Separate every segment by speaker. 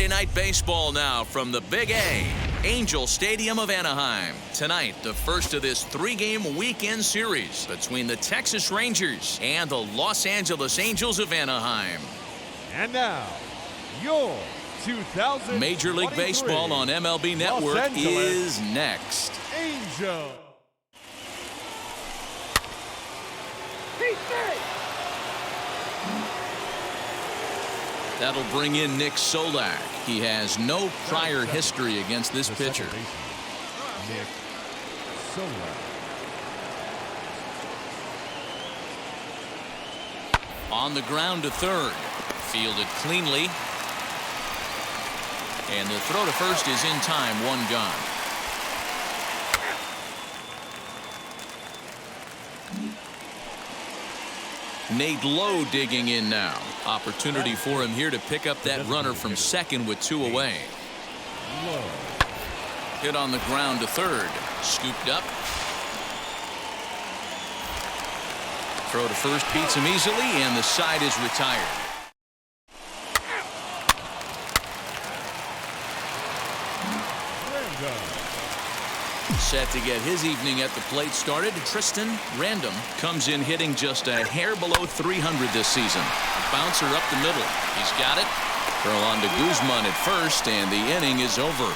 Speaker 1: Friday Night Baseball now from the Big A, Angel Stadium of Anaheim. Tonight, the first of this three-game weekend series between the Texas Rangers and the Los Angeles Angels of Anaheim.
Speaker 2: And now, your 2023
Speaker 1: Major League Baseball on MLB Network is next.
Speaker 2: Angel.
Speaker 1: That'll bring in Nick Solak. He has no prior history against this pitcher.
Speaker 2: Nick Solak.
Speaker 1: On the ground to third. Fielded cleanly. And the throw to first is in time, one gone. Nate Lowe digging in now. Opportunity for him here to pick up that runner from second with two away. Hit on the ground to third. Scooped up. Throw to first beats him easily, and the side is retired. Set to get his evening at the plate started. Tristan Random comes in hitting just a hair below 300 this season. Bouncer up the middle. He's got it. Throw on to Guzman at first, and the inning is over.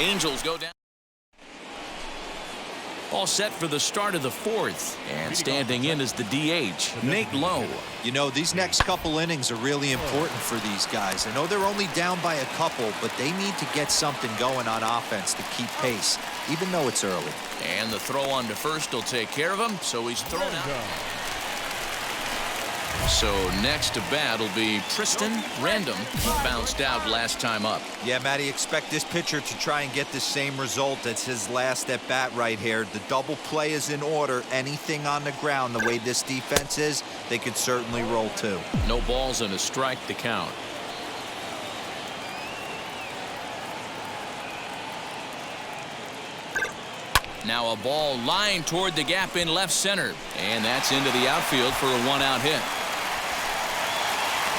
Speaker 1: Angels go down. All set for the start of the fourth. And standing in is the DH, Nate Lowe.
Speaker 3: You know, these next couple innings are really important for these guys. I know they're only down by a couple, but they need to get something going on offense to keep pace, even though it's early.
Speaker 1: And the throw on to first will take care of him, so he's thrown out. So next to bat will be Tristan Random. He bounced out last time up.
Speaker 3: Yeah, Matty, expect this pitcher to try and get the same result as his last at bat right here. The double play is in order. Anything on the ground, the way this defense is, they could certainly roll too.
Speaker 1: No balls and a strike to count. Now a ball lined toward the gap in left center. And that's into the outfield for a one-out hit.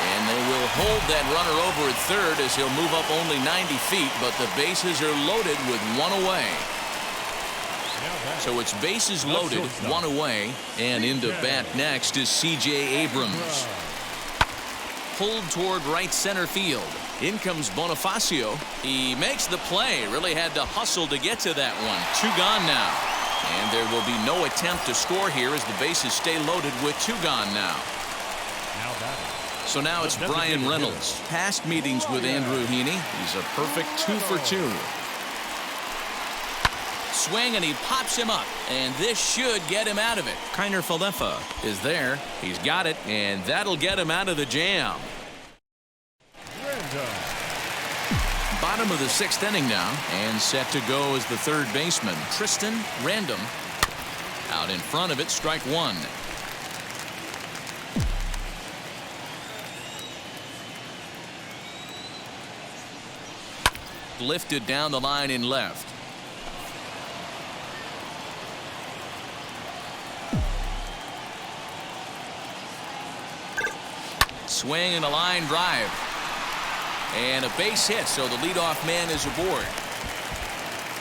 Speaker 1: And they will hold that runner over at third as he'll move up only 90 feet, but the bases are loaded with one away. So it's bases loaded, one away, and into bat next is C.J. Abrams. Pulled toward right center field. In comes Bonifacio. He makes the play. Really had to hustle to get to that one. Two gone now. And there will be no attempt to score here as the bases stay loaded with two gone now. So now it's Brian Reynolds. Past meetings with Andrew Heaney. He's a perfect 2 for 2. Swing, and he pops him up. And this should get him out of it. Kiner Falefa is there. He's got it, and that'll get him out of the jam. Bottom of the sixth inning now, and set to go is the third baseman, Tristan Random. Out in front of it, strike one. Lifted down the line in left. Swing and a line drive. And a base hit, so the leadoff man is aboard.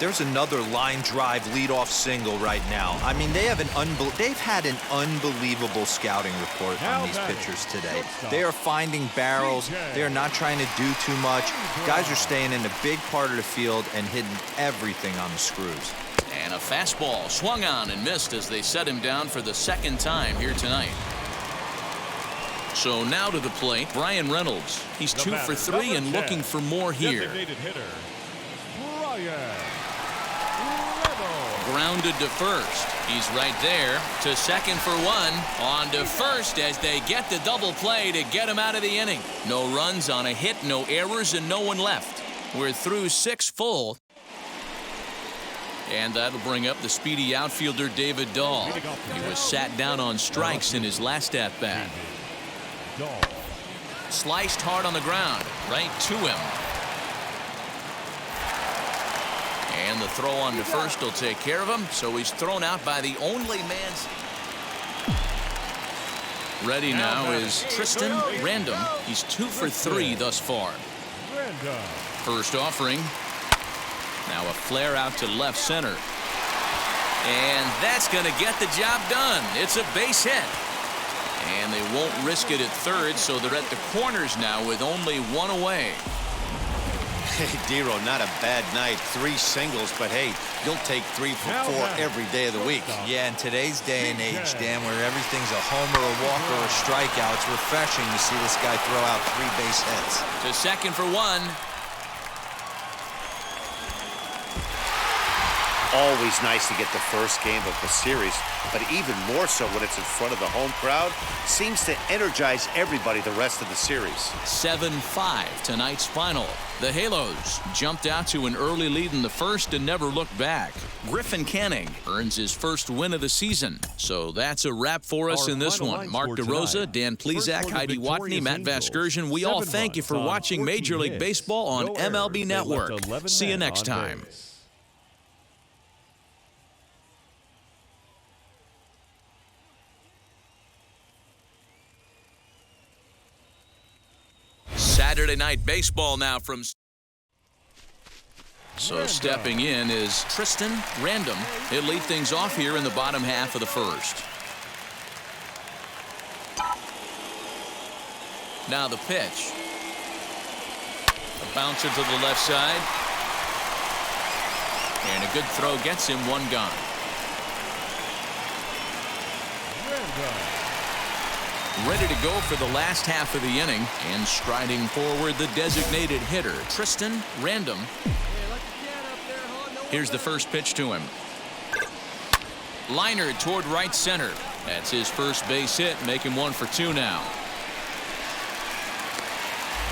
Speaker 3: There's another line drive leadoff single right now. I mean, they've had an unbelievable scouting report on these pitchers today. They are finding barrels. They are not trying to do too much. Guys are staying in a big part of the field and hitting everything on the screws.
Speaker 1: And a fastball swung on and missed as they set him down for the second time here tonight. So now to the plate, Brian Reynolds. He's 2 for 3 and looking for more here. Grounded to first. He's right there. To second for one. On to first as they get the double play to get him out of the inning. No runs on a hit, no errors, and no one left. We're through 6 full. And that'll bring up the speedy outfielder David Dahl. He was sat down on strikes in his last at-bat. Sliced hard on the ground, right to him. And the throw on to first will take care of him, so he's thrown out by the only man. Ready now is Tristan Random. He's 2 for 3 thus far.
Speaker 2: Random.
Speaker 1: First offering. Now a flare out to left center. And that's going to get the job done. It's a base hit. And they won't risk it at third, so they're at the corners now with only one away.
Speaker 4: Hey, Dero, not a bad night. 3 singles, but hey, you'll take 3 for 4 every day of the week.
Speaker 3: Yeah, in today's day and age, Dan, where everything's a homer, a walk, or a strikeout, it's refreshing to see this guy throw out 3 base hits.
Speaker 1: To second for 1.
Speaker 5: Always nice to get the first game of the series, but even more so when it's in front of the home crowd. Seems to energize everybody the rest of the series.
Speaker 1: 7-5 tonight's final. The Halos jumped out to an early lead in the first and never looked back. Griffin Canning earns his first win of the season. So that's a wrap for us in this one. Mark DeRosa, Dan Plezak, Heidi Watney, Matt Vasgersian. We all thank you for watching Major League Baseball on MLB Network. See you next time. Saturday Night Baseball now from... So stepping in is Tristan Random. He'll lead things off here in the bottom half of the first. Now the pitch. A bouncer to the left side. And a good throw gets him 1 gone. Ready to go for the last half of the inning, and striding forward the designated hitter, Tristan Random. Here's the first pitch to him. Liner toward right center. That's his first base hit, making 1 for 2 now.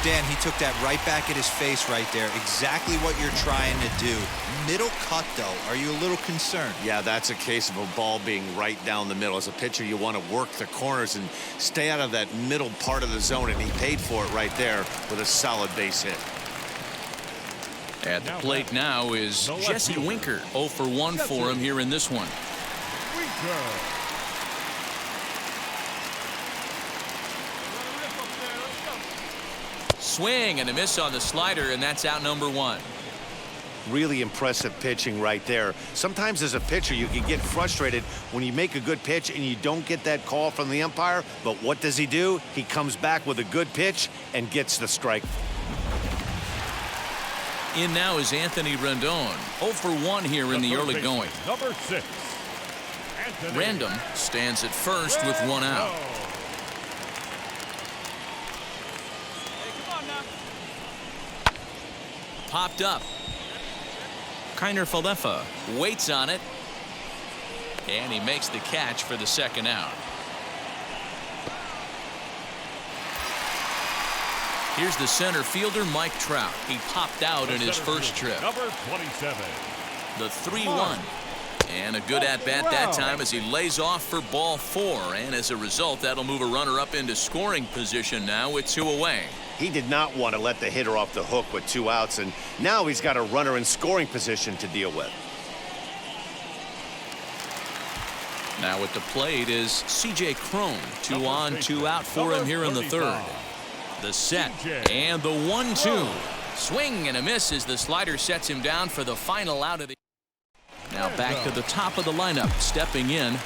Speaker 3: Dan, he took that right back at his face right there. Exactly what you're trying to do. Middle cut, though. Are you a little concerned?
Speaker 4: Yeah, that's a case of a ball being right down the middle. As a pitcher, you want to work the corners and stay out of that middle part of the zone, and he paid for it right there with a solid base hit.
Speaker 1: At the plate now is Jesse Winker. 0 for 1 for him here in this one. Swing and a miss on the slider, and that's out number 1.
Speaker 5: Really impressive pitching right there. Sometimes as a pitcher, you can get frustrated when you make a good pitch and you don't get that call from the umpire. But what does he do? He comes back with a good pitch and gets the strike.
Speaker 1: In now is Anthony Rendon. 0 for 1 here in the early going.
Speaker 2: Number 6.
Speaker 1: Random stands at first with 1 out. Popped up. Kiner Falefa waits on it. And he makes the catch for the second out. Here's the center fielder, Mike Trout. He popped out in his first trip.
Speaker 2: Number 27.
Speaker 1: The 3-1. And a good at-bat that time as he lays off for ball 4. And as a result, that'll move a runner up into scoring position now with 2 away.
Speaker 5: He did not want to let the hitter off the hook with 2 outs, and now he's got a runner in scoring position to deal with.
Speaker 1: Now at the plate is C.J. Cron. 2 on, 2 out for him here in the third. The set and the 1-2. Swing and a miss as the slider sets him down for the final out of the... Now back to the top of the lineup, stepping in.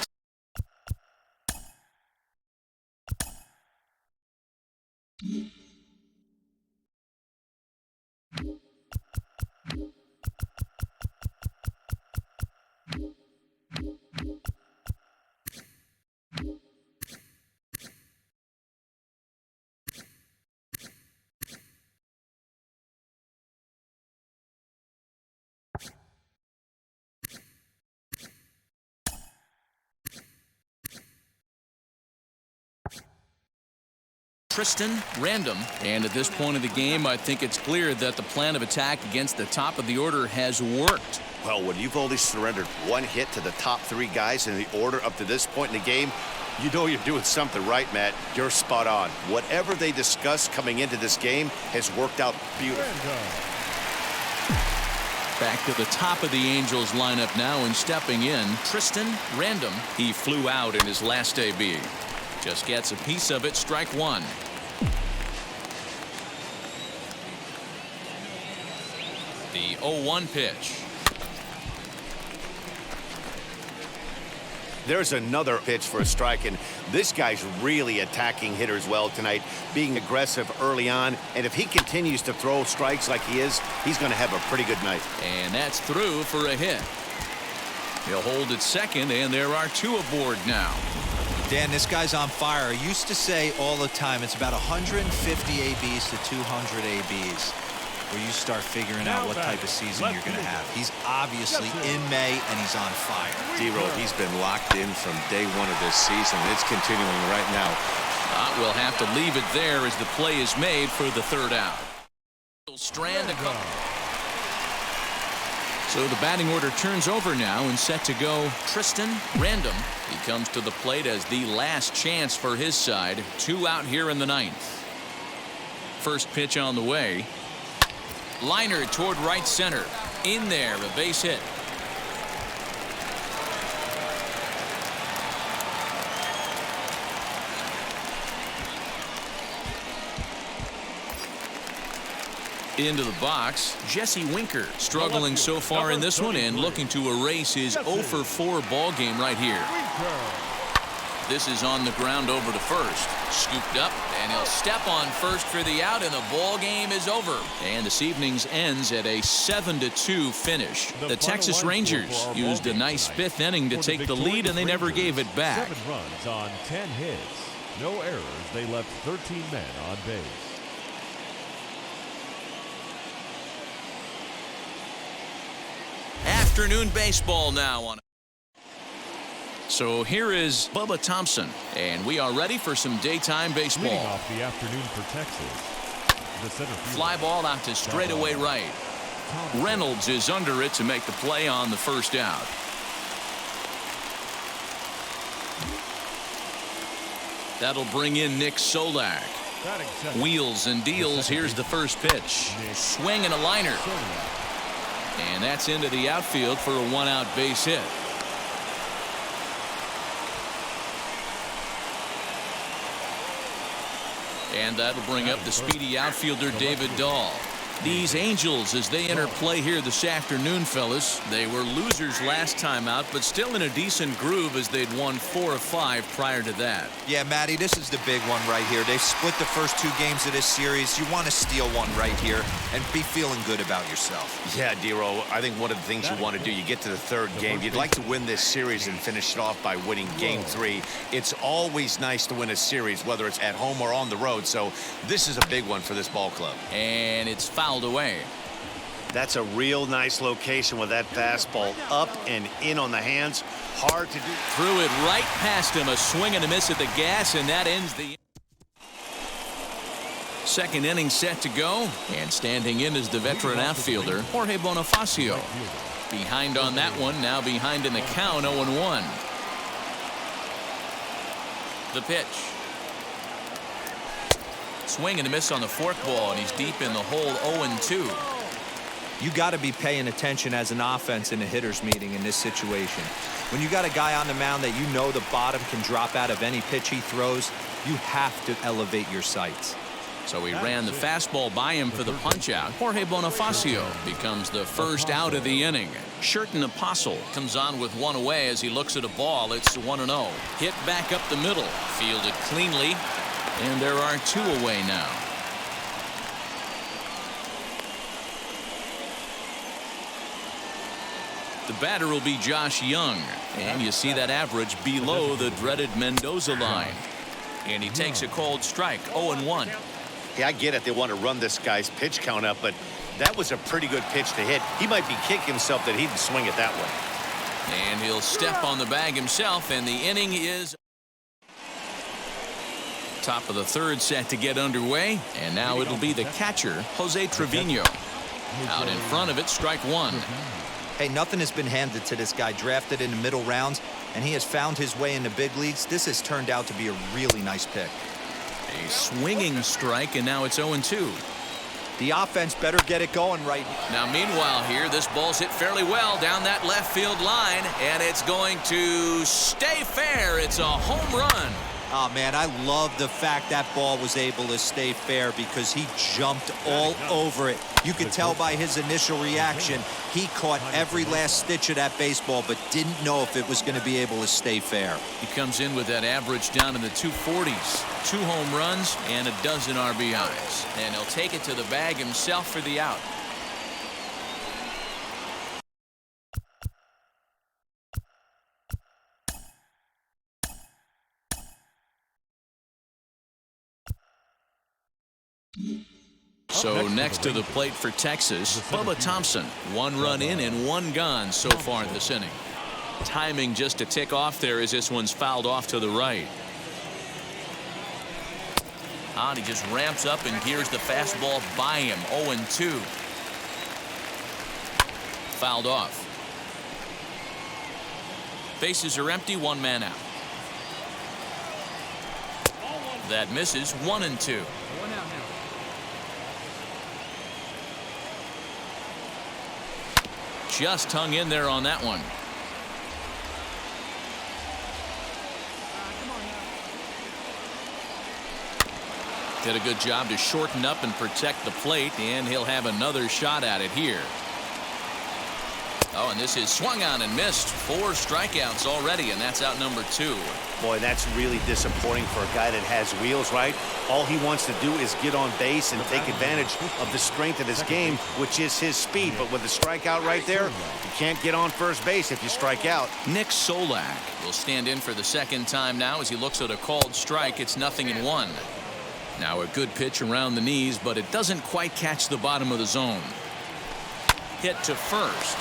Speaker 1: Tristan Random. And at this point of the game, I think it's clear that the plan of attack against the top of the order has worked.
Speaker 5: Well, when you've only surrendered 1 hit to the top 3 guys in the order up to this point in the game, you know you're doing something right, Matt. You're spot on. Whatever they discussed coming into this game has worked out beautifully.
Speaker 1: Back to the top of the Angels lineup now, and stepping in, Tristan Random. He flew out in his last AB. Just gets a piece of it, strike 1. The 0-1 pitch.
Speaker 5: There's another pitch for a strike, and this guy's really attacking hitters well tonight, being aggressive early on. And if he continues to throw strikes like he is, he's going to have a pretty good night.
Speaker 1: And that's through for a hit. He'll hold at second, and there are 2 aboard now.
Speaker 3: Dan, this guy's on fire. I used to say all the time, it's about 150 ABs to 200 ABs where you start figuring out what type of season you're going to have. He's obviously in May, and he's on fire.
Speaker 4: D-Row, he's been locked in from day 1 of this season. It's continuing right now.
Speaker 1: We'll have to leave it there as the play is made for the 3rd out. Strand a couple. So the batting order turns over now and set to go. Tristan Random. He comes to the plate as the last chance for his side. 2 out here in the 9th. First pitch on the way. Liner toward right center. In there, a base hit. Into the box, Jesse Winker struggling so far in this one and looking to erase his 0-for-4 ball game right here. This is on the ground over to first. Scooped up, and he'll step on first for the out, and the ball game is over. And this evening's ends at a 7-2 finish. The Texas Rangers used a nice 5th inning to take the lead, and they never gave it back.
Speaker 2: 7 runs on 10 hits. No errors. They left 13 men on base.
Speaker 1: Afternoon baseball now on. So here is Bubba Thompson, and we are ready for some daytime
Speaker 2: Leading
Speaker 1: baseball.
Speaker 2: off the afternoon for Texas, the center fielder.
Speaker 1: Fly ball out to straightaway right. Reynolds is under it to make the play on the 1st out. That'll bring in Nick Solak.
Speaker 2: Batting second.
Speaker 1: Wheels and deals. Here's the first pitch. Swing and a liner. And that's into the outfield for a 1-out base hit. And that'll bring up the speedy outfielder David Dahl. These Angels, as they enter play here this afternoon, fellas, they were losers last time out, but still in a decent groove as they'd won 4 of 5 prior to that.
Speaker 3: Yeah, Matty, this is the big one right here. They've split the first 2 games of this series. You want to steal one right here and be feeling good about yourself.
Speaker 4: Yeah, D-Row, I think one of the things you want to do, you get to the 3rd game, you'd like to win this series and finish it off by winning game 3. It's always nice to win a series, whether it's at home or on the road, so this is a big one for this ball club.
Speaker 1: And it's fouled away.
Speaker 5: That's a real nice location with that fastball up and in on the hands. Hard to do.
Speaker 1: Threw it right past him. A swing and a miss at the gas, and that ends the 2nd inning set to go. And standing in is the veteran outfielder, Jorge Bonifacio. Behind on that one, now behind in the count, 0-1. The pitch. Swing and a miss on the forkball, and he's deep in the hole, 0-2.
Speaker 3: You got to be paying attention as an offense in a hitter's meeting in this situation. When you got a guy on the mound that you know the bottom can drop out of any pitch he throws, you have to elevate your sights.
Speaker 1: So he ran the fastball by him for the punch-out. Jorge Bonifacio becomes the 1st out of the inning. Sherton Apostle comes on with 1 away as he looks at a ball. It's 1-0. Hit back up the middle. Fielded cleanly. And there are 2 away now. The batter will be Josh Young. And you see that average below the dreaded Mendoza line. And he takes a cold strike, 0-1.
Speaker 5: Yeah, I get it. They want to run this guy's pitch count up, but that was a pretty good pitch to hit. He might be kicking himself that he didn't swing it that way.
Speaker 1: And he'll step on the bag himself, and the inning is top of the 3rd set to get underway. And now it'll be the catcher, Jose Trevino. Out in front of it, strike 1.
Speaker 3: Hey, nothing has been handed to this guy. Drafted in the middle rounds, and he has found his way in the big leagues. This has turned out to be a really nice pick.
Speaker 1: A swinging strike, and now it's 0-2.
Speaker 3: The offense better get it going right
Speaker 1: now. Meanwhile here, this ball's hit fairly well down that left field line, and it's going to stay fair. It's a home run.
Speaker 3: Oh, man, I love the fact that ball was able to stay fair because he jumped all over it. You could tell by his initial reaction, he caught every last stitch of that baseball, but didn't know if it was going to be able to stay fair.
Speaker 1: He comes in with that average down in the 240s. 2 home runs and a dozen RBIs. And he'll take it to the bag himself for the out. So next to the plate for Texas, Bubba Thompson. 1 run in and 1 gone so far this inning. Timing just to tick off there as this one's fouled off to the right. And he just ramps up and gears the fastball by him. 0-2. Fouled off. Bases are empty, 1 man out. That misses. 1-2. Just hung in there on that one. Did a good job to shorten up and protect the plate, and he'll have another shot at it here. Oh, and this is swung on and missed. 4 strikeouts already, and that's out number 2.
Speaker 5: Boy, that's really disappointing for a guy that has wheels, right? All he wants to do is get on base and take advantage of the strength of his game, which is his speed. But with a strikeout right there, you can't get on first base if you strike out.
Speaker 1: Nick Solak will stand in for the second time now as he looks at a called strike. It's 0-1. Now a good pitch around the knees, but it doesn't quite catch the bottom of the zone. Hit to first.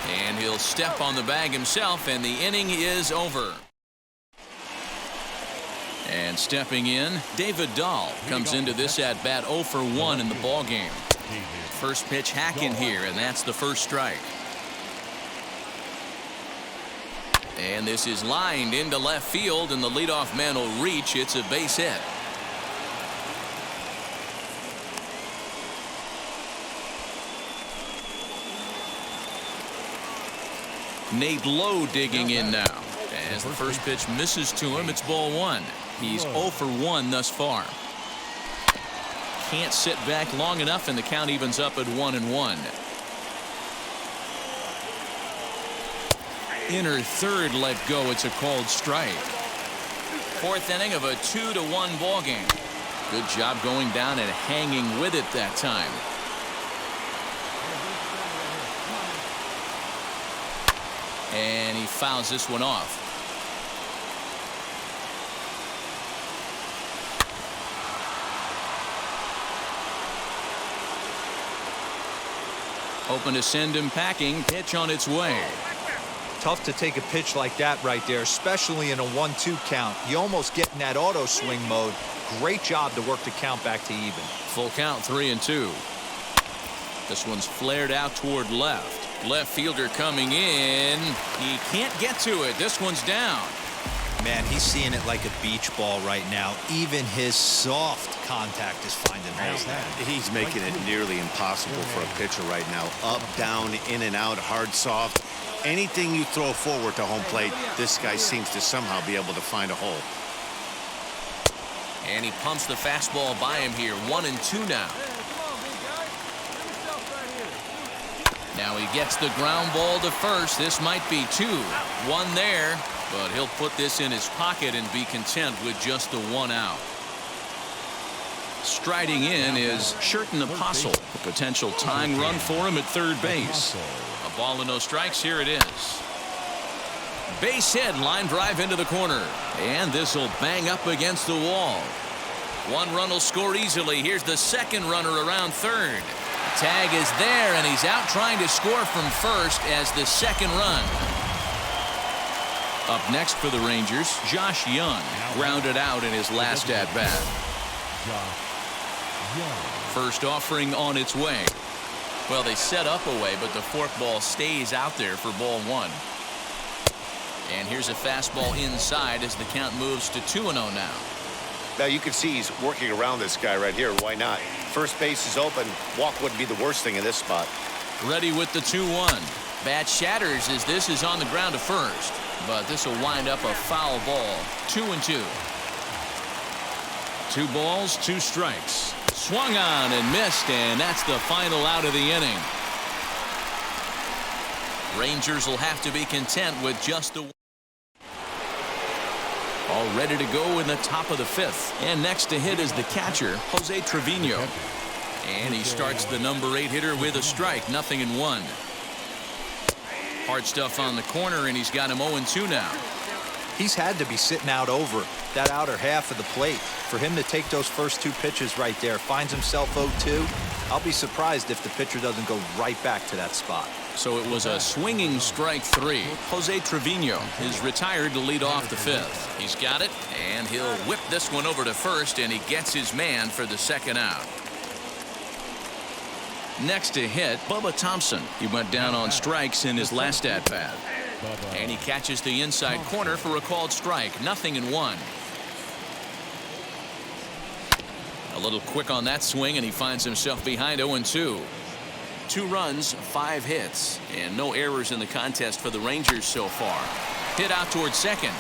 Speaker 1: And he'll step on the bag himself, and the inning is over. And stepping in, David Dahl comes into this at bat 0 for 1 in the ball game. First pitch hack in here, and that's the first strike. And this is lined into left field, and the leadoff man will reach. It's a base hit. Nate Lowe digging in now. As the first pitch misses to him, it's ball 1. He's 0 for 1 thus far. Can't sit back long enough, and the count evens up at 1-1. Inner third let go. It's a called strike. 4th inning of a 2-1 ball game. Good job going down and hanging with it that time. And he fouls this one off. Hoping to send him packing. Pitch on its way.
Speaker 3: Tough to take a pitch like that right there, especially in a 1-2 count. You almost get in that auto swing mode. Great job to work the count back to even.
Speaker 1: Full count, 3-2. This one's flared out toward left. Left fielder coming in. He can't get to it. This one's down.
Speaker 3: Man, he's seeing it like a beach ball right now. Even his soft contact is finding holes now.
Speaker 5: He's making it nearly impossible for a pitcher right now. Up, down, in and out, hard, soft. Anything you throw forward to home plate, this guy seems to somehow be able to find a hole.
Speaker 1: And he pumps the fastball by him here. 1-2 now. Now he gets the ground ball to first. This might be 2. 1 there, but he'll put this in his pocket and be content with just the 1 out. Striding in is Sherton Apostle. A potential tying run for him at third base. A ball and no strikes. Here it is. Base hit, line drive into the corner. And this will bang up against the wall. 1 run will score easily. Here's the second runner around third. Tag is there, and he's out trying to score from first as the second run. Up next for the Rangers, Josh Young grounded out in his last at-bat. First offering on its way. Well, they set up a way, but the forkball stays out there for ball 1. And here's a fastball inside as the count moves to 2-0 now.
Speaker 5: Now you can see he's working around this guy right here. Why not? First base is open. Walk wouldn't be the worst thing in this spot.
Speaker 1: Ready with the 2-1. Bat shatters as this is on the ground to first. But this will wind up a foul ball. 2-2. 2 balls, 2 strikes. Swung on and missed, and that's the final out of the inning. Rangers will have to be content with just the all ready to go in the top of the 5th. And next to hit is the catcher, Jose Trevino. And he starts the number 8 hitter with a strike, 0-1. Hard stuff on the corner, and he's got him 0-2 now.
Speaker 3: He's had to be sitting out over that outer half of the plate. For him to take those first 2 pitches right there, finds himself 0-2. I'll be surprised if the pitcher doesn't go right back to that spot.
Speaker 1: So it was a swinging strike 3. Jose Trevino is retired to lead off the 5th. He's got it, and he'll whip this one over to first, and he gets his man for the 2nd out. Next to hit, Bubba Thompson. He went down on strikes in his last at-bat. And he catches the inside corner for a called strike, 0-1. A little quick on that swing, and he finds himself behind 0-2. 2 runs, 5 hits, and no errors in the contest for the Rangers so far. Hit out towards second.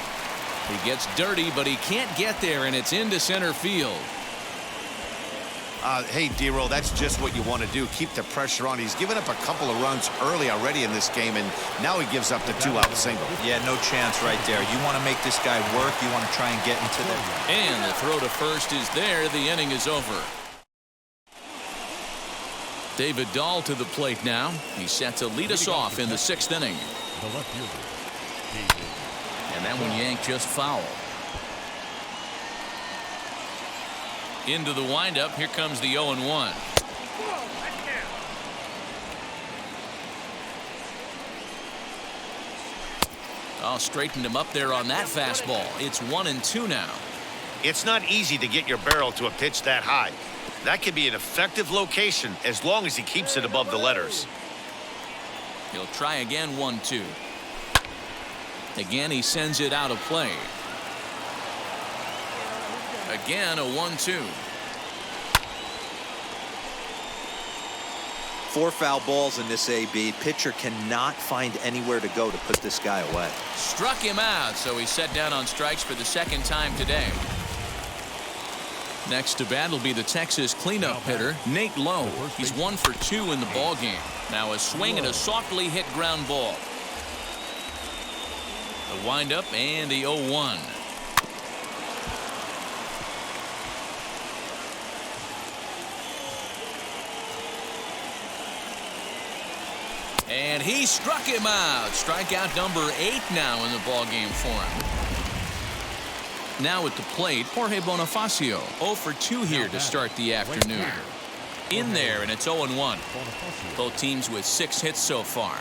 Speaker 1: He gets dirty, but he can't get there, and it's into center field.
Speaker 5: Hey, D-Roll, that's just what you want to do. Keep the pressure on. He's given up a couple of runs early already in this game, and now he gives up the 2-out single.
Speaker 3: Yeah, no chance right there. You want to make this guy work. You want to try and get into there.
Speaker 1: And the throw to first is there. The inning is over. David Dahl to the plate now. He's set to lead us off in the 6th inning.
Speaker 2: The left fielder,
Speaker 1: And that one yanked just foul. Into the windup. Here comes the 0-1. Oh, straightened him up there on that fastball. It's 1-2 now.
Speaker 5: It's not easy to get your barrel to a pitch that high. That can be an effective location as long as he keeps it above the letters.
Speaker 1: He'll try again, 1-2. Again, he sends it out of play. Again, a 1-2.
Speaker 3: 4 foul balls in this AB. Pitcher cannot find anywhere to go to put this guy away.
Speaker 1: Struck him out, so he's set down on strikes for the 2nd time today. Next to bat will be the Texas cleanup hitter, Nate Lowe. He's 1 for 2 in the ball game. Now a swing and a softly hit ground ball. The windup and the 0-1. And he struck him out. Strikeout number 8 now in the ball game for him. Now at the plate, Jorge Bonifacio. 0 for 2 here to start the afternoon. In there, and it's 0-1. Both teams with 6 hits so far.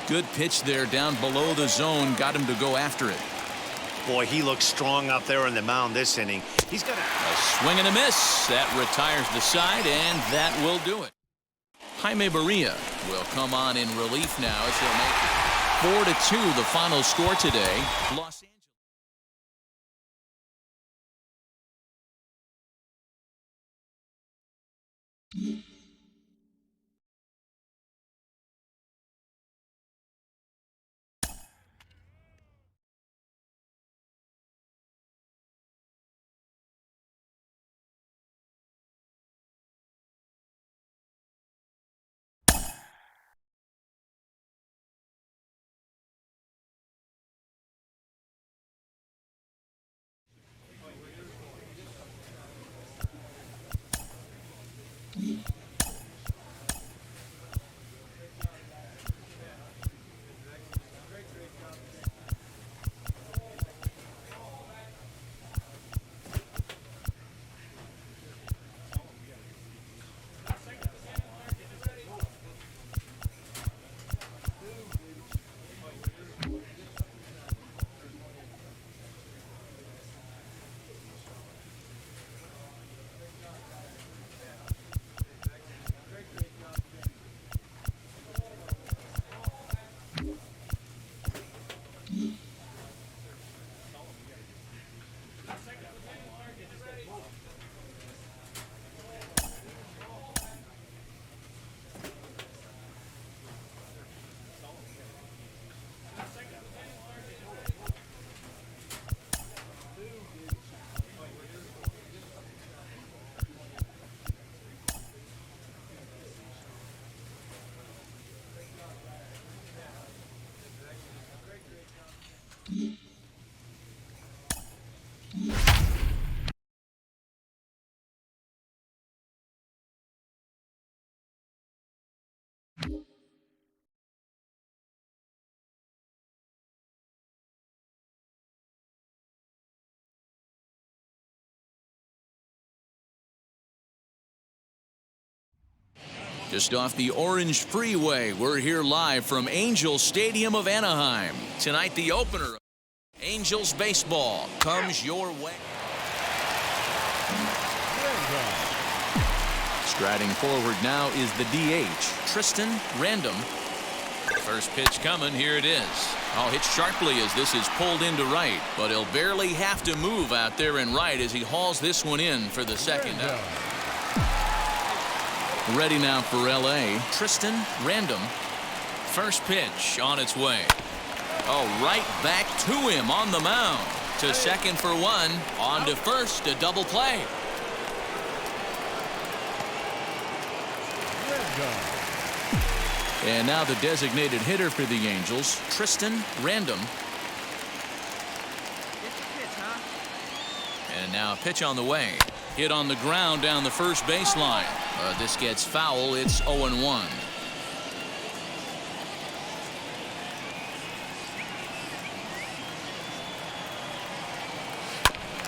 Speaker 1: Good pitch there down below the zone. Got him to go after it.
Speaker 5: Boy, he looks strong out there on the mound this inning. He's got
Speaker 1: a swing and a miss. That retires the side, and that will do it. Jaime Barria will come on in relief now as he'll make it 4-2 the final score today. Los Angeles. Just off the Orange Freeway, we're here live from Angels Stadium of Anaheim. Tonight, the opener. Angels baseball comes your way. Striding forward now is the DH, Tristan Random. First pitch coming, here it is. Oh, hit sharply as this is pulled into right, but he'll barely have to move out there in right as he hauls this one in for the second out. Ready now for L.A. Tristan Random. First pitch on its way. Oh, right back to him on the mound. To second for one. On to first, a double play. And now the designated hitter for the Angels, Tristan Random. And now a pitch on the way. Hit on the ground down the first baseline. This gets foul. It's 0-1.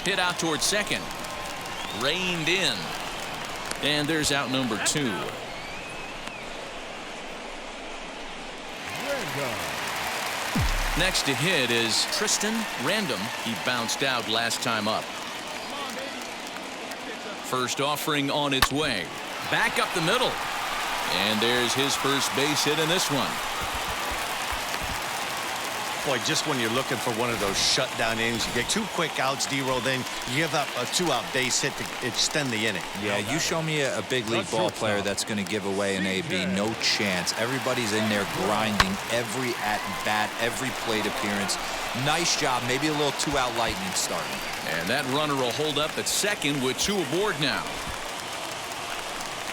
Speaker 1: Hit out towards second. Reined in. And there's out number 2. Next to hit is Tristan Random. He bounced out last time up. First offering on its way. Back up the middle. And there's his first base hit in this one.
Speaker 4: Boy, just when you're looking for one of those shutdown innings, you get 2 quick outs, D-roll, then you give up a 2-out base hit to extend the inning.
Speaker 3: Yeah, you show me a big league ball player that's going to give away an AB. No chance. Everybody's in there grinding every at-bat, every plate appearance. Nice job. Maybe a little 2-out lightning starting.
Speaker 1: And that runner will hold up at second with 2 aboard now.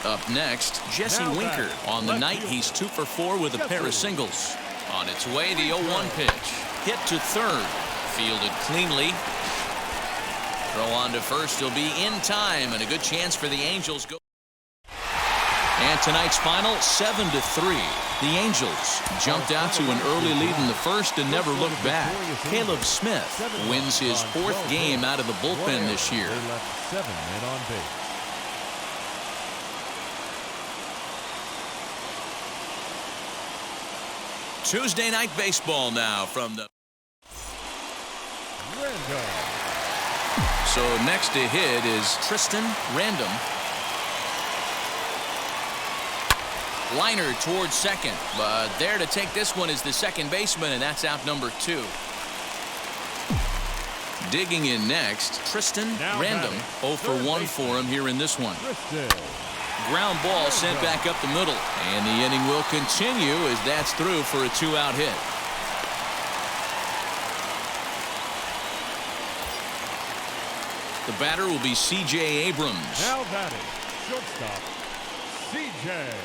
Speaker 1: Up next, Jesse Winker. On the night, he's 2 for 4 with a pair of singles. On its way, the 0-1 pitch. Hit to third. Fielded cleanly. Throw on to first. He'll be in time, and a good chance for the Angels. And tonight's final, 7-3. The Angels jumped out to an early lead in the first and never looked back. Caleb Smith wins his 4th game out of the bullpen this year.
Speaker 2: They left 7 men on base.
Speaker 1: Tuesday night baseball now from the. So next to hit is Tristan Random. Liner towards second, but there to take this one is the second baseman, and that's out number 2. Digging in next, Tristan Random. 0 for 1 for him here in this one. Ground ball sent back up the middle, and the inning will continue as that's through for a 2-out hit. The batter will be C.J. Abrams.
Speaker 2: Now batting, shortstop, C.J. Abrams.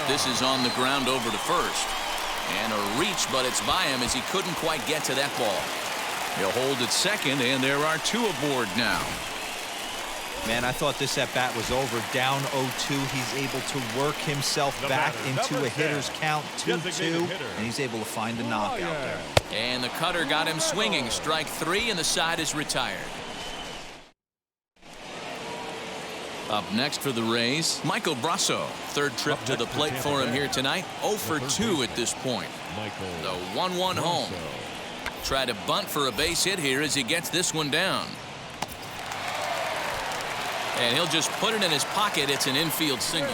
Speaker 1: This is on the ground over to first. And a reach, but it's by him as he couldn't quite get to that ball. He'll hold at second, and there are 2 aboard now.
Speaker 3: Man, I thought this at-bat was over. Down 0-2. He's able to work himself back into a hitter's count, 2-2, and he's able to find a knockout there.
Speaker 1: And the cutter got him swinging. Strike 3, and the side is retired. Up next for the Rays, Michael Brasso. 3rd trip to the plate for him here tonight. 0 for 2 at this point. The 1-1 home. Try to bunt for a base hit here as he gets this one down. And he'll just put it in his pocket. It's an infield single.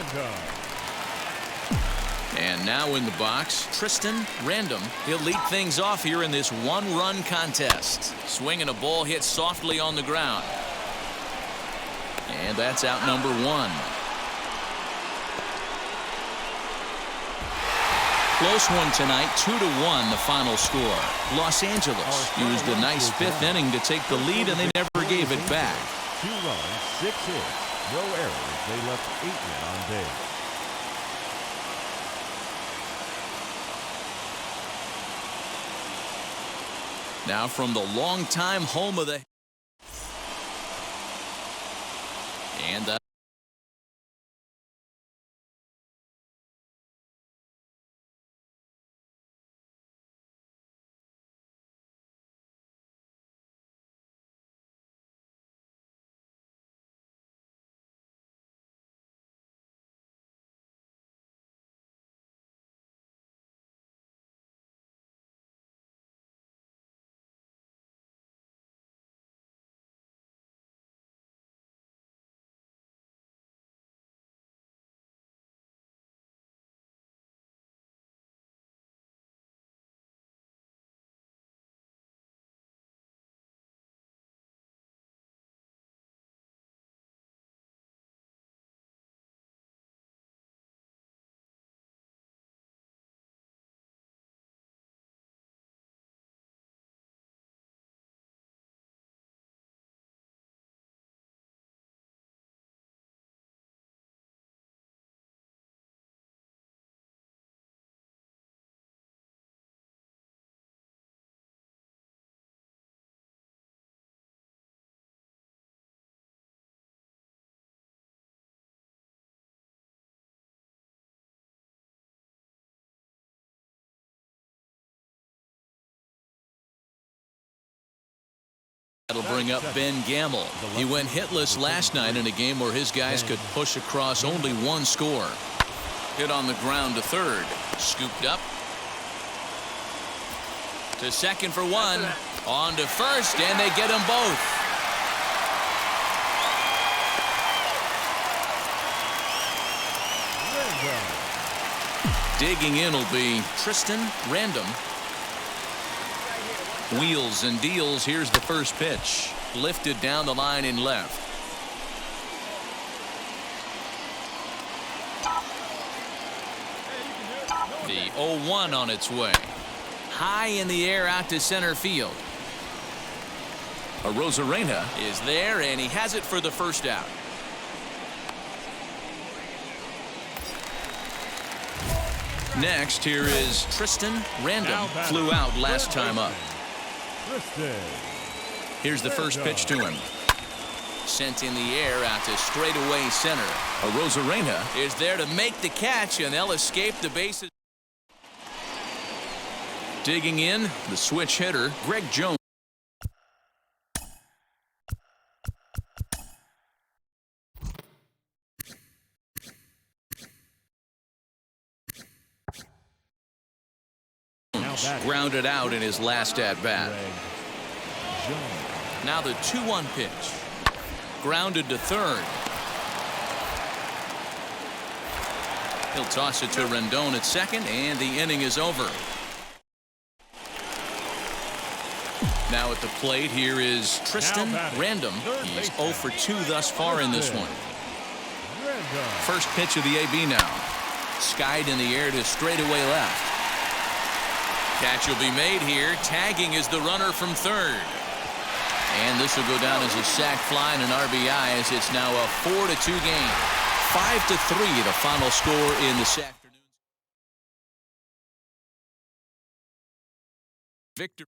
Speaker 1: And now in the box, Tristan Random. He'll lead things off here in this 1-run contest. Swinging a ball hit softly on the ground. And that's out number 1. Close one tonight, 2-1 the final score. Los Angeles used a nice 5th inning to take the lead, and they never gave it back.
Speaker 2: 2 runs, 6 hits, no errors. They left 8 men on base.
Speaker 1: Now from the longtime home of the and that'll bring up Ben Gamble. He went hitless last night in a game where his guys could push across only one score. Hit on the ground to third. Scooped up. To second for one. On to first, and they get them both. Digging in will be Tristan Random. Wheels and deals. Here's the first pitch. Lifted down the line in left. The 0-1 on its way. High in the air out to center field. Arozarena is there, and he has it for the first out. Next, here is Tristan Random. Flew out last time up. Here's the first pitch to him. Sent in the air out to straightaway center. Arozarena is there to make the catch, and they'll escape the bases. Digging in, the switch hitter, Greg Jones. Grounded out in his last at-bat. Now the 2-1 pitch. Grounded to third. He'll toss it to Rendon at second, and the inning is over. Now at the plate, here is Tristan Random. He's 0 for 2 thus far in this one. First pitch of the AB now. Skied in the air to straightaway left. Catch will be made here. Tagging is the runner from third. And this will go down as a sac fly and an RBI, as it's now a 4-2 game. 5-3 the final score in this afternoon's victory.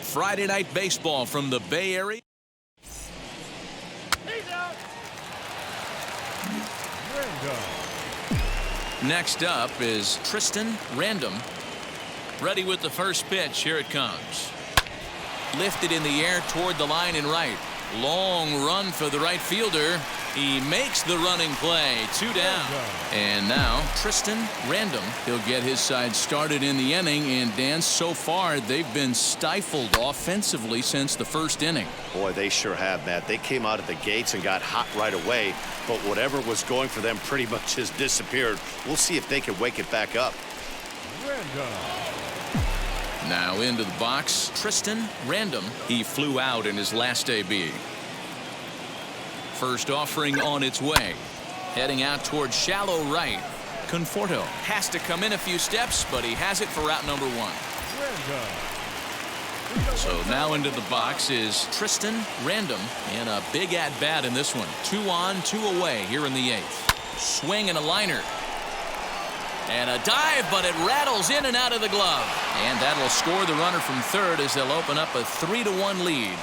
Speaker 1: Friday Night Baseball from the Bay Area. Next up is Tristan Random. Ready with the first pitch. Here it comes. Lifted in the air toward the line and right. Long run for the right fielder. He makes the running play. 2 down. And now Tristan Random. He'll get his side started in the inning. And Dan, so far they've been stifled offensively since the first inning.
Speaker 5: Boy, they sure have, Matt. They came out of the gates and got hot right away. But whatever was going for them pretty much has disappeared. We'll see if they can wake it back up.
Speaker 1: Now into the box, Tristan Random. He flew out in his last AB. First offering on its way. Heading out towards shallow right. Conforto has to come in a few steps, but he has it for route number 1. So now into the box is Tristan Random, and a big at-bat in this one. 2 on, 2 away here in the 8th. Swing and a liner. And a dive, but it rattles in and out of the glove. And that'll score the runner from third as they'll open up a 3-1 lead.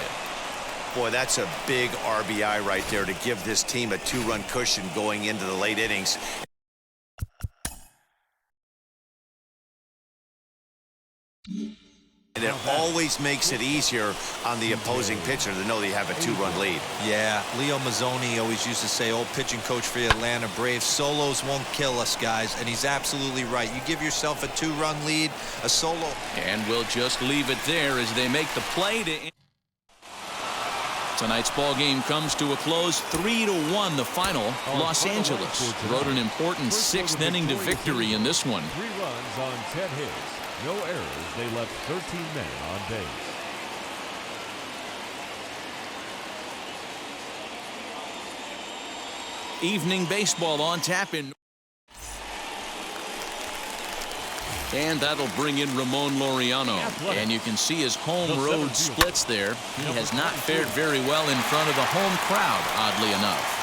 Speaker 4: Boy, that's a big RBI right there to give this team a 2-run cushion going into the late innings. And it always makes it easier on the opposing pitcher to know they have a 2-run lead.
Speaker 3: Yeah, Leo Mazzoni always used to say, old pitching coach for the Atlanta Braves, solos won't kill us, guys. And he's absolutely right. You give yourself a 2-run lead, a solo.
Speaker 1: And we'll just leave it there as they make the play to... Tonight's ball game comes to a close, 3-1 the final. Los Angeles wrote an important 6th inning to victory in this one.
Speaker 2: 3 runs on 10 hits. No errors. They left 13 men on base.
Speaker 1: Evening baseball on tap in. And that'll bring in Ramon Laureano. And you can see his home road splits there. He has not fared very well in front of the home crowd, oddly enough.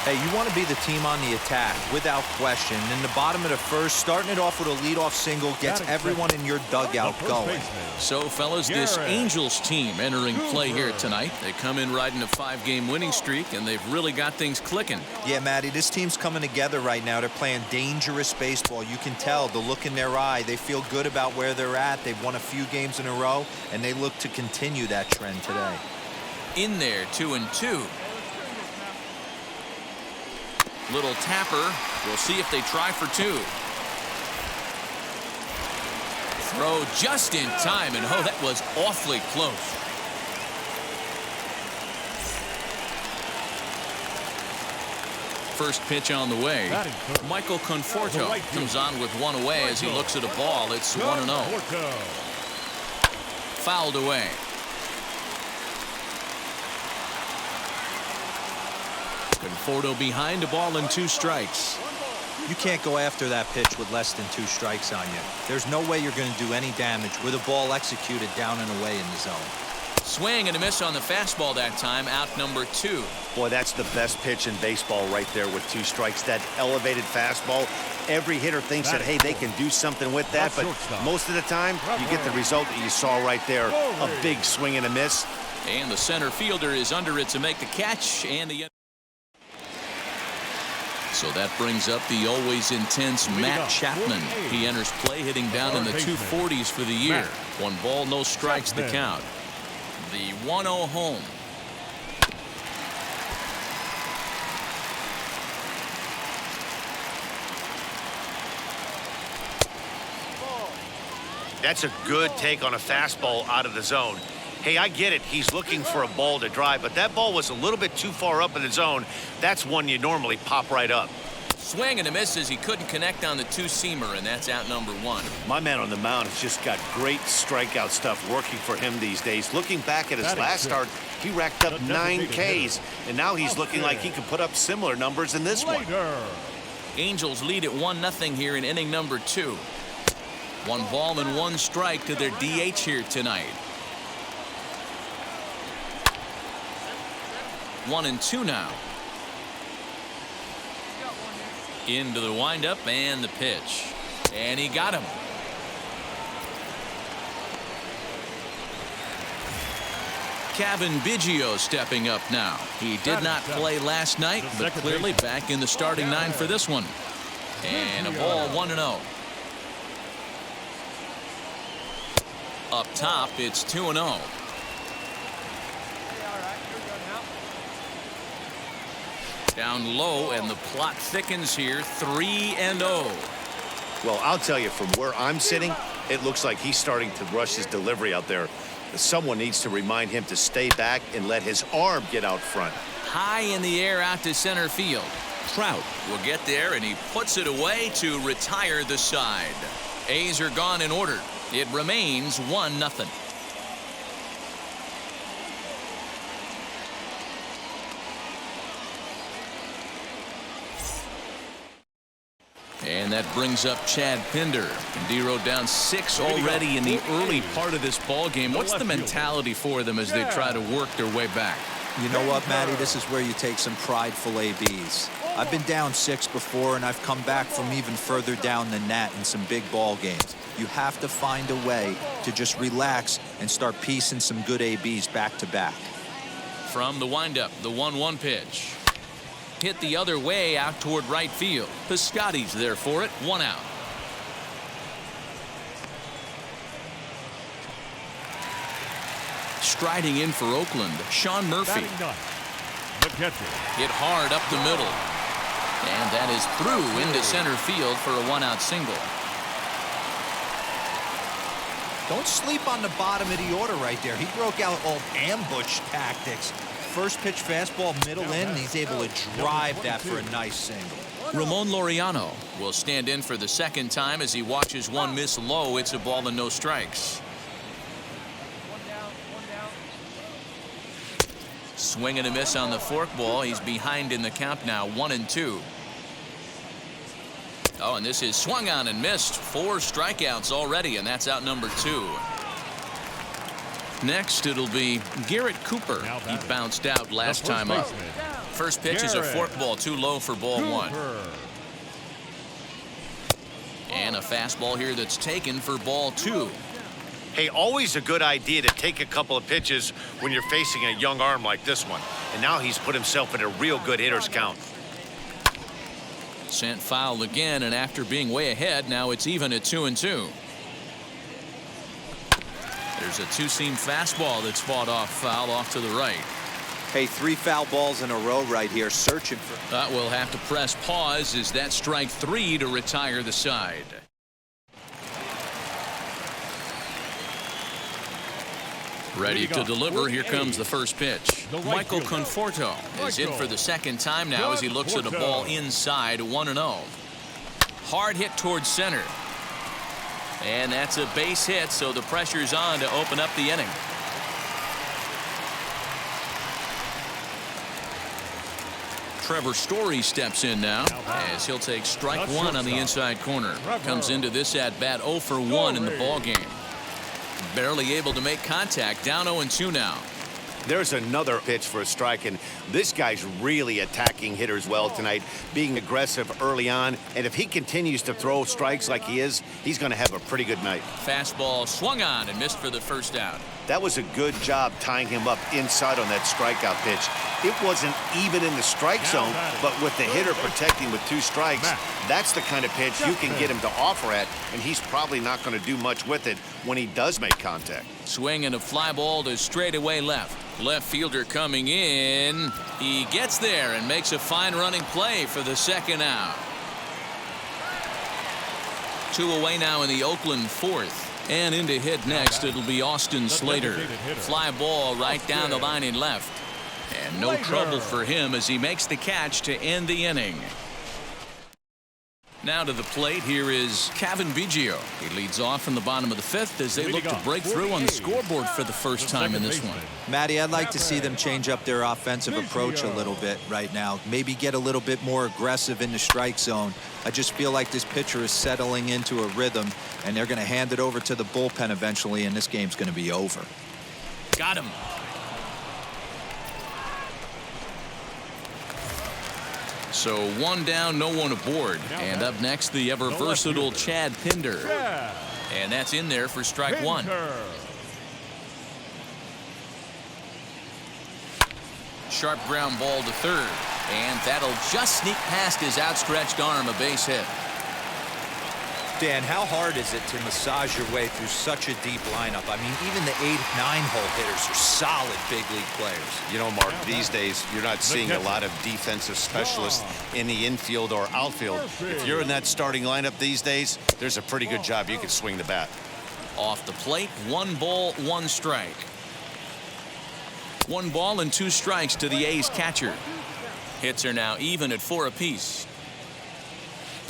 Speaker 3: Hey, you want to be the team on the attack, without question. In the bottom of the first, starting it off with a leadoff single gets everyone in your dugout going.
Speaker 1: So, fellas, this Angels team entering play here tonight. They come in riding a 5-game winning streak, and they've really got things clicking.
Speaker 3: Yeah, Matty, this team's coming together right now. They're playing dangerous baseball. You can tell the look in their eye. They feel good about where they're at. They've won a few games in a row, and they look to continue that trend today.
Speaker 1: In there, 2-2. Little tapper. We'll see if they try for 2. Throw just in time, and oh, that was awfully close. First pitch on the way. Michael Conforto comes on with 1 away as he looks at a ball. It's 1-0. Fouled away. Conforto behind, a ball and 2 strikes.
Speaker 3: You can't go after that pitch with less than 2 strikes on you. There's no way you're going to do any damage with a ball executed down and away in the zone.
Speaker 1: Swing and a miss on the fastball that time, out number 2.
Speaker 5: Boy, that's the best pitch in baseball right there with 2 strikes. That elevated fastball. Every hitter thinks that, hey, they can do something with that, but most of the time, you get the result that you saw right there. A big swing and a miss.
Speaker 1: And the center fielder is under it to make the catch, and the... So that brings up the always intense Matt Chapman. He enters play hitting down in the 240s for the year. 1 ball, no strikes the count. The 1-0 home.
Speaker 5: That's a good take on a fastball out of the zone. Hey, I get it. He's looking for a ball to drive, but that ball was a little bit too far up in the zone. That's one you normally pop right up.
Speaker 1: Swing and a miss as he couldn't connect on the 2-seamer, and that's out number 1.
Speaker 5: My man on the mound has just got great strikeout stuff working for him these days. Looking back at his last start, he racked up 9 Ks, and now he's looking like he can put up similar numbers in this one.
Speaker 1: Angels lead at 1-0 here in inning number 2. 1 ball and 1 strike to their DH here tonight. 1-2 now. Into the windup and the pitch. And he got him. Kevin Biggio stepping up now. He did not play last night, but clearly back in the starting 9 for this one. And a ball 1-0. Up top, it's 2-0. Down low, and the plot thickens here, 3-0.
Speaker 5: Well, I'll tell you, from where I'm sitting, it looks like he's starting to rush his delivery out there. Someone needs to remind him to stay back and let his arm get out front.
Speaker 1: High in the air out to center field. Trout will get there, and he puts it away to retire the side. A's are gone in order. It remains 1-0. And that brings up Chad Pinder. D-Row down 6 already in the early part of this ball game. What's the mentality for them as they try to work their way back?
Speaker 3: You know what, Matty? This is where you take some prideful ABs. I've been down 6 before, and I've come back from even further down than that in some big ball games. You have to find a way to just relax and start piecing some good ABs back to back.
Speaker 1: From the windup, the 1-1 pitch. Hit the other way out toward right field. Piscotty's there for it. 1 out. Striding in for Oakland, Sean Murphy.
Speaker 2: The catcher.
Speaker 1: Hit hard up the middle. And that is through into center field for a 1-out single.
Speaker 3: Don't sleep on the bottom of the order right there. He broke out all ambush tactics. First pitch fastball middle in, and he's able to drive that for a nice single.
Speaker 1: Ramon Laureano will stand in for the second time as he watches one miss low. It's a ball and no strikes. Swing and a miss on the forkball. He's behind in the count now, 1-2. Oh, and this is swung on and missed. 4 strikeouts already, and that's out number 2. Next, it'll be Garrett Cooper. He bounced out last time up. First pitch is a forkball too low for ball 1. And a fastball here that's taken for ball 2.
Speaker 5: Hey, always a good idea to take a couple of pitches when you're facing a young arm like this one. And now he's put himself in a real good hitter's count.
Speaker 1: Sent foul again, and after being way ahead, now it's even at 2-2. There's a two-seam fastball that's fought off foul off to the right.
Speaker 3: Hey, 3 foul balls in a row right here, searching for.
Speaker 1: We'll have to press pause as that strike 3 to retire the side. Ready to deliver. Here comes the first pitch. Michael Conforto is in for the second time now as he looks at a ball inside, 1-0. Hard hit towards center. And that's a base hit, so the pressure's on to open up the inning. Trevor Story steps in now as he'll take strike 1 on the inside corner. Comes into this at bat 0 for 1 in the ball game. Barely able to make contact. Down 0-2 now.
Speaker 5: There's another pitch for a strike, and this guy's really attacking hitters well tonight, being aggressive early on. And if he continues to throw strikes like he is, he's going to have a pretty good night.
Speaker 1: Fastball swung on and missed for the first out.
Speaker 5: That was a good job tying him up inside on that strikeout pitch. It wasn't even in the strike zone, but with the hitter protecting with 2 strikes, that's the kind of pitch you can get him to offer at, and he's probably not going to do much with it when he does make contact.
Speaker 1: Swing and a fly ball to straightaway left. Left fielder coming in. He gets there and makes a fine running play for the second out. 2 away now in the Oakland 4th. And in to hit next, it'll be Austin Slater. Fly ball right down the line in left. And no trouble for him as he makes the catch to end the inning. Now to the plate, here is Kevin Biggio. He leads off in the bottom of the 5th as they look to break through on the scoreboard for the first time in this one.
Speaker 3: Matty, I'd like to see them change up their offensive approach a little bit right now. Maybe get a little bit more aggressive in the strike zone. I just feel like this pitcher is settling into a rhythm, and they're going to hand it over to the bullpen eventually, and this game's going to be over.
Speaker 1: Got him. So 1 down, no one aboard. And up next, the ever versatile Chad Pinder. And that's in there for strike 1. Sharp ground ball to third. And that'll just sneak past his outstretched arm, a base hit.
Speaker 3: Dan, how hard is it to massage your way through such a deep lineup? I mean, even the 8, 9-hole hitters are solid big league players.
Speaker 4: You know, Mark, these days you're not seeing a lot of defensive specialists in the infield or outfield. If you're in that starting lineup these days, there's a pretty good job you can swing the bat.
Speaker 1: Off the plate, 1 ball, 1 strike. 1 ball and 2 strikes to the A's catcher. Hits are now even at 4 apiece.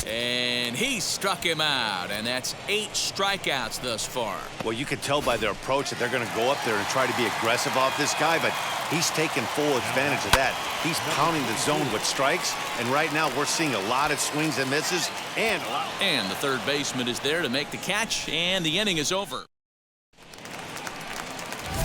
Speaker 1: And he struck him out, and that's 8 strikeouts thus far.
Speaker 5: Well, you can tell by their approach that they're going to go up there and try to be aggressive off this guy, but he's taking full advantage of that. He's pounding the zone with strikes, and right now we're seeing a lot of swings and misses. And
Speaker 1: the third baseman is there to make the catch, and the inning is over.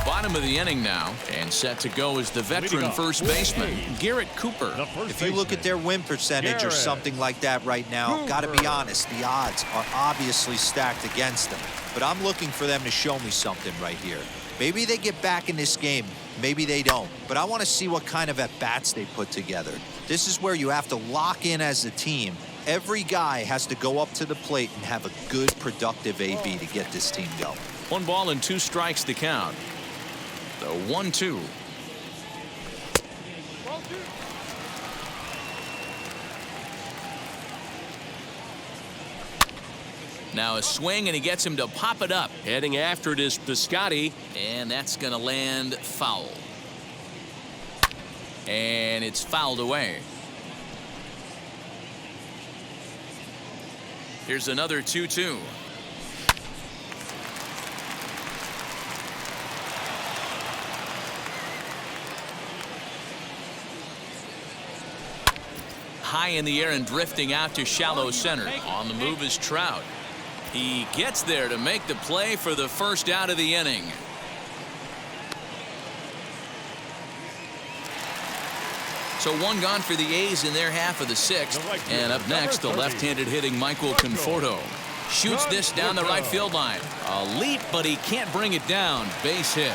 Speaker 1: Bottom of the inning now, and set to go is the veteran first baseman, Garrett Cooper.
Speaker 3: If you look at their win percentage or something like that right now, got to be honest, the odds are obviously stacked against them. But I'm looking for them to show me something right here. Maybe they get back in this game, maybe they don't. But I want to see what kind of at-bats they put together. This is where you have to lock in as a team. Every guy has to go up to the plate and have a good, productive AB to get this team going.
Speaker 1: 1 ball and 2 strikes to count. The 1-2. Now a swing, and he gets him to pop it up. Heading after it is Piscotty, and that's going to land foul. And it's fouled away. Here's another 2-2. High in the air and drifting out to shallow center. On the move is Trout. He gets there to make the play for the first out of the inning. So 1 gone for the A's in their half of the 6th. And up next, the left-handed hitting Michael Conforto. Shoots this down the right field line. A leap, but he can't bring it down. Base hit.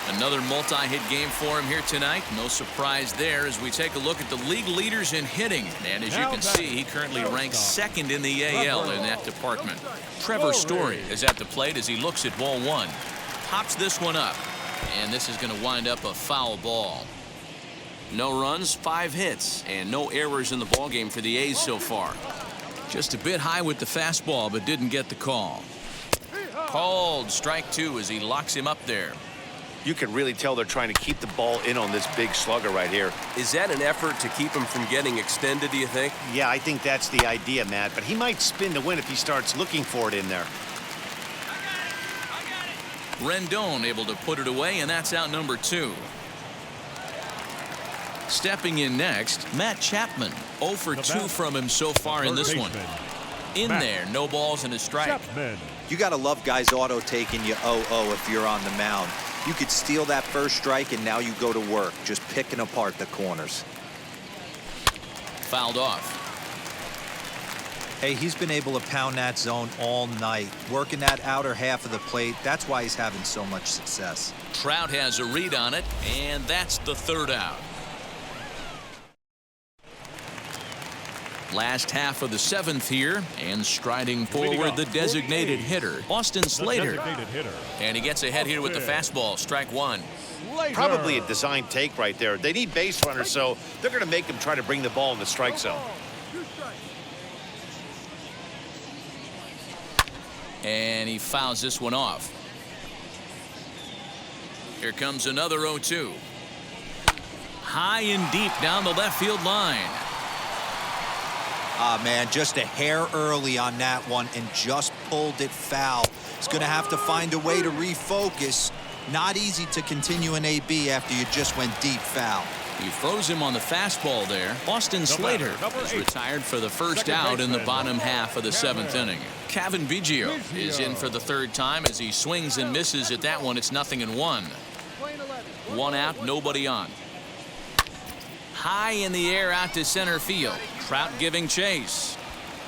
Speaker 1: Another multi-hit game for him here tonight. No surprise there as we take a look at the league leaders in hitting. And as you can see, he currently ranks 2nd in the AL in that department. Trevor Story is at the plate as he looks at ball 1. Pops this one up. And this is going to wind up a foul ball. No runs, 5 hits, and no errors in the ballgame for the A's so far. Just a bit high with the fastball, but didn't get the call. Called strike 2 as he locks him up there.
Speaker 5: you can really tell they're trying to keep the ball in on this big slugger right here.
Speaker 6: Is that an effort to keep him from getting extended, do you think?
Speaker 5: Yeah, I think that's the idea, Matt. But he might spin to win if he starts looking for it in there.
Speaker 1: Rendon able to put it away, and that's out number 2. Stepping in next, Matt Chapman. 0 for 2 from him so far in this one. In there, no balls and a strike.
Speaker 3: You got to love guys auto taking you 0-0 if you're on the mound. You could steal that first strike, and now you go to work, just picking apart the corners.
Speaker 1: Fouled off.
Speaker 3: Hey, he's been able to pound that zone all night, working that outer half of the plate. That's why he's having so much success.
Speaker 1: Trout has a read on it, and that's the 3rd out. Last half of the 7th here, and striding forward the designated hitter, Austin Slater. And he gets ahead here with the fastball, strike 1.
Speaker 5: Probably a design take right there. They need base runners, so they're going to make him try to bring the ball in the strike zone.
Speaker 1: And he fouls this one off. Here comes another 0-2. High and deep down the left field line.
Speaker 3: Ah, man, just a hair early on that one and just pulled it foul. He's going to have to find a way to refocus. Not easy to continue an AB after you just went deep foul.
Speaker 1: He throws him on the fastball there. Austin Slater is retired for the first out in the bottom half of the 7th inning. Kevin Biggio is in for the 3rd time as he swings and misses at that one. It's 0-1. 1 out, nobody on. High in the air out to center field. Trout giving chase.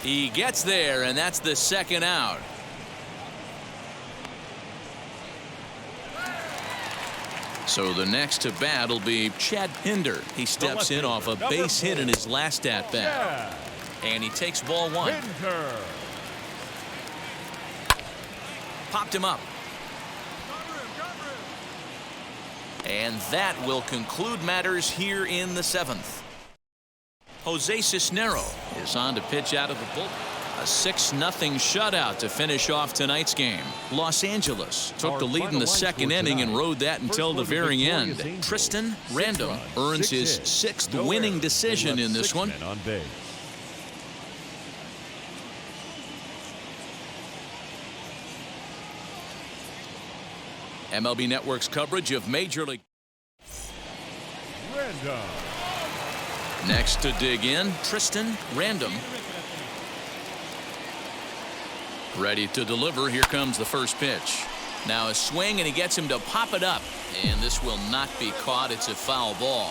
Speaker 1: He gets there, and that's the 2nd out. So the next to bat will be Chad Pinder. He steps in off a base hit in his last at bat. And he takes ball one. Popped him up. And that will conclude matters here in the 7th. Jose Cisnero is on to pitch out of the bullpen. A 6-0 shutout to finish off tonight's game. Los Angeles took the lead in the second inning and rode that until the very end. Tristan Random earns his 6th winning decision in this one. MLB Network's coverage of Major League. Next to dig in, Tristan Random. Ready to deliver. Here comes the first pitch. Now a swing, and he gets him to pop it up. And this will not be caught. It's a foul ball.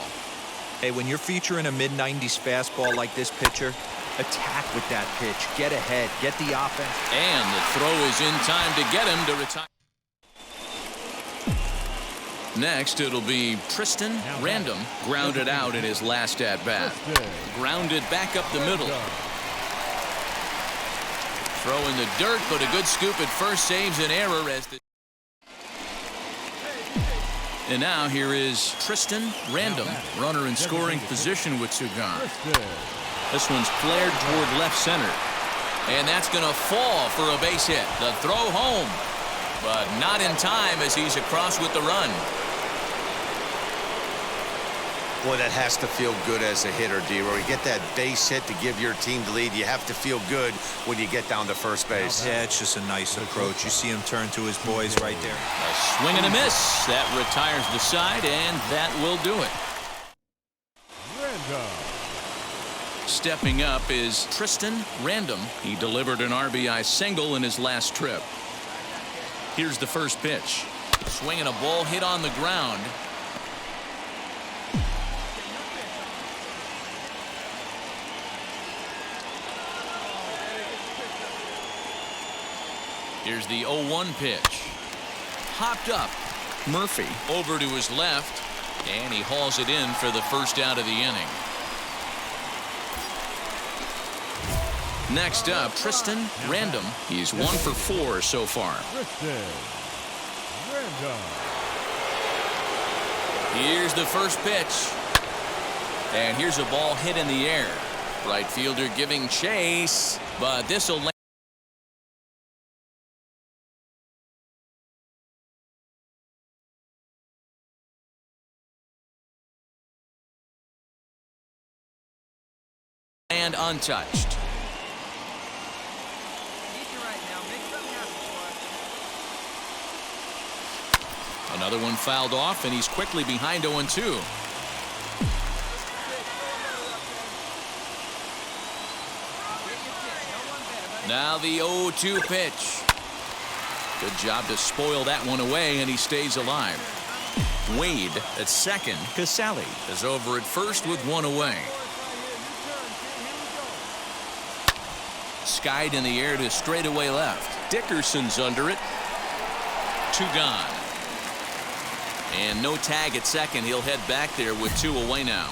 Speaker 3: Hey, when you're featuring a mid-90s fastball like this pitcher, attack with that pitch. Get ahead. Get the offense.
Speaker 1: And the throw is in time to get him to retire. Next, it'll be Tristan Random. Grounded out in his last at-bat. Grounded back up the middle. Throw in the dirt, but a good scoop at first saves an error as the. And now here is Tristan Random. Runner in scoring position with two gone. This one's flared toward left center. And that's going to fall for a base hit. The throw home, but not in time as he's across with the run.
Speaker 4: Boy, that has to feel good as a hitter, D-Roy. You get that base hit to give your team the lead. You have to feel good when you get down to first base.
Speaker 3: Yeah, it's just a nice approach. You see him turn to his boys right there.
Speaker 1: A swing and a miss. That retires the side, and that will do it. Stepping up is Tristan Random. He delivered an RBI single in his last trip. Here's the first pitch. Swinging a ball hit on the ground. Here's the 0-1 pitch. Hopped up. Murphy over to his left, and he hauls it in for the first out of the inning. Next up, Tristan Random. He's 1 for 4 so far. Here's the first pitch. And here's a ball hit in the air. Right fielder giving chase, but this will land untouched. Another one fouled off, and he's quickly behind 0-2. Now the 0-2 pitch. Good job to spoil that one away, and he stays alive. Wade at second. Casale is over at first with one away. Skied in the air to straightaway left. Dickerson's under it. 2 gone. And no tag at second. He'll head back there with 2 away now.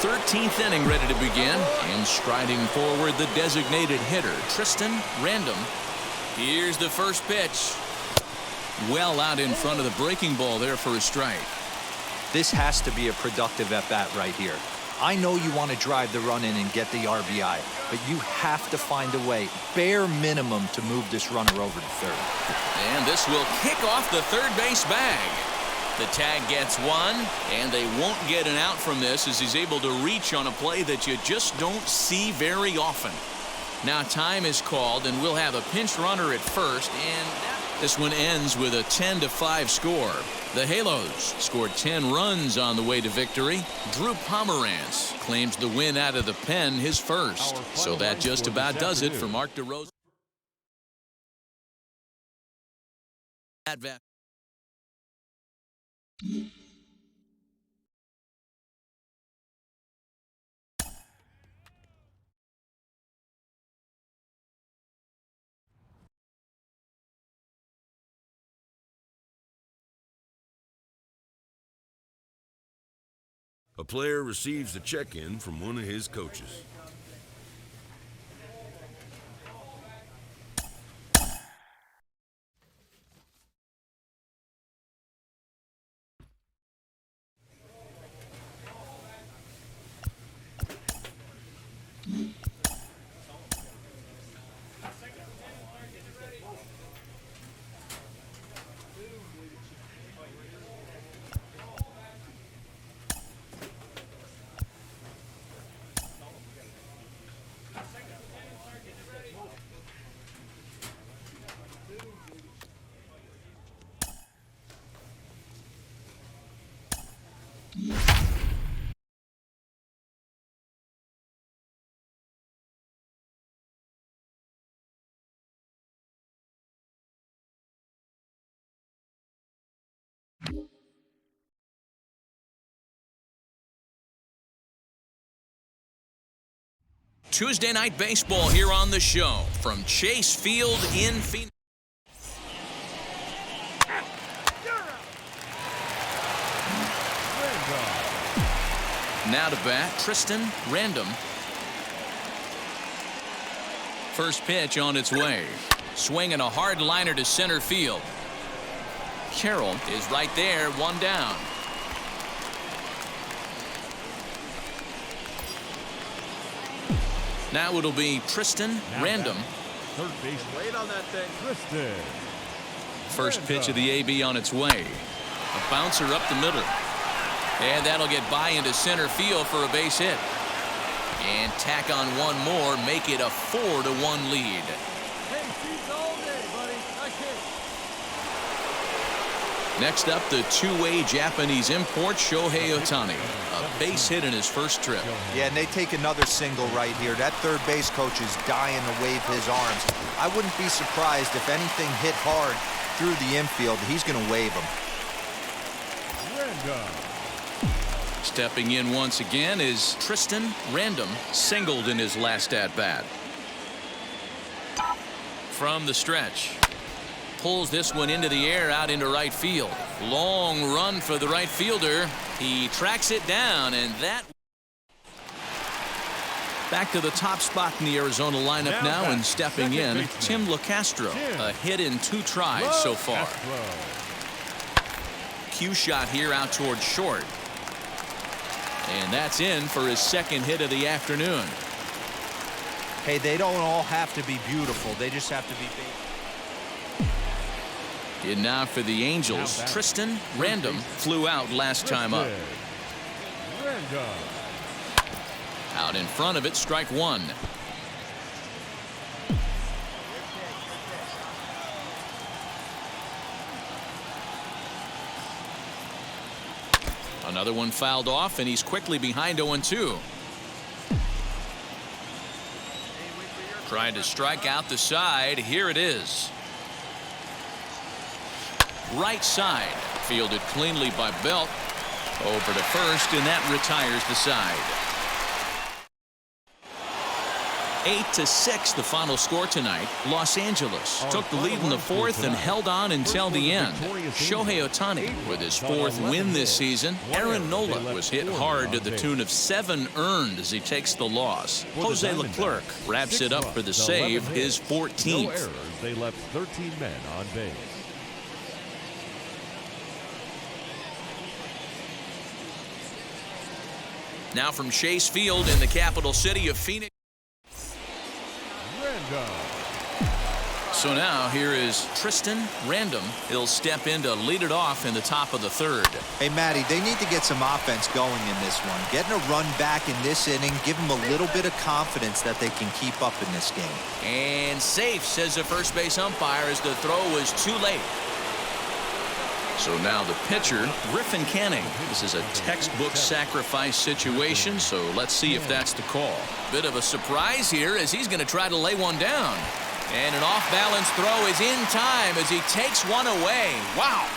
Speaker 1: 13th inning ready to begin. And striding forward, the designated hitter, Tristan Random. Here's the first pitch. Well out in front of the breaking ball there for a strike.
Speaker 3: This has to be a productive at-bat right here. I know you want to drive the run in and get the RBI, but you have to find a way, bare minimum, to move this runner over to third.
Speaker 1: And this will kick off the third base bag. The tag gets 1, and they won't get an out from this as he's able to reach on a play that you just don't see very often. Now time is called, and we'll have a pinch runner at first, and this one ends with a 10-5 score. The Halos scored 10 runs on the way to victory. Drew Pomerantz claims the win out of the pen, his first. So that just about does it for Mark DeRosa.
Speaker 7: A player receives a check-in from one of his coaches.
Speaker 1: Tuesday night baseball here on the show from Chase Field in Phoenix. Now to bat, Tristan Random. First pitch on its way. Swinging a hard liner to center field. Carroll is right there, one down. Now it'll be Tristan Random.
Speaker 2: Third base. Wait on that thing. Tristan.
Speaker 1: First pitch of the AB on its way. A bouncer up the middle. And that'll get by into center field for a base hit. And tack on one more, make it a 4-1 lead.
Speaker 2: Hey, seats all day, buddy.
Speaker 1: Next up, the two-way Japanese import, Shohei Ohtani. A base hit in his first trip.
Speaker 3: Yeah, and they take another single right here. That third base coach is dying to wave his arms. I wouldn't be surprised if anything hit hard through the infield. He's going to wave them.
Speaker 1: Stepping in once again is Tristan Random, singled in his last at-bat. From the stretch. Pulls this one into the air out into right field. Long run for the right fielder. He tracks it down, and that... Back to the top spot in the Arizona lineup now, and stepping in, Tim LaCastro. A hit in 2 tries so far. Cue shot here out towards short. And that's in for his second hit of the afternoon.
Speaker 3: Hey, they don't all have to be beautiful. They just have to be big.
Speaker 1: And now for the Angels, Tristan Random flew out last time up. Out in front of it, strike one. Another one fouled off, and he's quickly behind 0-2. Trying to strike out the side. Here it is. Right side, fielded cleanly by Belt. Over to first, and that retires the side. 8-6 the final score tonight. Los Angeles took the lead in the fourth and held on until the end. Shohei Ohtani with his 4th win this season. Aaron Nola was hit hard to the tune of 7 earned as he takes the loss. Jose Leclerc wraps it up for the save, his 14th.
Speaker 2: No errors. They left 13 men on base.
Speaker 1: Now from Chase Field in the capital city of Phoenix. So now here is Tristan Random. He'll step in to lead it off in the top of the 3rd.
Speaker 3: Hey, Matty, they need to get some offense going in this one. Getting a run back in this inning, give them a little bit of confidence that they can keep up in this game.
Speaker 1: And safe, says the first base umpire, as the throw was too late. So now the pitcher, Griffin Canning. This is a textbook sacrifice situation, so let's see if that's the call. Bit of a surprise here as he's going to try to lay one down. And an off-balance throw is in time as he takes one away. Wow.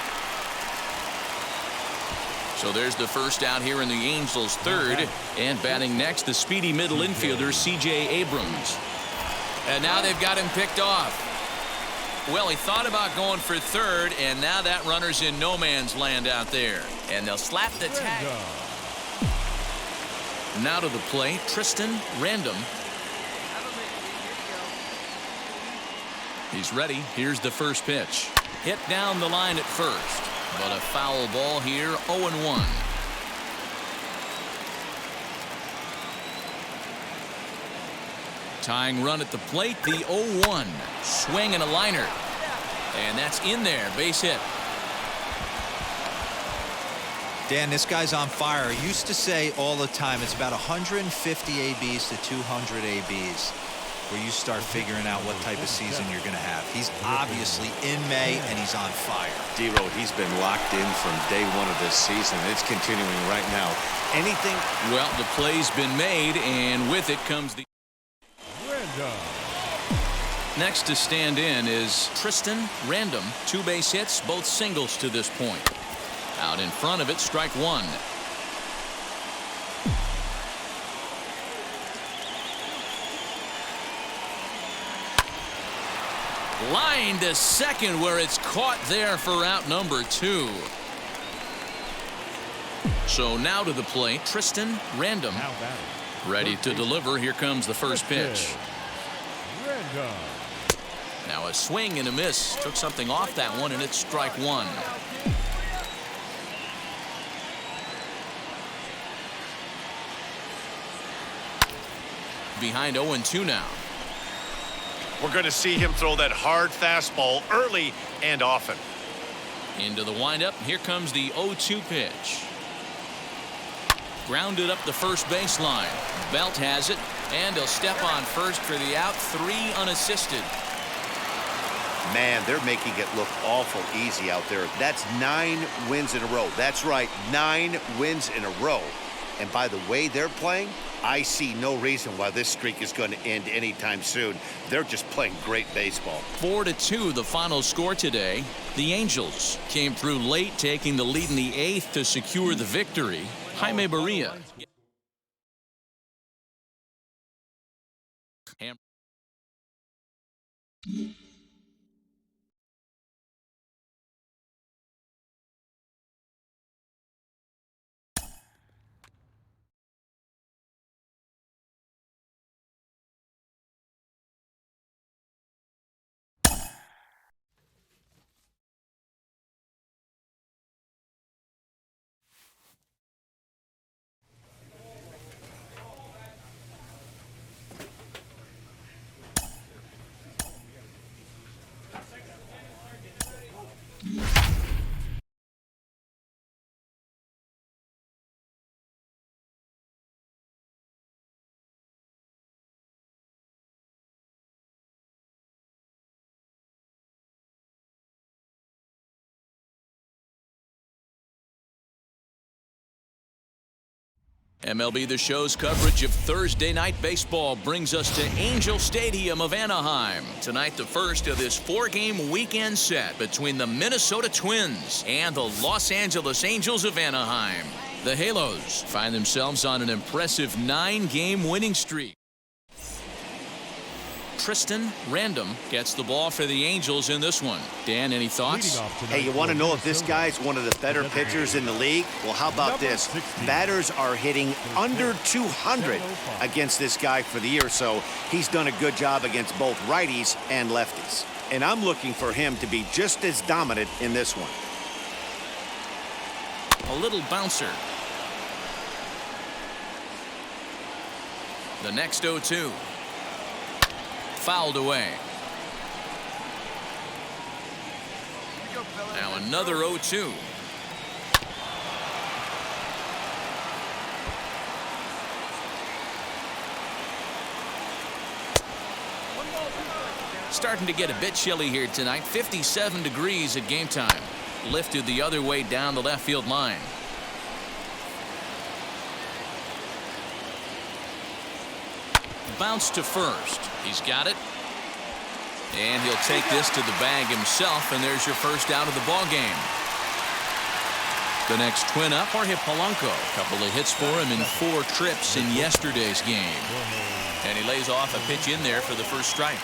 Speaker 1: So there's the first out here in the Angels' 3rd. And batting next, the speedy middle infielder, C.J. Abrams. And now they've got him picked off. Well, he thought about going for 3rd, and now that runner's in no man's land out there. And they'll slap the tag. Now to the plate, Tristan Random. He's ready. Here's the first pitch. Hit down the line at first, but a foul ball here, 0-1. Tying run at the plate, the 0-1. Swing and a liner. And that's in there, base hit.
Speaker 3: Dan, this guy's on fire. I used to say all the time it's about 150 ABs to 200 ABs where you start figuring out what type of season you're going to have. He's obviously in May, and he's on fire.
Speaker 4: D-Road, he's been locked in from day one of this season. It's continuing right now. Anything?
Speaker 1: Well, the play's been made, and with it comes the... Next to stand in is Tristan Random. 2 base hits, both singles to this point. Out in front of it, strike 1. Line to second, where it's caught there for out number 2. So now to the plate, Tristan Random. Ready to deliver. Here comes the first pitch. Now a swing and a miss. Took something off that one, and it's strike 1. Behind 0-2 now.
Speaker 5: We're going to see him throw that hard fastball early and often.
Speaker 1: Into the windup. Here comes the 0-2 pitch. Grounded up the first baseline. Belt has it, and he'll step on first for the out. 3 unassisted.
Speaker 5: Man, they're making it look awful easy out there. That's 9 wins in a row. That's right, 9 wins in a row. And by the way they're playing, I see no reason why this streak is going to end anytime soon. They're just playing great baseball.
Speaker 1: 4-2 the final score today. The Angels came through late, taking the lead in the 8th to secure the victory. Jaime Barria. MLB The Show's coverage of Thursday night baseball brings us to Angel Stadium of Anaheim. Tonight, the first of this 4-game weekend set between the Minnesota Twins and the Los Angeles Angels of Anaheim. The Halos find themselves on an impressive 9-game winning streak. Tristan Random gets the ball for the Angels in this one. Dan, any thoughts?
Speaker 5: Hey, you want to know if this guy's one of the better pitchers in the league? Well, how about this? Batters are hitting under 200 against this guy for the year, so he's done a good job against both righties and lefties. And I'm looking for him to be just as dominant in this one.
Speaker 1: A little bouncer. The next 0-2. Fouled away. Now another 0-2. Starting to get a bit chilly here tonight. 57 degrees at game time. Lifted the other way down the left field line. Bounce to first. He's got it. And he'll take this to the bag himself, and there's your first out of the ball game. The next twin up, Jorge Polanco. A couple of hits for him in 4 trips in yesterday's game. And he lays off a pitch in there for the first strike.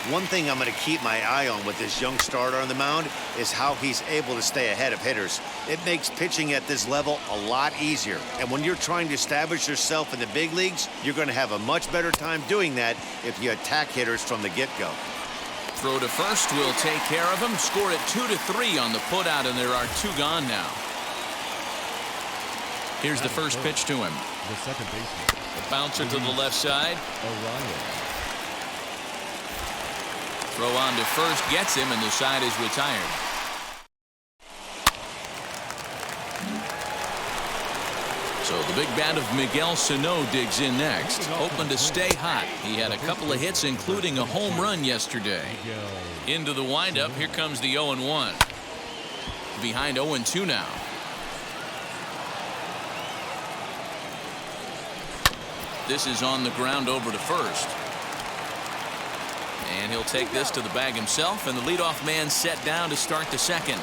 Speaker 5: One thing I'm going to keep my eye on with this young starter on the mound is how he's able to stay ahead of hitters. It makes pitching at this level a lot easier. And when you're trying to establish yourself in the big leagues, you're going to have a much better time doing that if you attack hitters from the get-go.
Speaker 1: Throw to first will take care of him. Score it 2-3 on the putout, and there are 2 gone now. Here's the first pitch to him.
Speaker 2: The second baseman.
Speaker 1: The bouncer to the left side.
Speaker 2: Orion.
Speaker 1: Throw on to first gets him, and the side is retired. So the big bat of Miguel Sano digs in next. Hoping to stay hot. He had a couple of hits, including a home run yesterday. Into the windup. Here comes the 0-1. Behind 0-2 now. This is on the ground over to first. And he'll take this to the bag himself, and the leadoff man set down to start the second.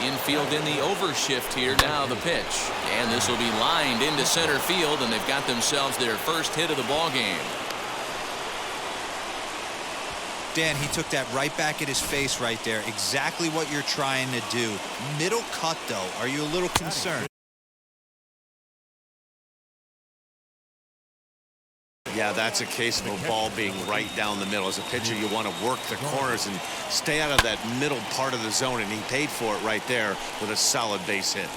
Speaker 1: Infield in the overshift here now the pitch. And this will be lined into center field, and they've got themselves their first hit of the ball game.
Speaker 3: Dan, he took that right back at his face right there. Exactly what you're trying to do. Middle cut, though. Are you a little concerned?
Speaker 4: Yeah, that's a case of a ball being right down the middle. As a pitcher, you want to work the corners and stay out of that middle part of the zone, and he paid for it right there with a solid base hit.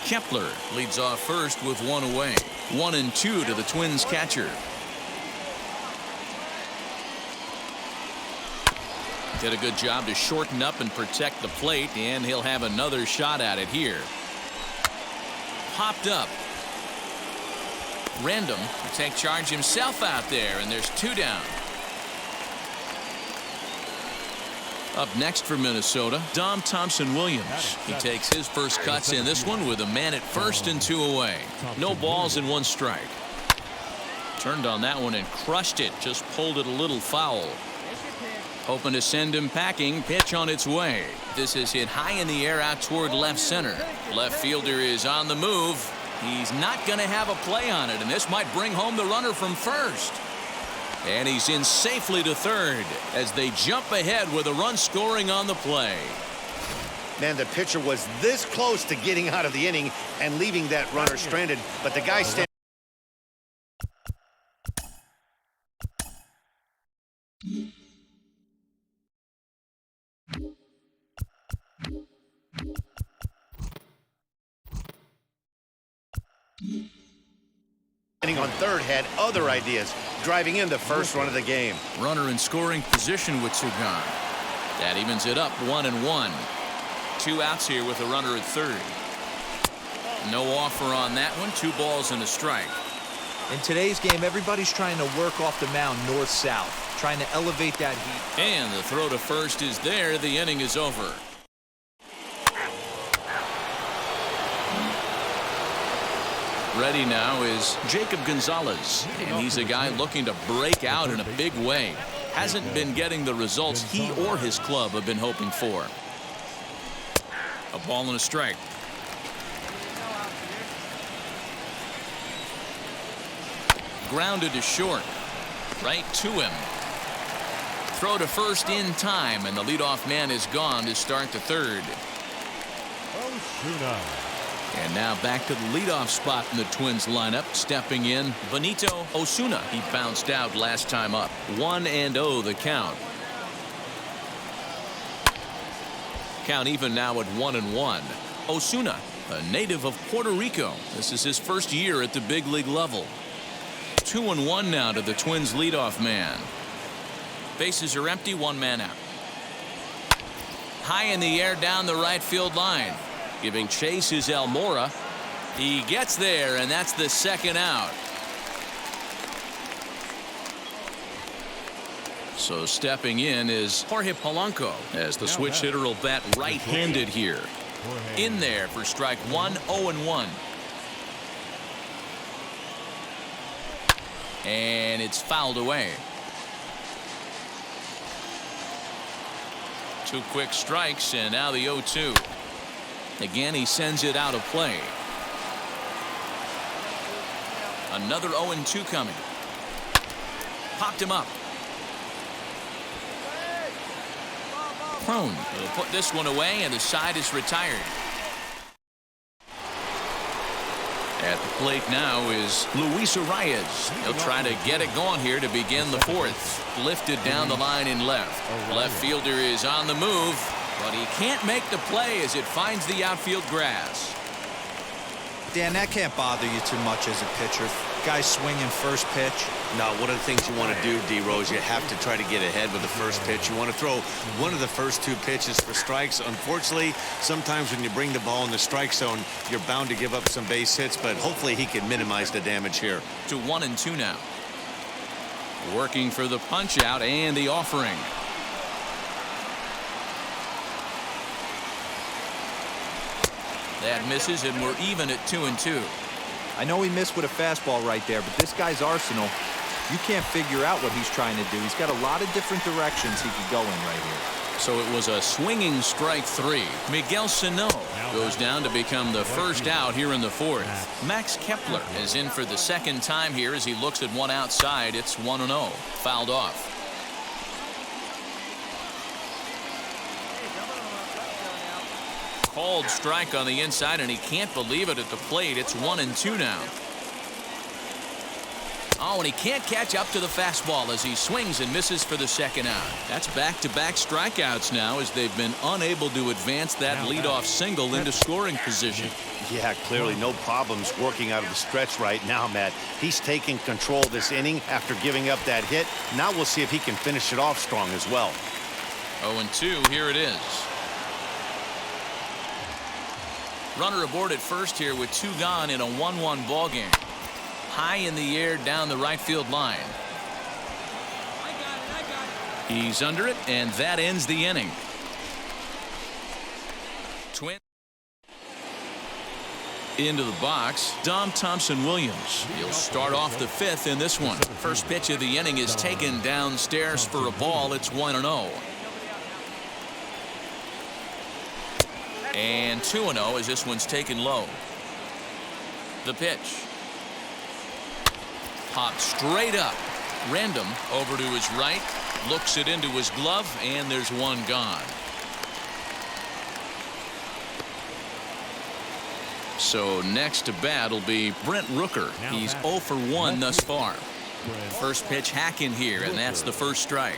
Speaker 1: Kepler leads off first with 1 away. 1-2 to the Twins catcher. Did a good job to shorten up and protect the plate, and he'll have another shot at it here. Popped up. Random to take charge himself out there, and there's 2 down. Up next for Minnesota, Dom Thompson-Williams. He takes his first cuts in this one with a man at first and 2 away. No balls and 1 strike. Turned on that one and crushed it. Just pulled it a little foul. Hoping to send him packing. Pitch on its way. This is hit high in the air out toward left center. Left fielder is on the move. He's not going to have a play on it, and this might bring home the runner from first. And he's in safely to third as they jump ahead with a run scoring on the play.
Speaker 5: Man, the pitcher was this close to getting out of the inning and leaving that runner stranded, but the guy standing. On third had other ideas, driving in the first run of the game.
Speaker 1: Runner in scoring position with 2 gone. That evens it up 1-1. 2 outs here with a runner at third. No offer on that one. 2 balls and a strike.
Speaker 3: In today's game, everybody's trying to work off the mound north-south, trying to elevate that heat.
Speaker 1: And the throw to first is there. The inning is over. Ready now is Jacob Gonzalez, and he's a guy looking to break out in a big way. Hasn't been getting the results he or his club have been hoping for. A ball and a strike. Grounded to short. Right to him. Throw to first in time, and the leadoff man is gone to start the third.
Speaker 2: Osuna.
Speaker 1: And now back to the leadoff spot in the Twins lineup. Stepping in, Benito Osuna. He bounced out last time up. 1-0 the count. Count even now at 1-1. Osuna, a native of Puerto Rico. This is his first year at the big league level. 2-1 now to the Twins leadoff man. Bases are empty, 1 man out. High in the air down the right field line. Giving chase is Almora. He gets there, and that's the second out. So stepping in is Jorge Polanco, as the switch hitter will bat right-handed here. In there for strike 1, 0-1. And it's fouled away. 2 quick strikes, and now the 0-2. Again, he sends it out of play. Another 0-2 coming. Popped him up. Prone will put this one away, and the side is retired. At the plate now is Luis Arias. He'll try to get it going here to begin the fourth. Lifted down the line in left. Left fielder is on the move, but he can't make the play as it finds the outfield grass.
Speaker 3: Dan, that can't bother you too much as a pitcher. Guy swinging first pitch.
Speaker 4: Now, one of the things you want to do, D-Rose, you have to try to get ahead with the first pitch. You want to throw one of the first two pitches for strikes. Unfortunately, sometimes when you bring the ball in the strike zone, you're bound to give up some base hits, but hopefully he can minimize the damage here.
Speaker 1: To 1-2 now. Working for the punch out and the offering. That misses, and we're even at 2-2.
Speaker 3: I know he missed with a fastball right there, but this guy's arsenal, you can't figure out what he's trying to do. He's got a lot of different directions he could go in right here.
Speaker 1: So it was a swinging strike three. Miguel Sano goes down to become the first out here in the fourth. Max Kepler is in for the second time here as he looks at one outside. It's 1-0. Fouled off. Called strike on the inside, and he can't believe it at the plate. It's 1-2 now. Oh, and he can't catch up to the fastball as he swings and misses for the second out. That's back-to-back strikeouts now as they've been unable to advance that leadoff single into scoring position.
Speaker 5: Yeah, clearly no problems working out of the stretch right now, Matt. He's taking control of this inning after giving up that hit. Now we'll see if he can finish it off strong as well.
Speaker 1: 0-2, here it is. Runner aboard at first here with two gone in a 1-1 ball game. High in the air down the right field line. He's under it, and that ends the inning. Twin into the box, Dom Thompson-Williams. He'll start off the fifth in this one. First pitch of the inning is taken downstairs for a ball. It's 1-0. And 2-0 as this one's taken low. The pitch. Popped straight up. Random over to his right. Looks it into his glove, and there's one gone. So next to bat will be Brent Rooker. He's 0 for 1 thus far. First pitch hacking here, and that's the first strike.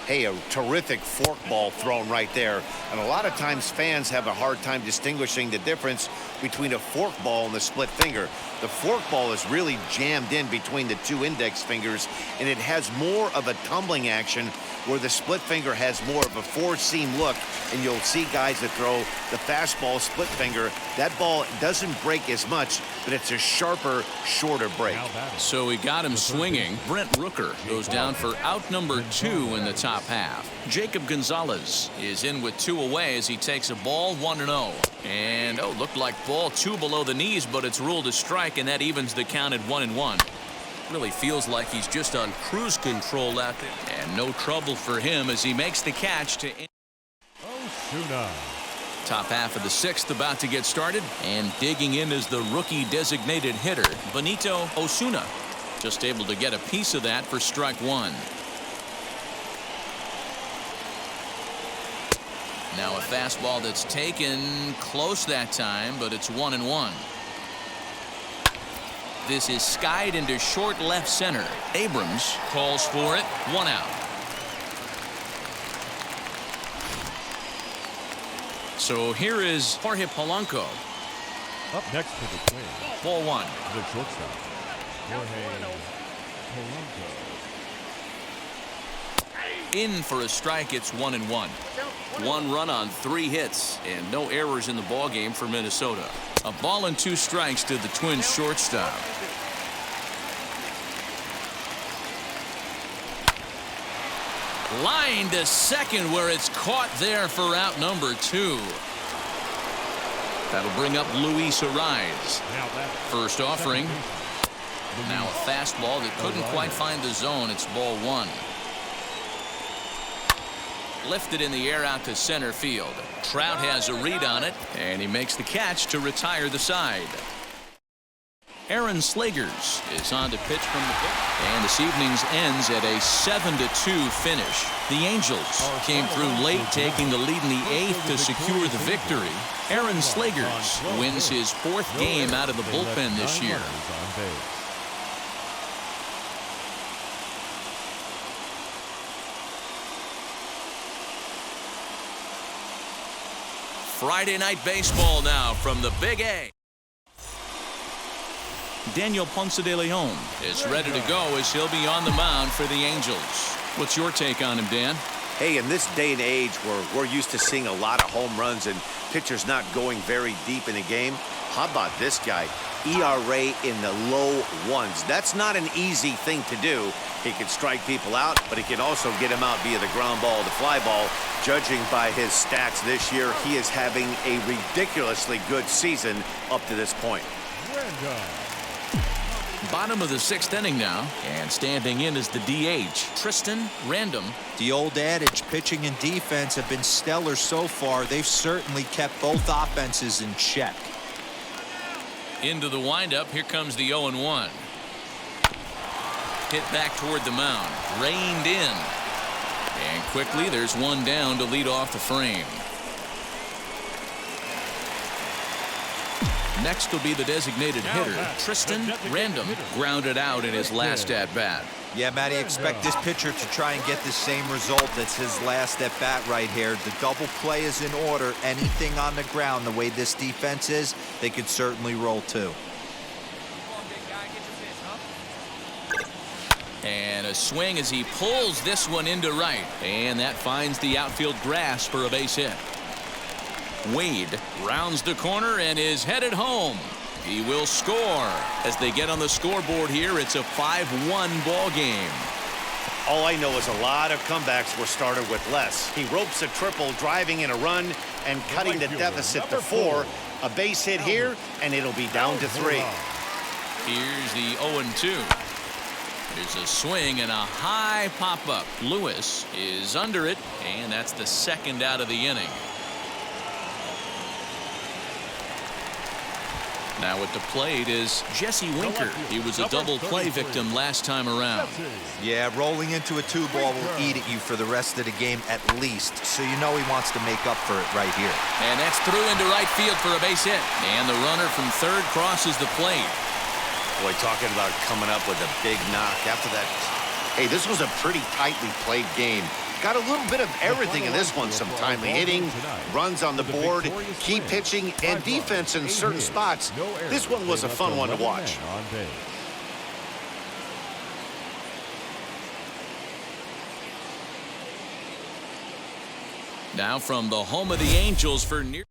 Speaker 5: Hey, a terrific forkball thrown right there. And a lot of times fans have a hard time distinguishing the difference between a forkball and the split finger. The forkball is really jammed in between the two index fingers, and it has more of a tumbling action, where the split finger has more of a four-seam look. And you'll see guys that throw the fastball split finger. That ball doesn't break as much, but it's a sharper, shorter break.
Speaker 1: So we got him swinging. Brent Rooker goes down for out number 2 in the top half. Jacob Gonzalez is in with 2 away as he takes a ball 1-0. And looked like ball 2 below the knees, but it's ruled a strike, and that evens the count at 1-1. Really feels like he's just on cruise control out there. And no trouble for him as he makes the catch to end. Top half of the 6th about to get started, and digging in is the rookie designated hitter, Benito Osuna. Just able to get a piece of that for strike 1. Now a fastball that's taken close that time, but it's 1-1. This is skied into short left center. Abrams calls for it. 1 out. So here is Jorge Polanco.
Speaker 2: Up next to the plate,
Speaker 1: Ball 1.
Speaker 2: the shortstop, Jorge Polanco.
Speaker 1: In for a strike. It's 1-1. 1 run on 3 hits, and no errors in the ball game for Minnesota. A ball and 2 strikes to the Twins shortstop. Line to second, where it's caught there for out number 2. That'll bring up Luis Arias. First offering. Now a fastball that couldn't quite find the zone. It's ball 1. Lifted in the air out to center field. Trout has a read on it, and he makes the catch to retire the side. Aaron Slegers is on to pitch from the pit. And this evening's ends at a 7-2 finish. The Angels came through late, taking the lead in the 8th to secure the victory. Aaron Slegers wins his 4th game out of the bullpen this year. Friday night baseball now from the Big A. Daniel Ponce de Leon is ready to go as he'll be on the mound for the Angels. What's your take on him, Dan?
Speaker 5: Hey, in this day and age where we're used to seeing a lot of home runs and pitchers not going very deep in a game, how about this guy? ERA in the low ones. That's not an easy thing to do. He can strike people out, but he can also get them out via the ground ball, the fly ball. Judging by his stats this year, he is having a ridiculously good season up to this point.
Speaker 1: Bottom of the 6th inning now, and standing in is the DH, Tristan Random.
Speaker 3: The old adage, pitching and defense have been stellar so far. They've certainly kept both offenses in check.
Speaker 1: Into the windup, here comes the 0-1. Hit back toward the mound, reined in. And quickly, there's one down to lead off the frame. Next will be the designated hitter, Tristan Random, grounded out in his last at-bat.
Speaker 3: Yeah, Matty, expect this pitcher to try and get the same result as his last at-bat right here. The double play is in order. Anything on the ground, the way this defense is, they could certainly roll too.
Speaker 1: And a swing as he pulls this one into right. And that finds the outfield grass for a base hit. Wade rounds the corner and is headed home. He will score. As they get on the scoreboard here, it's a 5-1 ball game.
Speaker 5: All I know is a lot of comebacks were started with less. He ropes a triple, driving in a run and cutting the deficit to 4. A base hit here, and it'll be down to 3.
Speaker 1: Here's the 0-2. There's a swing and a high pop-up. Lewis is under it, and that's the 2nd out of the inning. Now at the plate is Jesse Winker. He was a double play victim last time around.
Speaker 3: Yeah, rolling into a 2-ball will eat at you for the rest of the game at least, so you know he wants to make up for it right here.
Speaker 1: And that's through into right field for a base hit. And the runner from third crosses the plate.
Speaker 5: Boy, talking about coming up with a big knock after that. Hey, this was a pretty tightly played game. Got a little bit of everything in this one. Some timely hitting, runs on the board, key pitching, and defense in certain spots. This one was a fun one to watch.
Speaker 1: Now from the home of the Angels for near.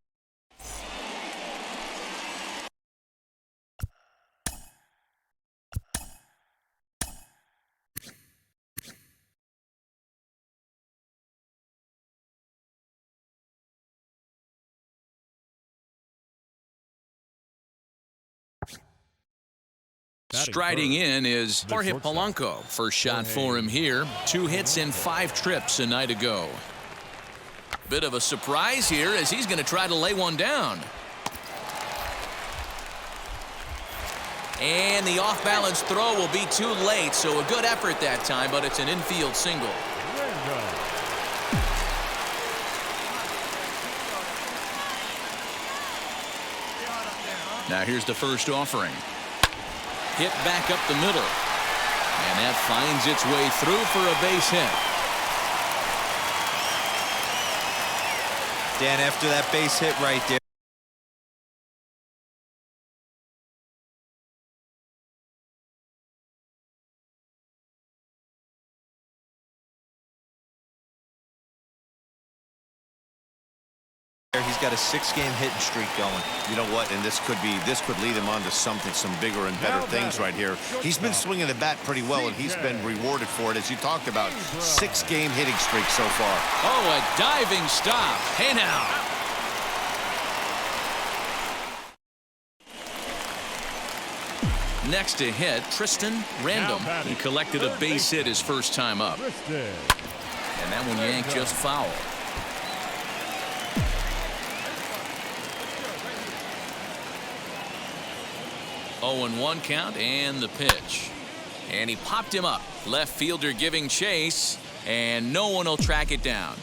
Speaker 1: Striding in is Jorge Polanco. First shot for him here. 2 hits in 5 trips a night ago. Bit of a surprise here as he's going to try to lay one down. And the off-balance throw will be too late, so a good effort that time, but it's an infield single. Now here's the first offering. Hit back up the middle. And that finds its way through for a base hit.
Speaker 3: Dan, after that base hit right there. He's got a 6-game hitting streak going.
Speaker 5: You know what? And this could lead him on to some bigger and better things right here. He's been swinging the bat pretty well, and he's been rewarded for it, as you talked about. 6-game hitting streak so far.
Speaker 1: Oh, a diving stop. Hey now. Next to hit, Tristan Random. He collected a base hit his first time up. And that one yanked just foul. 0-1 count and the pitch. And he popped him up. Left fielder giving chase, and no one will track it down.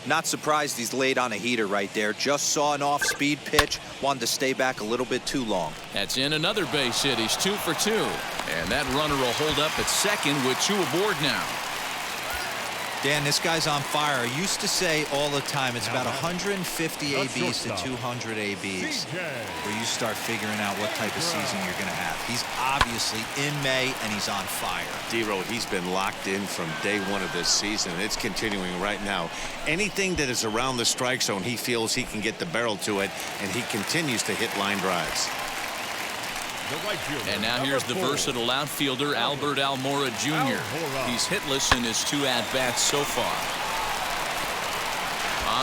Speaker 3: Not surprised he's laid on a heater right there. Just saw an off-speed pitch. Wanted to stay back a little bit too long.
Speaker 1: That's in another base hit. He's 2 for 2. And that runner will hold up at second with 2 aboard now.
Speaker 3: Dan, this guy's on fire. I used to say all the time it's about 150 ABs to 200 ABs where you start figuring out what type of season you're going to have. He's obviously in May, and he's on fire.
Speaker 4: D-Row, he's been locked in from day one of this season, and it's continuing right now. Anything that is around the strike zone, he feels he can get the barrel to it, and he continues to hit line drives.
Speaker 1: And now here's the versatile outfielder, Albert Almora Jr. He's hitless in his 2 at-bats so far.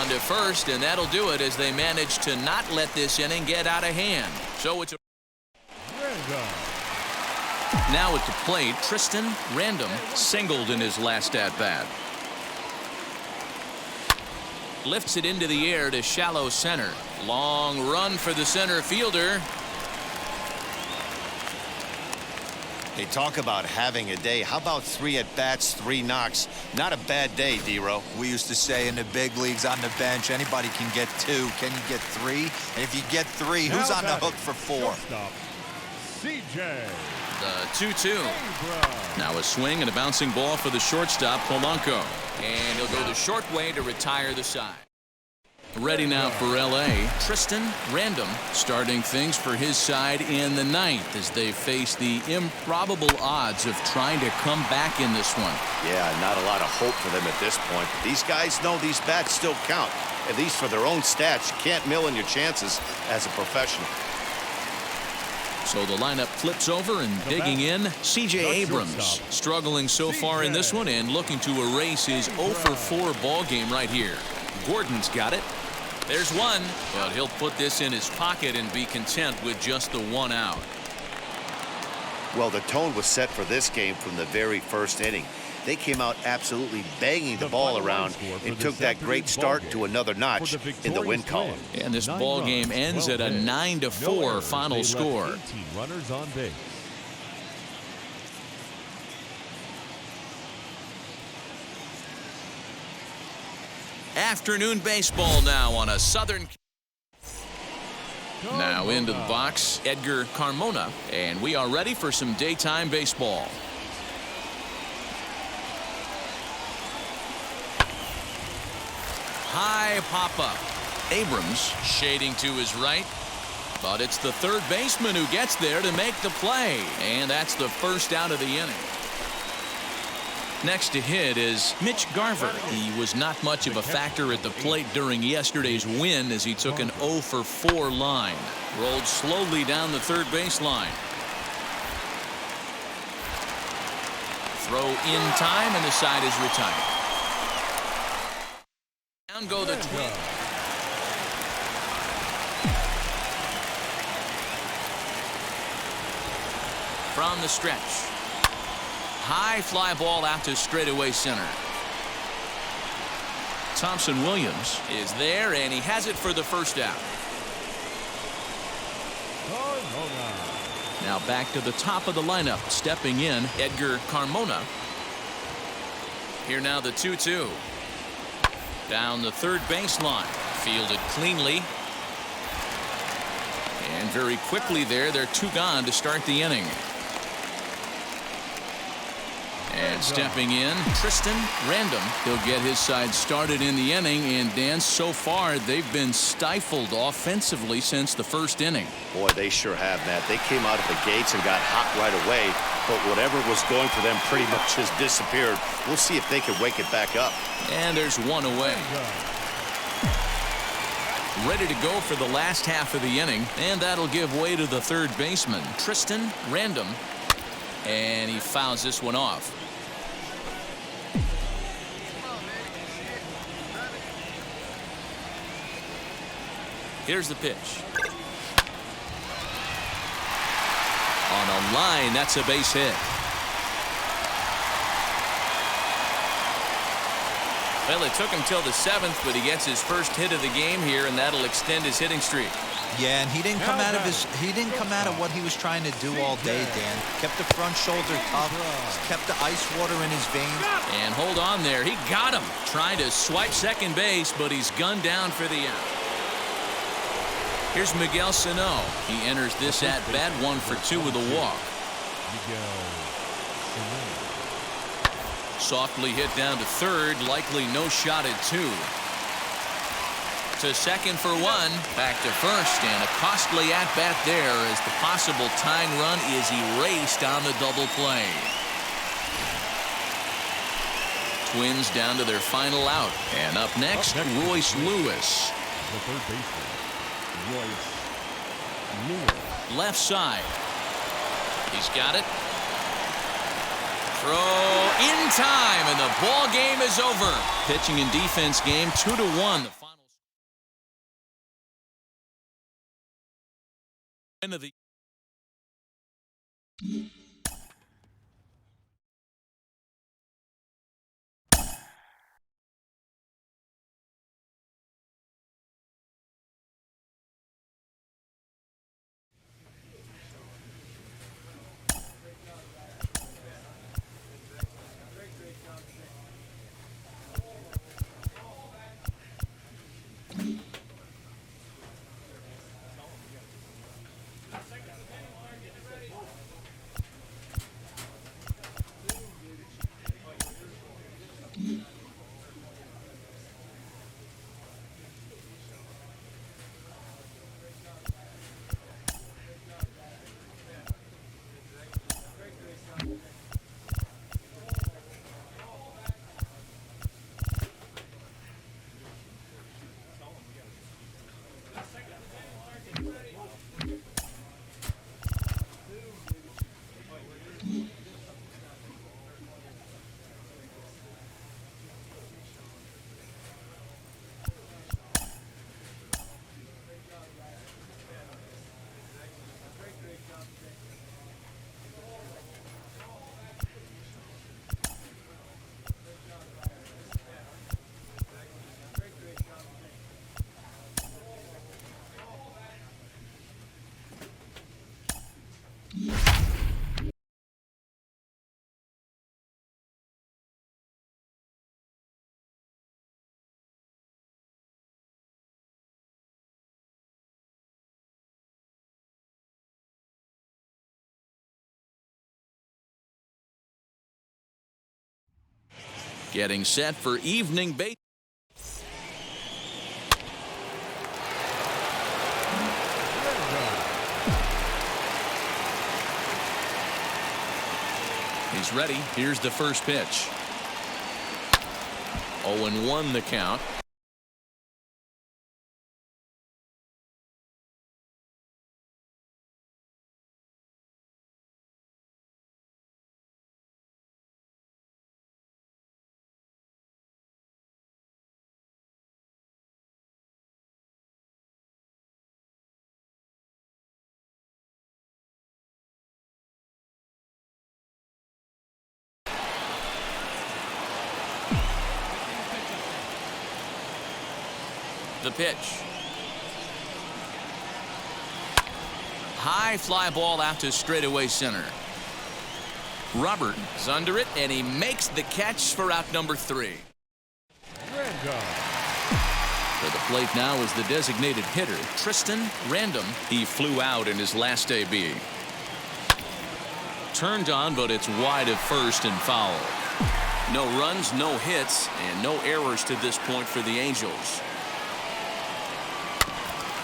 Speaker 1: On to first, and that'll do it as they manage to not let this inning get out of hand. So it's a... Now at the plate, Tristan Random singled in his last at-bat. Lifts it into the air to shallow center. Long run for the center fielder.
Speaker 4: They talk about having a day. How about 3 at-bats, 3 knocks? Not a bad day, D-Row.
Speaker 3: We used to say in the big leagues on the bench, anybody can get 2. Can you get 3? And if you get 3, who's on the hook for 4?
Speaker 2: CJ.
Speaker 1: The 2-2. Now a swing and a bouncing ball for the shortstop, Polanco. And he'll go the short way to retire the side. Ready now for L.A. Tristan Random starting things for his side in the 9th as they face the improbable odds of trying to come back in this one.
Speaker 5: Yeah, not a lot of hope for them at this point. These guys know these bats still count, at least for their own stats. You can't mill in your chances as a professional.
Speaker 1: So the lineup flips over, and digging in, C.J. Abrams, struggling so far in this one and looking to erase his 0 for 4 ball game right here. Gordon's got it. There's one, but he'll put this in his pocket and be content with just the 1 out.
Speaker 5: Well, the tone was set for this game from the very first inning. They came out absolutely banging the ball around and took that great start to another notch in the win column.
Speaker 1: And this ball game ends at a 9-4 final score.
Speaker 2: 18 runners on base.
Speaker 1: Afternoon baseball now on a Southern. Now into the box, Edgar Carmona, and we are ready for some daytime baseball. High pop-up. Abrams shading to his right, but it's the third baseman who gets there to make the play, and that's the first out of the inning. Next to hit is Mitch Garver. He was not much of a factor at the plate during yesterday's win as he took an 0 for 4 line. Rolled slowly down the third baseline. Throw in time, and the side is retired. Down go the Twins. From the stretch. High fly ball out to straightaway center. Thompson Williams is there, and he has it for the first out. Now back to the top of the lineup. Stepping in, Edgar Carmona. Here now the 2-2. Down the third baseline. Fielded cleanly. And very quickly there, they're 2 gone to start the inning. And stepping in, Tristan Random. He'll get his side started in the inning, and Dan, so far they've been stifled offensively since the first inning.
Speaker 5: Boy, they sure have, Matt. They came out of the gates and got hot right away, but whatever was going for them pretty much has disappeared. We'll see if they can wake it back up.
Speaker 1: And there's 1 away. Ready to go for the last half of the inning, and that'll give way to the third baseman, Tristan Random. And he fouls this one off. Here's the pitch. On a line, that's a base hit. Well, it took him till the 7th, but he gets his first hit of the game here, and that'll extend his hitting streak.
Speaker 3: Yeah, and he didn't come out of what he was trying to do all day, Dan. Kept the front shoulder tough, kept the ice water in his veins.
Speaker 1: And hold on there. He got him. Trying to swipe second base, but he's gunned down for the out. Here's Miguel Sano. He enters this at-bat 1 for 2 with a walk. Softly hit down to third. Likely no shot at 2. To second for 1. Back to first, and a costly at-bat there as the possible tying run is erased on the double play. Twins down to their final out. And up next, Royce Lewis.
Speaker 2: The third baseman, Royce Lewis.
Speaker 1: Left side. He's got it. Throw in time, and the ball game is over. Pitching and defense game 2-1. The final end of the getting set for evening base. He's ready. Here's the first pitch. 0-1 the count. The pitch. High fly ball out to straightaway center. Robert is under it, and he makes the catch for out number 3. For the plate now is the designated hitter, Tristan Random. He flew out in his last AB. Turned on, but it's wide of first and foul. No runs, no hits, and no errors to this point for the Angels.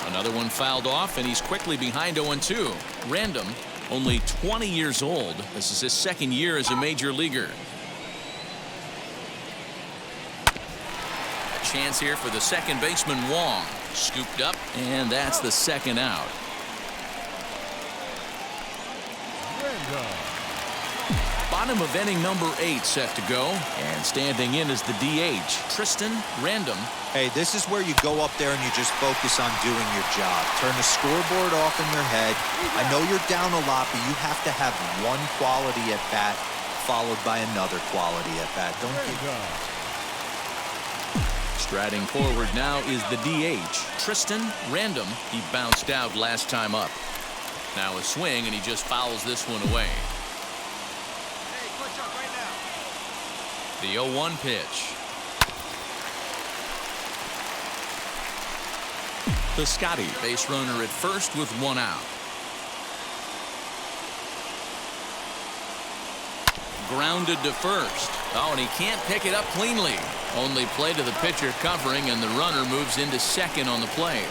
Speaker 1: Another one fouled off, and he's quickly behind 0-2. Random, only 20 years old. This is his second year as a major leaguer. A chance here for the second baseman, Wong. Scooped up, and that's the second out. Bottom of inning number 8 set to go, and standing in is the DH, Tristan Random.
Speaker 3: Hey, this is where you go up there and you just focus on doing your job. Turn the scoreboard off in your head. I know you're down a lot, but you have to have one quality at bat followed by another quality at bat. Don't get...
Speaker 1: Striding forward now is the DH, Tristan Random. He bounced out last time up. Now a swing, and he just fouls this one away. The 0-1 pitch. Tstashe, base runner at first with one out. Grounded to first. Oh, and he can't pick it up cleanly. Only play to the pitcher covering, and the runner moves into second on the play.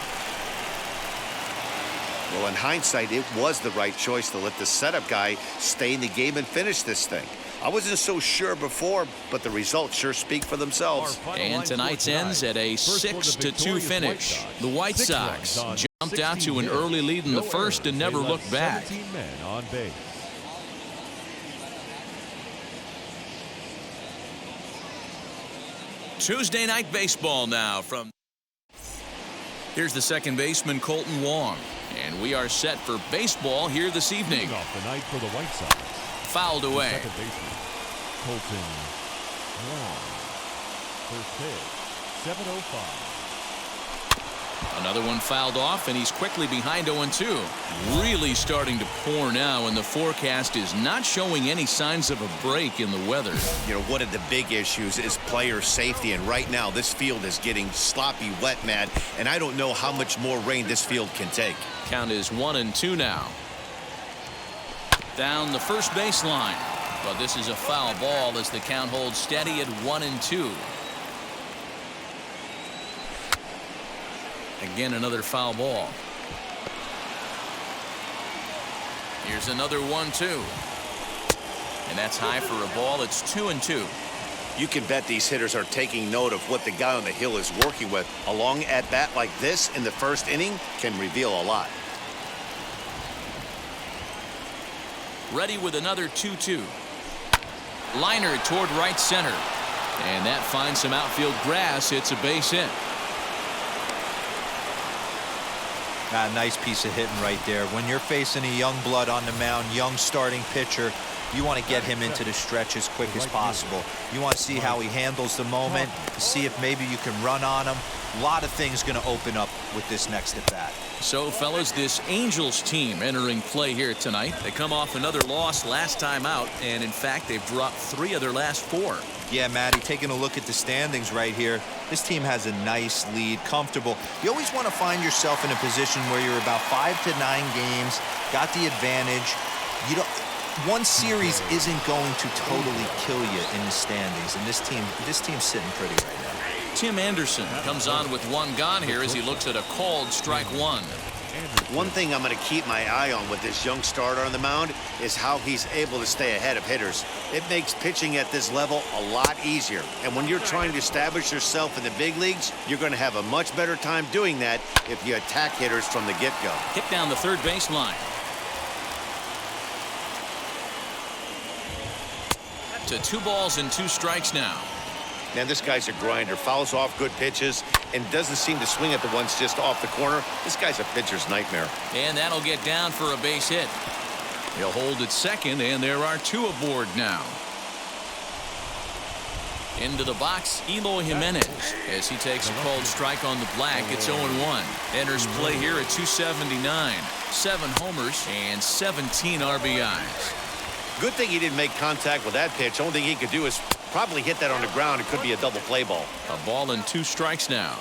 Speaker 5: Well, in hindsight, it was the right choice to let the setup guy stay in the game and finish this thing. I wasn't so sure before, but the results sure speak for themselves.
Speaker 1: And tonight's ends at a 6-2 finish. The White Sox jumped out to an early lead in the first and never looked back.
Speaker 2: 17 men on base.
Speaker 1: Tuesday night baseball now from. Here's the second baseman, Colton Wong. And we are set for baseball here this evening.
Speaker 2: Leading off the night for the White Sox.
Speaker 1: Fouled away.
Speaker 2: Second baseman, Colton Wong. First pitch, 7:05.
Speaker 1: Another one fouled off, and he's quickly behind 0-2. Really starting to pour now, and the forecast is not showing any signs of a break in the weather.
Speaker 5: You know, one of the big issues is player safety, and right now this field is getting sloppy wet, man, and I don't know how much more rain this field can take.
Speaker 1: Count is 1-2 now. Down the first baseline, but this is a foul ball as the count holds steady at 1-2. Again, another foul ball. Here's another 1-2. And that's high for a ball. It's 2-2.
Speaker 5: You can bet these hitters are taking note of what the guy on the hill is working with. A long at bat like this in the first inning can reveal a lot.
Speaker 1: Ready with another 2-2. Liner toward right center. And that finds some outfield grass. It's a base hit.
Speaker 3: Nice piece of hitting right there. When you're facing a young blood on the mound, young starting pitcher, you want to get him into the stretch as quick as possible. You want to see how he handles the moment, see if maybe you can run on him. A lot of things going to open up with this next at bat.
Speaker 1: So, fellas, this Angels team entering play here tonight. They come off another loss last time out, and in fact, they've dropped 3 of their last 4.
Speaker 3: Yeah, Matty, taking a look at the standings right here, this team has a nice lead, comfortable. You always want to find yourself in a position where you're about 5 to 9 games, got the advantage. You don't. One series isn't going to totally kill you in the standings, and this team's sitting pretty right now.
Speaker 1: Tim Anderson comes on with 1 gone here as he looks at a called strike 1.
Speaker 5: One thing I'm going to keep my eye on with this young starter on the mound is how he's able to stay ahead of hitters. It makes pitching at this level a lot easier. And when you're trying to establish yourself in the big leagues, you're going to have a much better time doing that if you attack hitters from the get-go.
Speaker 1: Hit down the third baseline. To 2 balls and 2 strikes now.
Speaker 5: Man, this guy's a grinder. Fouls off good pitches and doesn't seem to swing at the ones just off the corner. This guy's a pitcher's nightmare.
Speaker 1: And that'll get down for a base hit. He'll hold at second, and there are 2 aboard now. Into the box, Eloy Jimenez as he takes a called strike on the black. It's 0-1. Enters play here at 279. 7 homers and 17 RBIs.
Speaker 5: Good thing he didn't make contact with that pitch. Only thing he could do is probably hit that on the ground. It could be a double play ball.
Speaker 1: A ball and 2 strikes now.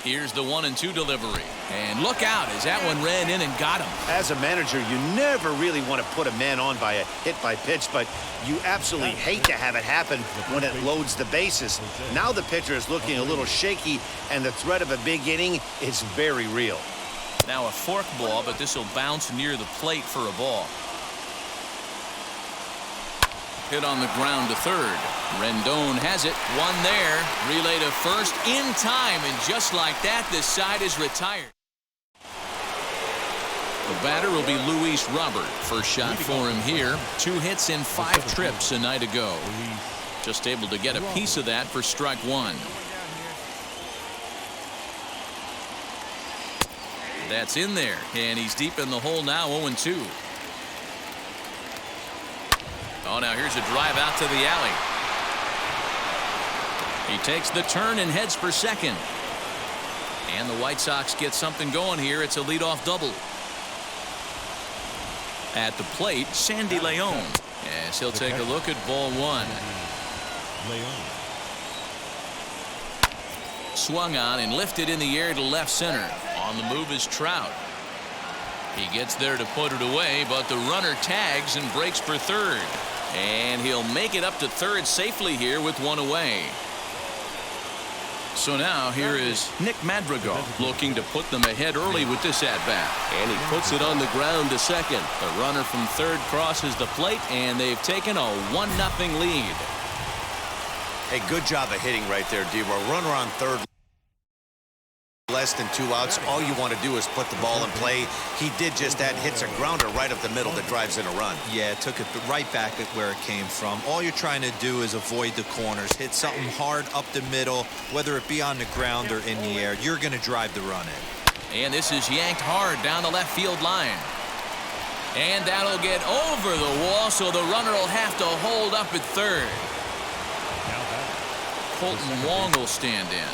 Speaker 1: Here's the 1-2 delivery. And look out as that one ran in and got him.
Speaker 5: As a manager, you never really want to put a man on by a hit by pitch, but you absolutely hate to have it happen when it loads the bases. Now the pitcher is looking a little shaky, and the threat of a big inning is very real.
Speaker 1: Now a fork ball, but this will bounce near the plate for a ball. Hit on the ground to third. Rendon has it. 1 there. Relay to first in time, and just like that, this side is retired. The batter will be Luis Robert. First shot for him here. 2 hits in 5 trips a night ago. Just able to get a piece of that for strike 1. That's in there, and he's deep in the hole now, 0-2. Oh, now here's a drive out to the alley. He takes the turn and heads for second. And the White Sox get something going here. It's a leadoff double. At the plate, Sandy Leon. As he'll take a look at ball one. Swung on and lifted in the air to left center. On the move is Trout. He gets there to put it away, but the runner tags and breaks for third. And he'll make it up to third safely here with one away. So now here is Nick Madrigal looking to put them ahead early with this at-bat. And he puts it on the ground to second. The runner from third crosses the plate, and they've taken a 1-0 lead.
Speaker 4: Hey, good job of hitting right there, D-Roy. Runner on third. Less than 2 outs. All you want to do is put the ball in play. He did just that. Hits a grounder right up the middle that drives in a run.
Speaker 3: Yeah, took it right back at where it came from. All you're trying to do is avoid the corners. Hit something hard up the middle, whether it be on the ground or in the air. You're going to drive the run in.
Speaker 1: And this is yanked hard down the left field line. And that'll get over the wall, so the runner will have to hold up at third. Colton Wong will stand in.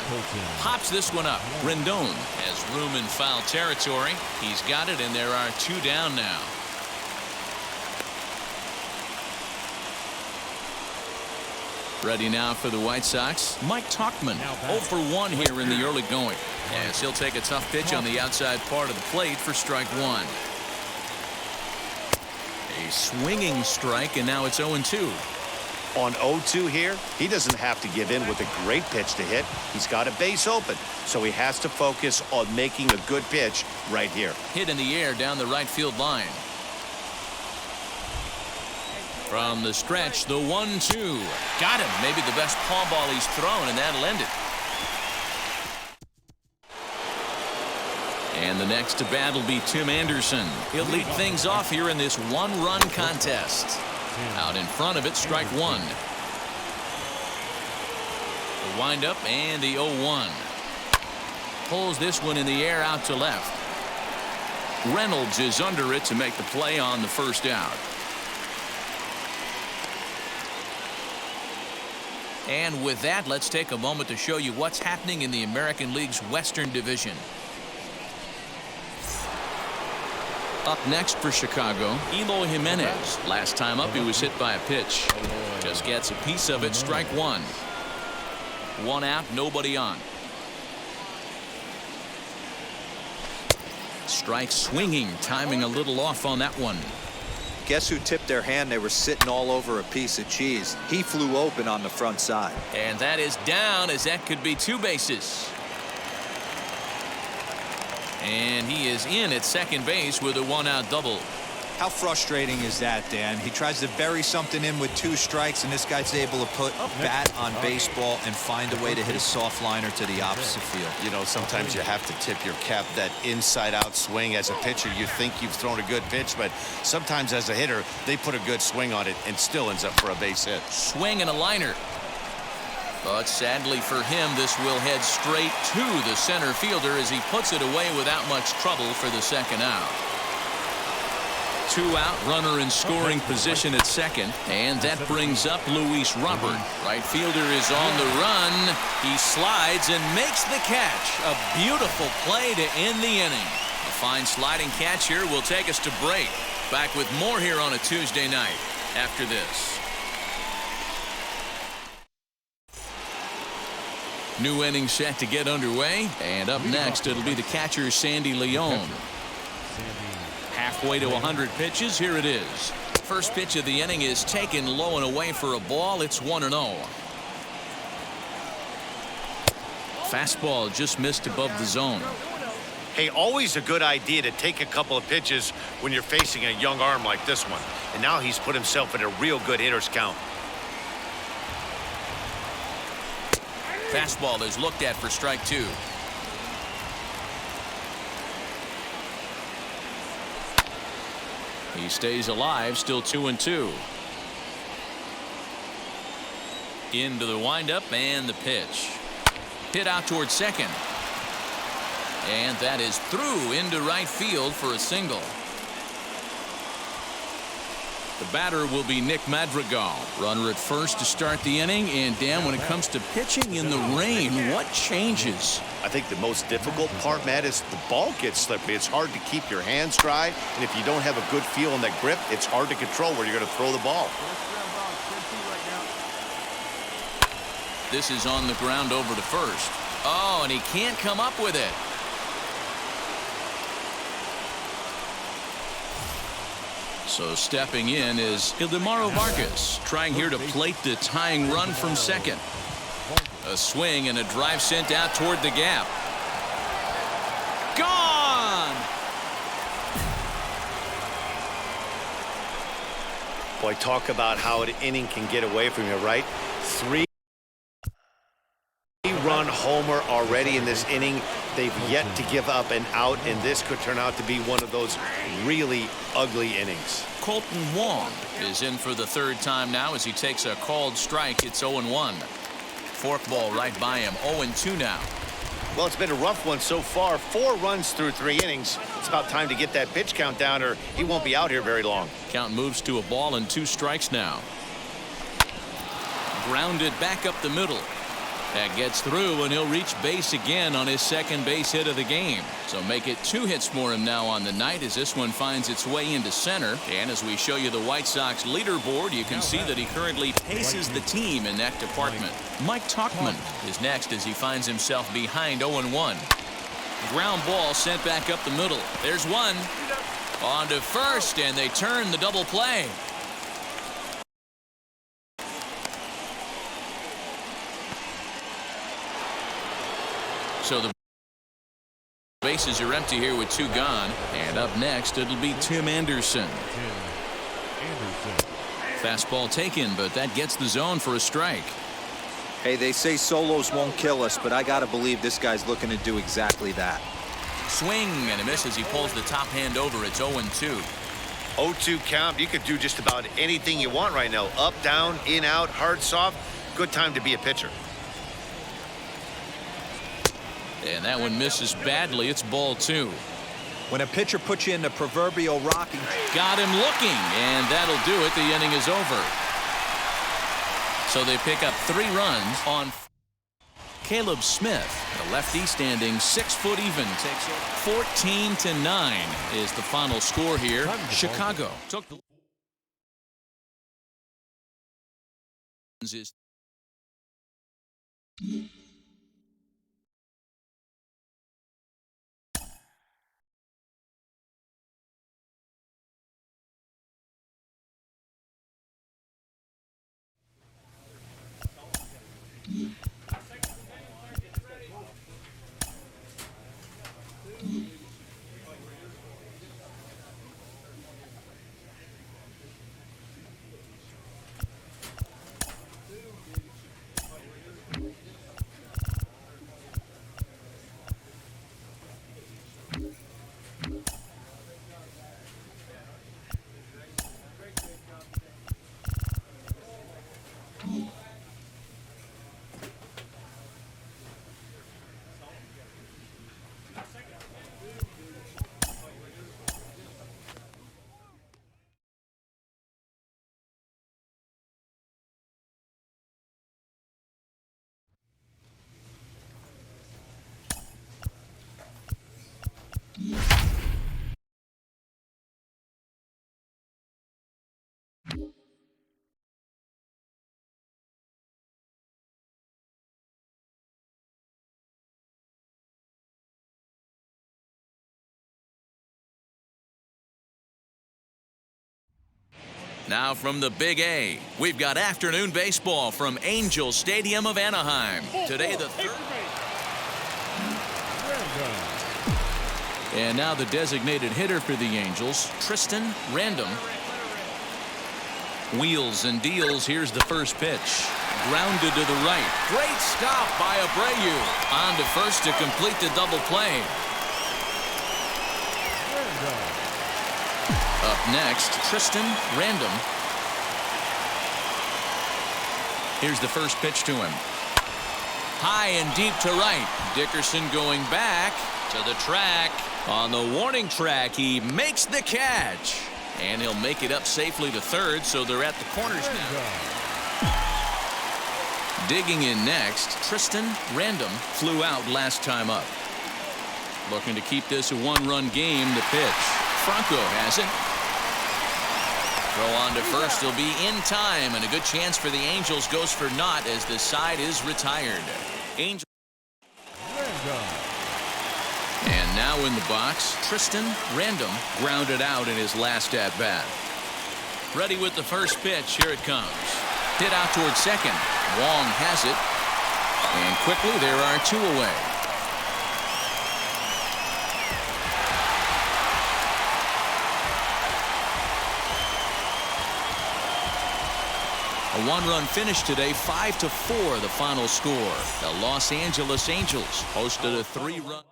Speaker 1: Pops this one up. Rendon has room in foul territory. He's got it, and there are 2 down now. Ready now for the White Sox, Mike Tauchman. 0 for 1 here in the early going. As he'll take a tough pitch on the outside part of the plate for strike 1. A swinging strike, and now it's 0-2.
Speaker 5: On 0-2 here, he doesn't have to give in with a great pitch to hit. He's got a base open, so he has to focus on making a good pitch right here.
Speaker 1: Hit in the air down the right field line. From the stretch, the 1-2. Got him. Maybe the best palm ball he's thrown, and that'll end it. And the next to bat will be Tim Anderson. He'll lead things off here in this 1-run contest. Out in front of it, strike 1. The windup and the 0-1. Pulls this one in the air out to left. Reynolds is under it to make the play on the first out. And with that, let's take a moment to show you what's happening in the American League's Western Division. Up next for Chicago, Eloy Jimenez. Last time up, he was hit by a pitch. Just gets a piece of it, strike 1. 1 out, nobody on. Strike swinging, timing a little off on that one.
Speaker 3: Guess who tipped their hand? They were sitting all over a piece of cheese. He flew open on the front side.
Speaker 1: And that is down, as that could be 2 bases. And he is in at second base with a 1-out double.
Speaker 3: How frustrating is that, Dan? He tries to bury something in with 2 strikes, and this guy's able to put a bat on baseball and find a way to hit a soft liner to the opposite field.
Speaker 4: You know, sometimes you have to tip your cap. That inside-out swing as a pitcher, you think you've thrown a good pitch, but sometimes as a hitter, they put a good swing on it and still ends up for a base hit.
Speaker 1: Swing and a liner. But sadly for him, this will head straight to the center fielder as he puts it away without much trouble for the second out. 2 out, runner in scoring position at second, and that brings up Luis Robert. Right fielder is on the run. He slides and makes the catch. A beautiful play to end the inning. A fine sliding catch here will take us to break. Back with more here on a Tuesday night after this. New inning set to get underway, and up next it'll be the catcher Sandy Leon. Halfway to 100 pitches, here it is. First pitch of the inning is taken low and away for a ball. It's 1-0. Fastball just missed above the zone.
Speaker 5: Hey, always a good idea to take a couple of pitches when you're facing a young arm like this one. And now he's put himself in a real good hitter's count.
Speaker 1: Fastball is looked at for strike 2. He stays alive, still 2-2. Into the windup and the pitch. Hit out towards second. And that is through into right field for a single. The batter will be Nick Madrigal. Runner at first to start the inning. And Dan, when it comes to pitching in the rain, what changes?
Speaker 5: I think the most difficult part, Matt, is the ball gets slippery. It's hard to keep your hands dry, and if you don't have a good feel in that grip, it's hard to control where you're going to throw the ball.
Speaker 1: This is on the ground over to first. Oh, and he can't come up with it. So stepping in is Ildemaro Vargas, trying here to plate the tying run from second. A swing and a drive sent out toward the gap. Gone!
Speaker 5: Boy, talk about how an inning can get away from you, right? 3-run homer already in this inning. They've yet to give up an out, and this could turn out to be one of those really ugly innings.
Speaker 1: Colton Wong is in for the third time now as he takes a called strike. It's 0-1. Forkball right by him. 0-2 now.
Speaker 5: Well, it's been a rough one so far. 4 runs through 3 innings. It's about time to get that pitch count down, or he won't be out here very long.
Speaker 1: Count moves to a ball and 2 strikes now. Grounded back up the middle. That gets through, and he'll reach base again on his second base hit of the game. So make it 2 hits for him now on the night as this one finds its way into center. And as we show you the White Sox leaderboard, you can see that he currently paces the team in that department. Mike Tauchman is next as he finds himself behind 0-1. Ground ball sent back up the middle. There's one. On to first, and they turn the double play. So the bases are empty here with 2 gone. And up next, it'll be Tim Anderson. Fastball taken, but that gets the zone for a strike.
Speaker 3: Hey, they say solos won't kill us, but I got to believe this guy's looking to do exactly that.
Speaker 1: Swing and a miss as he pulls the top hand over. It's 0-2.
Speaker 5: 0-2 count. You could do just about anything you want right now. Up, down, in, out, hard, soft. Good time to be a pitcher.
Speaker 1: And that one misses badly. It's ball 2.
Speaker 3: When a pitcher puts you in the proverbial rocking.
Speaker 1: Got him looking, and that'll do it. The inning is over. So they pick up 3 runs on Caleb Smith, the lefty standing 6 foot even. Takes it 14-9 is the final score here. Chicago took the Now from the Big A, we've got afternoon baseball from Angel Stadium of Anaheim. Today the third. And now the designated hitter for the Angels, Tristan Random. Wheels and deals. Here's the first pitch. Grounded to the right. Great stop by Abreu. On to first to complete the double play. Up next, Tristan Random. Here's the first pitch to him. High and deep to right. Dickerson going back to the track. On the warning track, he makes the catch. And he'll make it up safely to third, so they're at the corners now. Digging in next, Tristan Random flew out last time up. Looking to keep this a one-run game. The pitch. Franco has it. Throw on to first. He'll be in time, and a good chance for the Angels goes for naught as the side is retired. Angels. And now in the box, Tristan Random grounded out in his last at-bat. Ready with the first pitch. Here it comes. Hit out toward second. Wong has it. And quickly there are two away. A one-run finish today, 5-4 the final score. The Los Angeles Angels hosted a three-run.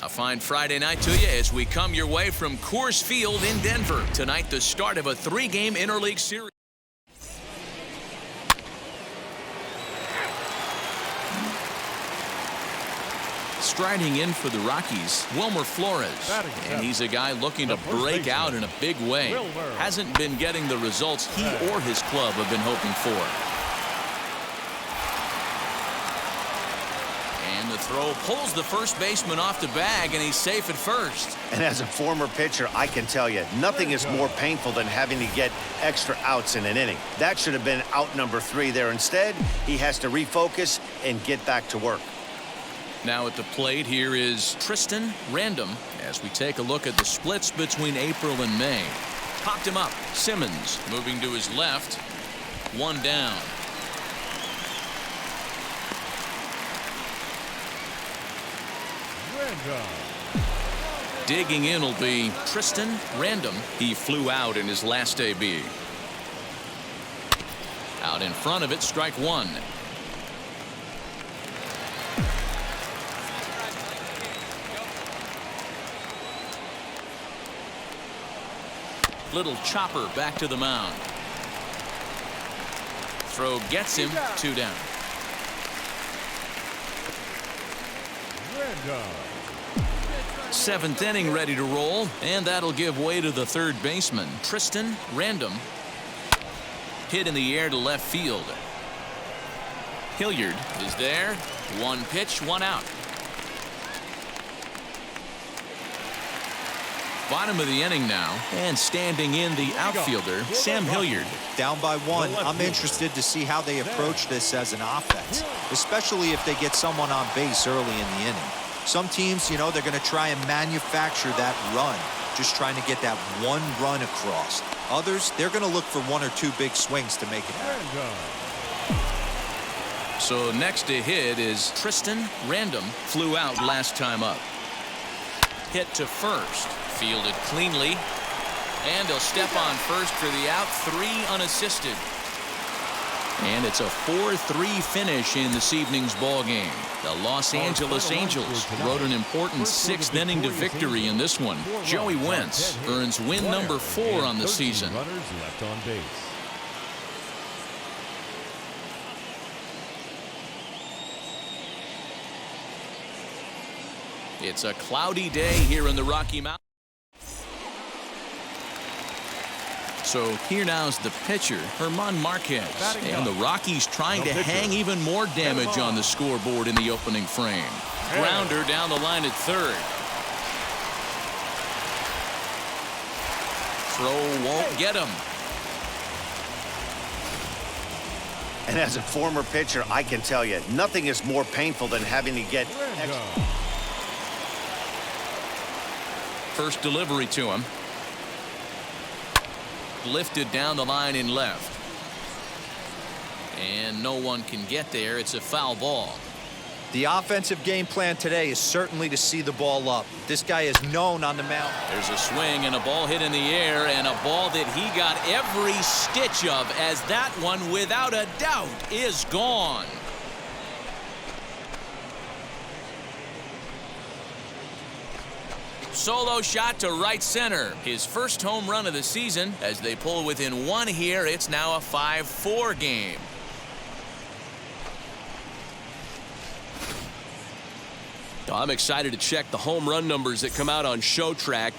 Speaker 1: A fine Friday night to you as we come your way from Coors Field in Denver. Tonight, the start of a three-game interleague series. Striding in for the Rockies, Wilmer Flores. And he's a guy looking to break out in a big way. Hasn't been getting the results he or his club have been hoping for. And the throw pulls the first baseman off the bag, and he's safe at first.
Speaker 5: And as a former pitcher, I can tell you, nothing is more painful than having to get extra outs in an inning. That should have been out number 3 there. Instead, he has to refocus and get back to work.
Speaker 1: Now at the plate, here is Tristan Random as we take a look at the splits between April and May. Popped him up. Simmons moving to his left. One down. Digging in will be Tristan Random. He flew out in his last AB. Out in front of it, strike one. Little chopper back to the mound. Throw gets him, 2 down. Seventh inning ready to roll, and that'll give way to the third baseman, Tristan Random. Hit in the air to left field. Hilliard is there. One pitch, one out. Bottom of the inning now, and standing in the outfielder, Sam Hilliard.
Speaker 3: Down by 1. I'm interested to see how they approach this as an offense, especially if they get someone on base early in the inning. Some teams, you know, they're going to try and manufacture that run, just trying to get that one run across. Others, they're going to look for 1 or 2 big swings to make it happen.
Speaker 1: So next to hit is Tristan Random. Flew out last time up. Hit to first. Fielded cleanly. And he'll step on first for the out. 3 unassisted. And it's a 4-3 finish in this evening's ball game. The Los Angeles Angels rode an important 6th inning to victory in this one. Joey Wentz earns win number 4 on the season.
Speaker 2: Runners left on base.
Speaker 1: It's a cloudy day here in the Rocky Mountains. So here now's the pitcher, German Marquez. And the Rockies trying to hang even more damage on the scoreboard in the opening frame. Grounder down the line at third. Throw won't get him.
Speaker 5: And as a former pitcher, I can tell you, nothing is more painful than having to get extra.
Speaker 1: First delivery to him. Lifted down the line in left. And no one can get there. It's a foul ball.
Speaker 3: The offensive game plan today is certainly to see the ball up. This guy is known on the mound.
Speaker 1: There's a swing and a ball hit in the air, and a ball that he got every stitch of, as that one, without a doubt, is gone. Solo shot to right center. His first home run of the season. As they pull within one here, it's now a 5-4 game.
Speaker 6: I'm excited to check the home run numbers that come out on Show Track,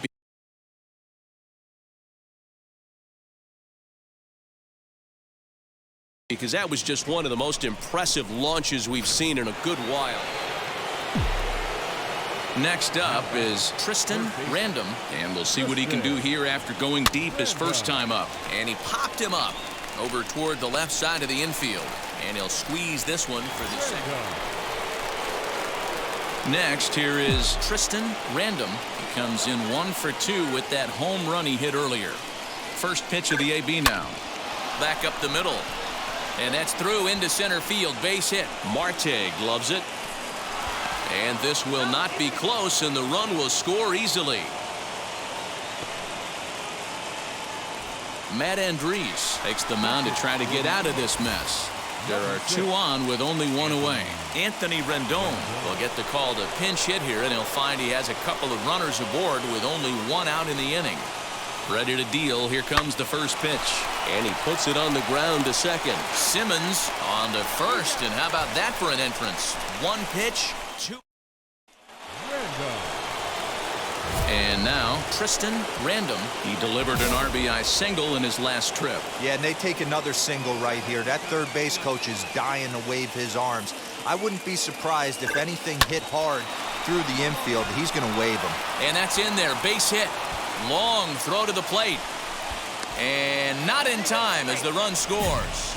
Speaker 6: because that was just one of the most impressive launches we've seen in a good while.
Speaker 1: Next up is Tristan Random, and we'll see what he can do here after going deep his first time up. And he popped him up over toward the left side of the infield, and he'll squeeze this one for the second. Next, here is Tristan Random. He comes in 1 for 2 with that home run he hit earlier. First pitch of the AB now. Back up the middle. And that's through into center field. Base hit. Marte gloves it. And this will not be close, and the run will score easily. Matt Andres takes the mound to try to get out of this mess. There are 2 on with only 1 away. Anthony Rendon will get the call to pinch hit here, and he'll find he has a couple of runners aboard with only 1 out in the inning. Ready to deal. Here comes the first pitch.
Speaker 6: And he puts it on the ground to second.
Speaker 1: Simmons on to first, and how about that for an entrance? 1 pitch, 2. And now Tristan Random. He delivered an RBI single in his last trip.
Speaker 3: Yeah, and they take another single right here. That third base coach is dying to wave his arms. I wouldn't be surprised if anything hit hard through the infield. He's going to wave them.
Speaker 1: And that's in there. Base hit. Long throw to the plate. And not in time as the run scores.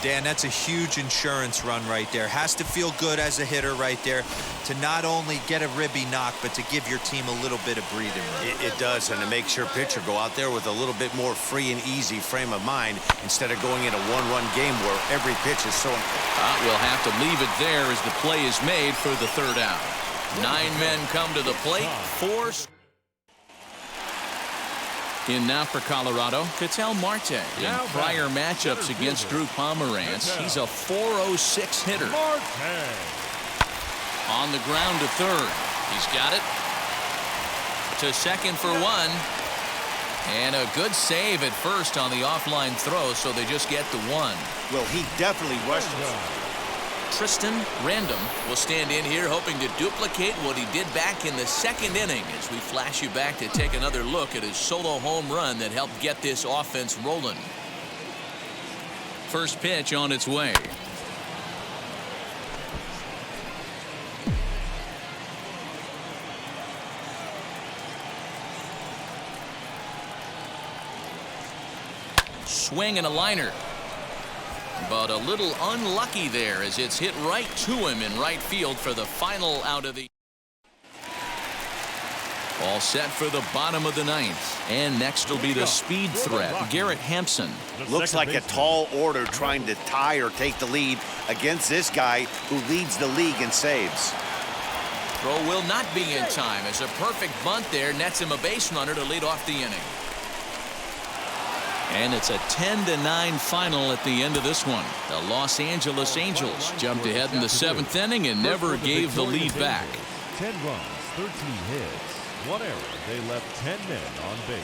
Speaker 3: Dan, that's a huge insurance run right there. Has to feel good as a hitter right there to not only get a ribby knock, but to give your team a little bit of breathing room.
Speaker 4: It does, and it makes your pitcher go out there with a little bit more free and easy frame of mind instead of going in a one-run game where every pitch is so important.
Speaker 1: We'll have to leave it there as the play is made for the third out. 9 men come to the plate. 4. In now for Colorado, Ketel Marte. In prior matchups against Drew Pomeranz, he's a .406 hitter. On the ground to third. He's got it. To second for 1. And a good save at first on the offline throw, so they just get the 1.
Speaker 5: Well, he definitely rushed it.
Speaker 1: Tristan Random will stand in here hoping to duplicate what he did back in the second inning as we flash you back to take another look at his solo home run that helped get this offense rolling. First pitch on its way. Swing and a liner. But a little unlucky there as it's hit right to him in right field for the final out of the. All set for the bottom of the 9th. And next will be the speed threat, Garrett Hampson.
Speaker 5: Looks like a tall order trying to tie or take the lead against this guy who leads the league in saves.
Speaker 1: Throw will not be in time as a perfect bunt there nets him a base runner to lead off the inning. And it's a 10-9 final at the end of this one. The Los Angeles Angels jumped ahead in the 7th inning and never gave the lead back.
Speaker 2: 10 runs, 13 hits, 1 error. They left 10 men on base.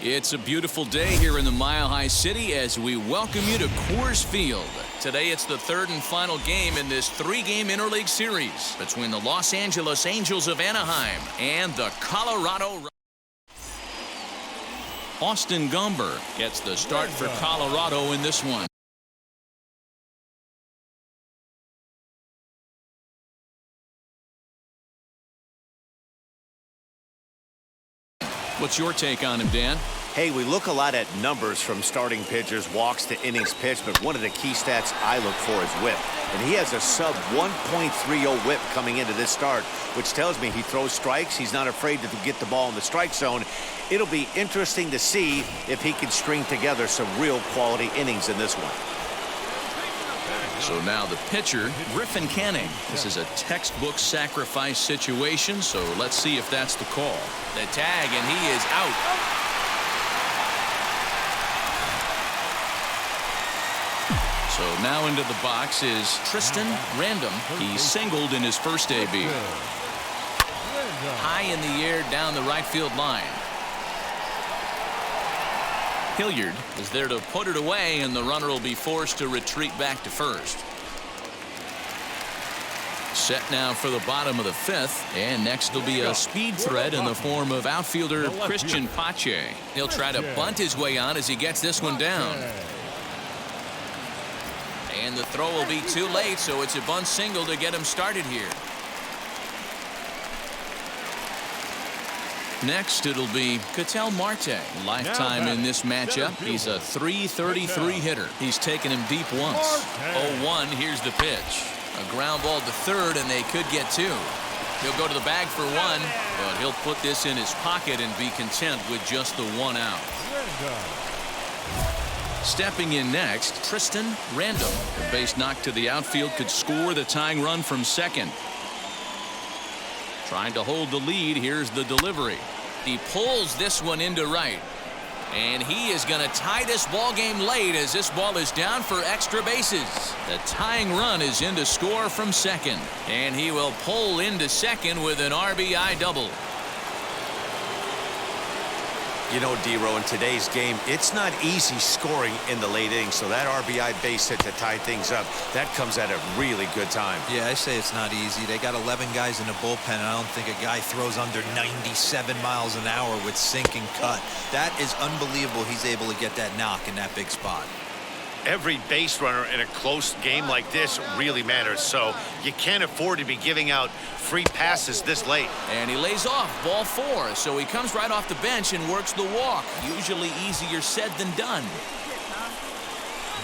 Speaker 1: It's a beautiful day here in the Mile High City as we welcome you to Coors Field. Today it's the 3rd and final game in this 3-game interleague series between the Los Angeles Angels of Anaheim and the Colorado. Austin Gomber gets the start for Colorado in this one. What's your take on him, Dan?
Speaker 5: Hey, we look a lot at numbers from starting pitchers, walks to innings pitched, but one of the key stats I look for is whip. And he has a sub 1.30 whip coming into this start, which tells me he throws strikes. He's not afraid to get the ball in the strike zone. It'll be interesting to see if he can string together some real quality innings in this one.
Speaker 1: So now the pitcher, Griffin Canning. This is a textbook sacrifice situation, so let's see if that's the call. The tag, and he is out. So now into the box is Tristan Random. He singled in his first AB. High in the air down the right field line. Hilliard is there to put it away, and the runner will be forced to retreat back to first. Set now for the bottom of the fifth, and next will be a speed threat in the form of outfielder Christian Pache. He'll try to bunt his way on as he gets this one down. And the throw will be too late, so it's a bunt single to get him started here. Next, it'll be Ketel Marte. Lifetime in this matchup. He's a .333 hitter. He's taken him deep once. 0-1, here's the pitch. A ground ball to third, and they could get two. He'll go to the bag for one, but he'll put this in his pocket and be content with just the one out. Stepping in next, Tristan Random. The base knock to the outfield could score the tying run from second. Trying to hold the lead. Here's the delivery. He pulls this one into right. And he is going to tie this ball game late as this ball is down for extra bases. The tying run is in to score from second. And he will pull into second with an RBI double.
Speaker 4: You know, D-Row, in today's game, it's not easy scoring in the late innings, so that RBI base hit to tie things up, that comes at a really good time.
Speaker 3: Yeah, I say it's not easy. They got 11 guys in the bullpen, and I don't think a guy throws under 97 miles an hour with sink and cut. That is unbelievable he's able to get that knock in that big spot.
Speaker 5: Every base runner in a close game like this really matters, so you can't afford to be giving out free passes this late.
Speaker 1: And he lays off ball four, so he comes right off the bench and works the walk. Usually easier said than done.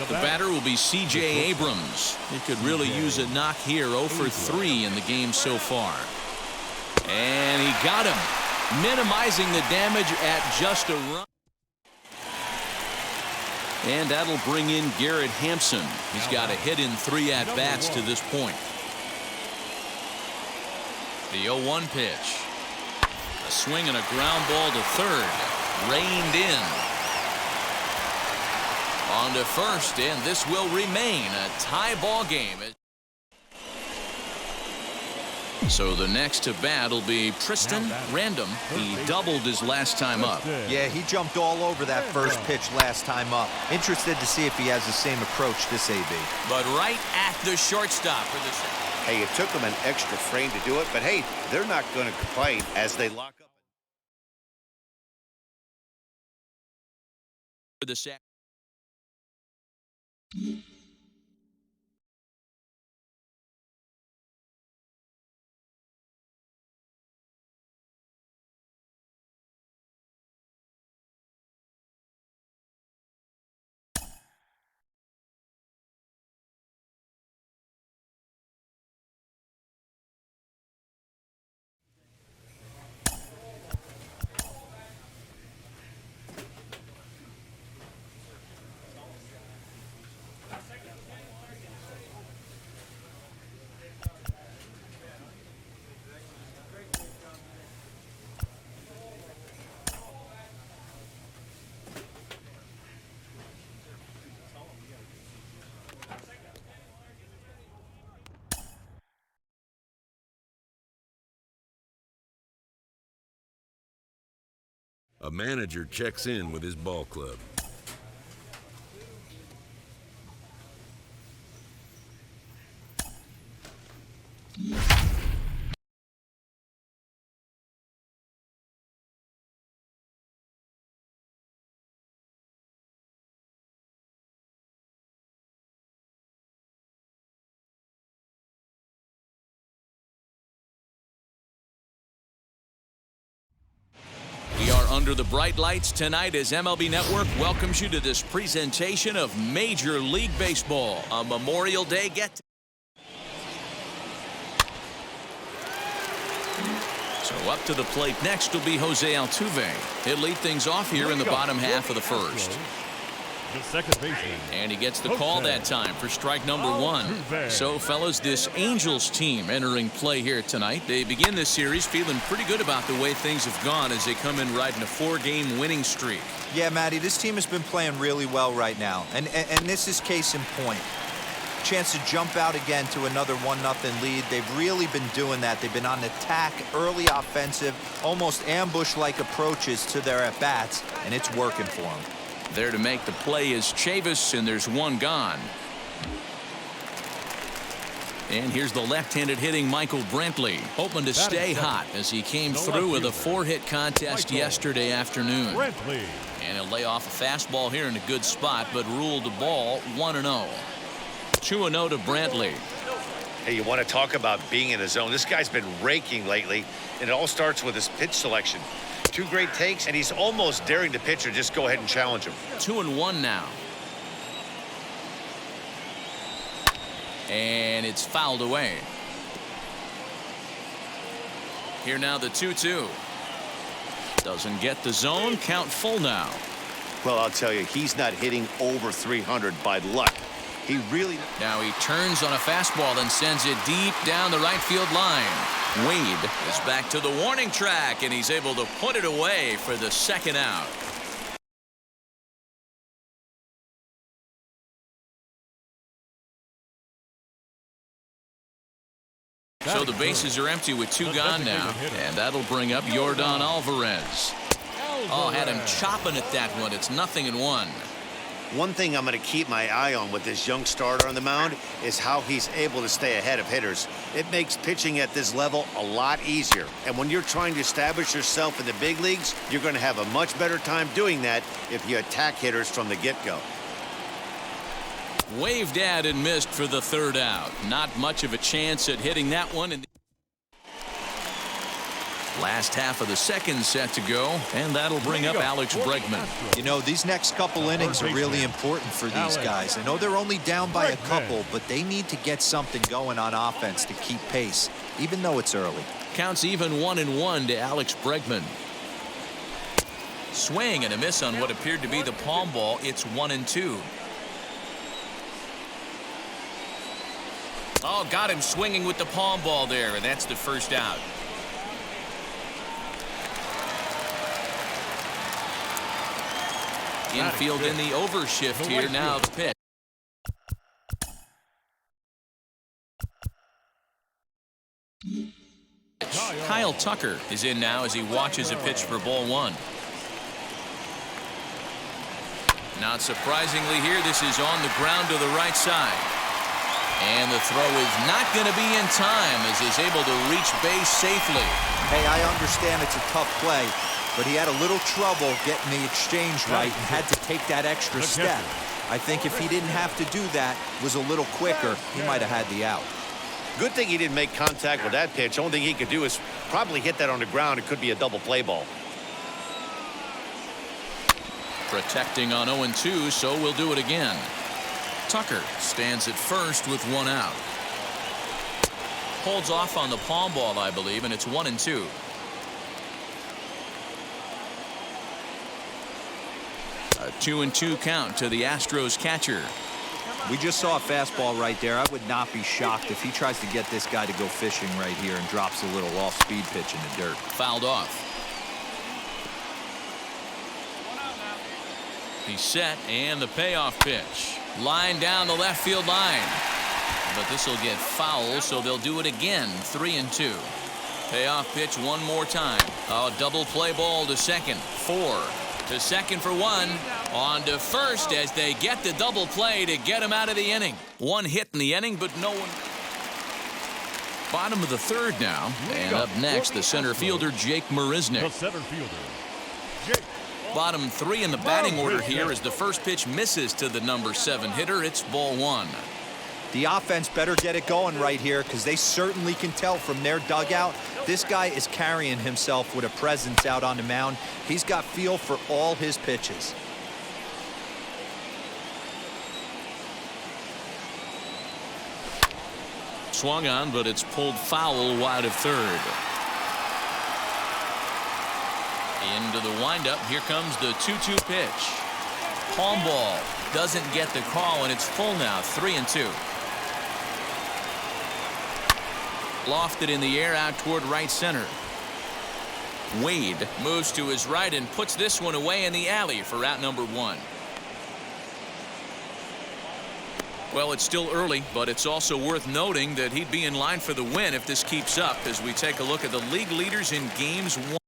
Speaker 1: The batter will be C.J. Abrams. He could really use a knock here. 0 for 3 in the game so far. And he got him, minimizing the damage at just a run. And that'll bring in Garrett Hampson. He's got a hit in 3 at-bats to this point. The 0-1 pitch. A swing and a ground ball to third. Reined in. On to first, and this will remain a tie ball game. So the next to bat will be Tristan Random. He doubled his last time up.
Speaker 3: Yeah, he jumped all over that first pitch last time up. Interested to see if he has the same approach this AB.
Speaker 1: But right at the shortstop for the second.
Speaker 5: Hey, it took them an extra frame to do it, but hey, they're not going to complain as they lock up.
Speaker 1: For the second.
Speaker 7: A manager checks in with his ball club.
Speaker 1: under the bright lights tonight as MLB Network welcomes you to this presentation of Major League Baseball, a Memorial Day get. So up to the plate next will be Jose Altuve. He'll lead things off here in the bottom half of the first.
Speaker 2: The second baseman.
Speaker 1: And he gets the call that time for strike number one. So, fellas, this Angels team entering play here tonight. They begin this series feeling pretty good about the way things have gone as they come in riding a 4-game winning streak.
Speaker 3: Yeah, Matty, this team has been playing really well right now. And this is case in point. Chance to jump out again to another 1-0 lead. They've really been doing that. They've been on attack, early offensive, almost ambush-like approaches to their at-bats, and it's working for them.
Speaker 1: There to make the play is Chavis, and there's one gone. And here's the left-handed hitting Michael Brantley, hoping to stay hot as he came through with a 4-hit contest yesterday afternoon. And he'll lay off a fastball here in a good spot, but ruled the ball 1-0. 2-0 to Brantley.
Speaker 4: Hey, you want to talk about being in the zone? This guy's been raking lately, and it all starts with his pitch selection. 2 great takes, and he's almost daring the pitcher just go ahead and challenge him.
Speaker 1: 2-1 now. And it's fouled away. Here now the 2-2. Doesn't get the zone. Count full now.
Speaker 5: Well, I'll tell you, he's not hitting over 300 by luck. He really...
Speaker 1: Now he turns on a fastball and sends it deep down the right field line. Wade is back to the warning track, and he's able to put it away for the second out. So the bases are empty with 2 gone now, and that'll bring up Yordan Alvarez. Oh, had him chopping at that one. It's 0-1.
Speaker 5: One thing I'm going to keep my eye on with this young starter on the mound is how he's able to stay ahead of hitters. It makes pitching at this level a lot easier. And when you're trying to establish yourself in the big leagues, you're going to have a much better time doing that if you attack hitters from the get-go.
Speaker 1: Waved at and missed for the 3rd out. Not much of a chance at hitting that one. Last half of the 2nd set to go, and that'll bring up Alex Bregman.
Speaker 3: You know, these next couple innings are really important for these guys. I know they're only down by a couple, but they need to get something going on offense to keep pace, even though it's early.
Speaker 1: Counts even 1-1 to Alex Bregman. Swing and a miss on what appeared to be the palm ball. It's 1-2. Oh, got him swinging with the palm ball there, and that's the 1st out. Infield in the overshift here. Now the pitch. Kyle Tucker is in now as he watches a pitch for ball 1. Not surprisingly here, this is on the ground to the right side. And the throw is not going to be in time as he's able to reach base safely.
Speaker 3: Hey, I understand it's a tough play, but he had a little trouble getting the exchange right and had to take that extra step. I think if he didn't have to do that, was a little quicker, he might have had the out.
Speaker 5: Good thing he didn't make contact with that pitch. Only thing he could do is probably hit that on the ground. It could be a double play ball.
Speaker 1: Protecting on 0-2, so we'll do it again. Tucker stands at first with 1 out. Holds off on the palm ball, I believe, and it's 1-2. A 2-2 count to the Astros catcher.
Speaker 3: We just saw a fastball right there. I would not be shocked if he tries to get this guy to go fishing right here and drops a little off-speed pitch in the dirt.
Speaker 1: Fouled off. He's set, and the payoff pitch. Line down the left field line. But this will get foul, so they'll do it again. 3-2. Payoff pitch one more time. Oh, double play ball to second. 4. To second for 1. On to first as they get the double play to get him out of the inning. 1 hit in the inning, but no one. Bottom of the 3rd now. And up next, the center fielder, Jake Marisnick.
Speaker 2: The center fielder, Jake.
Speaker 1: Bottom 3 in the batting order here as the first pitch misses to the number 7 hitter. It's ball 1.
Speaker 3: The offense better get it going right here because they certainly can tell from their dugout This guy is carrying himself with a presence out on the mound. He's got feel for all his pitches.
Speaker 1: Swung on, but it's pulled foul wide of third. Into the windup. Here comes the 2-2 pitch. Palm ball. Doesn't get the call, and it's full now. 3-2. Lofted in the air out toward right center. Wade moves to his right and puts this one away in the alley for out number 1. Well, it's still early, but it's also worth noting that he'd be in line for the win if this keeps up as we take a look at the league leaders in games 1.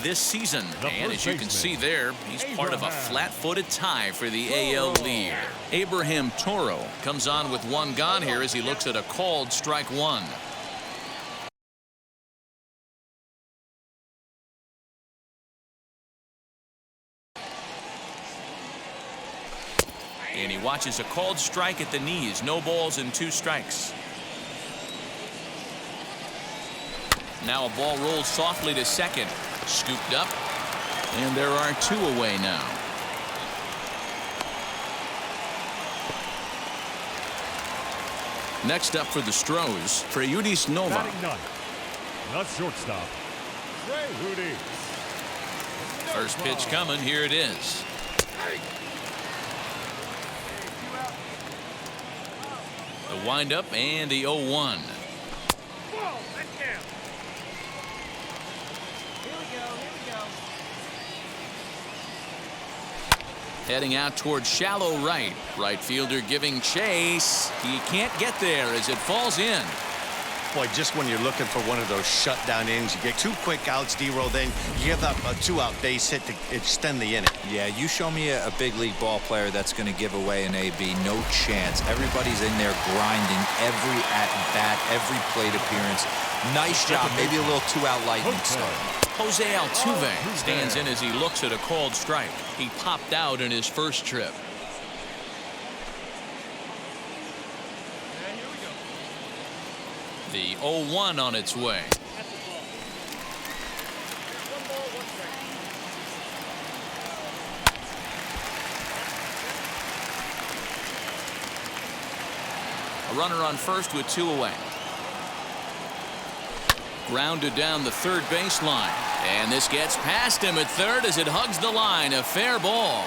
Speaker 1: This season, and as you can see there, he's part of a flat-footed tie for the AL lead. Abraham Toro comes on with 1 gone here as he looks at a called strike 1. And he watches a called strike at the knees. No balls and 2 strikes. Now a ball rolls softly to second. Scooped up. And there are 2 away now. Next up for the Stros, Freyudis Nova.
Speaker 2: Batting 9, the shortstop, Freyudis.
Speaker 1: First pitch coming. Here it is. The windup and the 0-1. Heading out toward shallow right. Right fielder giving chase. He can't get there as it falls in.
Speaker 4: Boy, just when you're looking for one of those shutdown innings, you get 2 quick outs, D-roll, then you give up a 2-out base hit to extend the inning.
Speaker 3: Yeah, you show me a big league ball player that's going to give away an AB. No chance. Everybody's in there grinding every at-bat, every plate appearance. Nice job. Maybe a little 2-out lightning start.
Speaker 1: Jose Altuve stands in as he looks at a called strike. He popped out in his first trip. The 0-1 on its way. A runner on first with 2 away. Grounded down the third baseline. And this gets past him at third as it hugs the line. A fair ball.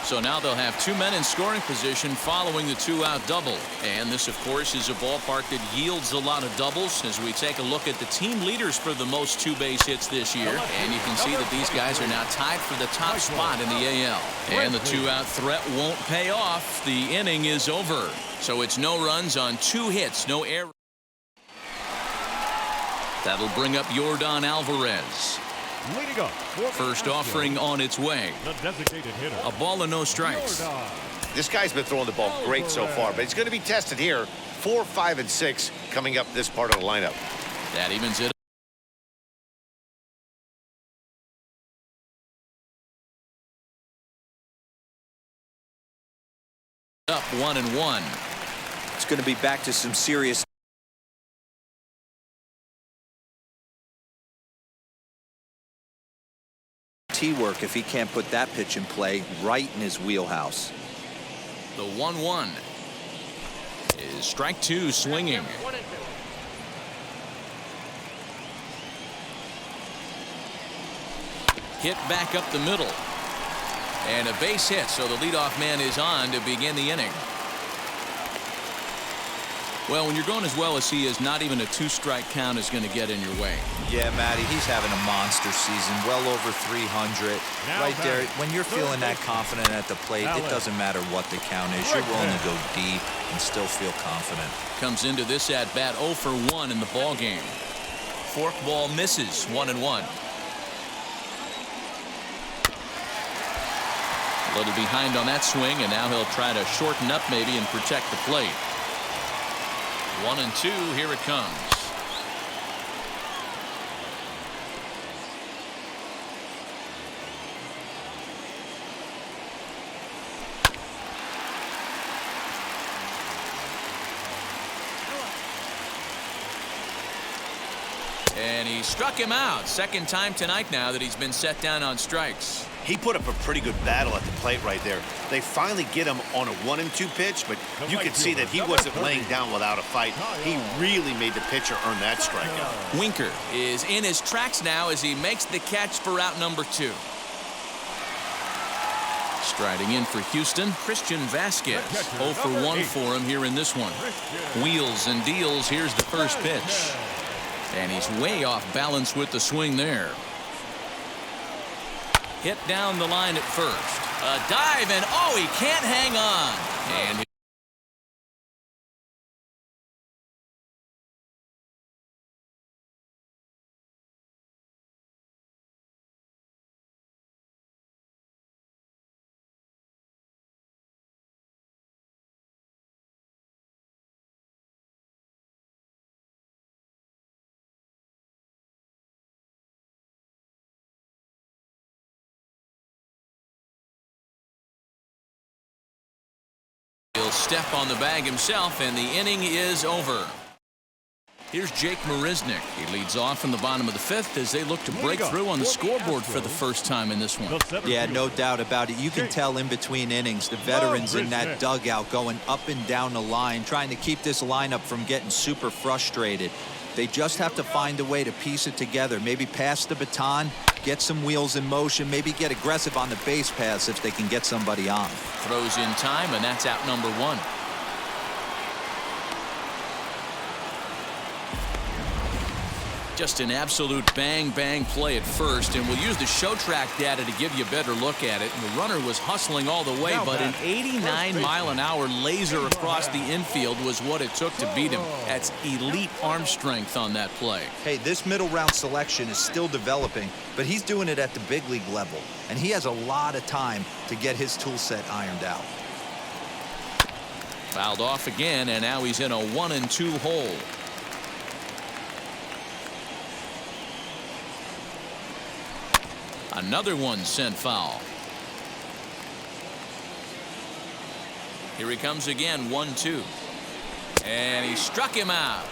Speaker 1: So now they'll have 2 men in scoring position following the 2-out double. And this, of course, is a ballpark that yields a lot of doubles as we take a look at the team leaders for the most 2-base hits this year. And you can see that these guys are now tied for the top spot in the AL. And the 2-out threat won't pay off. The inning is over. So it's no runs on 2 hits, no errors. That'll bring up Yordan Alvarez.
Speaker 2: Leading up,
Speaker 1: First offering on its way.
Speaker 2: the designated hitter,
Speaker 1: A ball and no strikes.
Speaker 4: This guy's been throwing the ball great so far, but he's going to be tested here. 4, 5, and 6 coming up this part of the lineup.
Speaker 1: That evens it. Up 1-1.
Speaker 3: It's going to be back to some serious work if he can't put that pitch in play right in his wheelhouse.
Speaker 1: The 1-1 is strike 2 swinging. Hit back up the middle. And a base hit, so the leadoff man is on to begin the inning. Well, when you're going as well as he is, not even a 2-strike count is going to get in your way.
Speaker 3: Yeah, Matty, he's having a monster season, well over 300. Right there, when you're feeling that confident at the plate, it doesn't matter what the count is. You're willing to go deep and still feel confident.
Speaker 1: Comes into this at-bat 0 for 1 in the ballgame. Forkball misses 1-1. A little behind on that swing, and now he'll try to shorten up maybe and protect the plate. 1-2, here it comes. And he struck him out. Second time tonight now that he's been set down on strikes.
Speaker 5: He put up a pretty good battle at the plate right there. They finally get him on a 1-2 pitch, but you could see that he wasn't laying down without a fight. He really made the pitcher earn that strikeout.
Speaker 1: Winker is in his tracks now as he makes the catch for out number 2. Striding in for Houston, Christian Vasquez. 0 for 1 for him here in this one. Wheels and deals. Here's the first pitch. And he's way off balance with the swing there. Hit down the line at first. A dive, and oh, he can't hang on. And he'll step on the bag himself, and the inning is over. Here's Jake Marisnick. He leads off in the bottom of the 5th as they look to break through on the scoreboard for the first time in this one.
Speaker 3: Yeah, no doubt about it. You can tell in between innings the veterans in that dugout going up and down the line, trying to keep this lineup from getting super frustrated. They just have to find a way to piece it together. Maybe pass the baton, get some wheels in motion, maybe get aggressive on the base paths if they can get somebody on.
Speaker 1: Throws in time, and that's out number 1. Just an absolute bang-bang play at first, and we'll use the show track data to give you a better look at it. And the runner was hustling all the way, but an 89-mile-an-hour laser across the infield was what it took to beat him. That's elite arm strength on that play.
Speaker 3: Hey, this middle round selection is still developing, but he's doing it at the big league level, and he has a lot of time to get his tool set ironed out.
Speaker 1: Fouled off again, and now he's in a 1-2 hole. Another one sent foul. Here he comes again, 1-2. And he struck him out.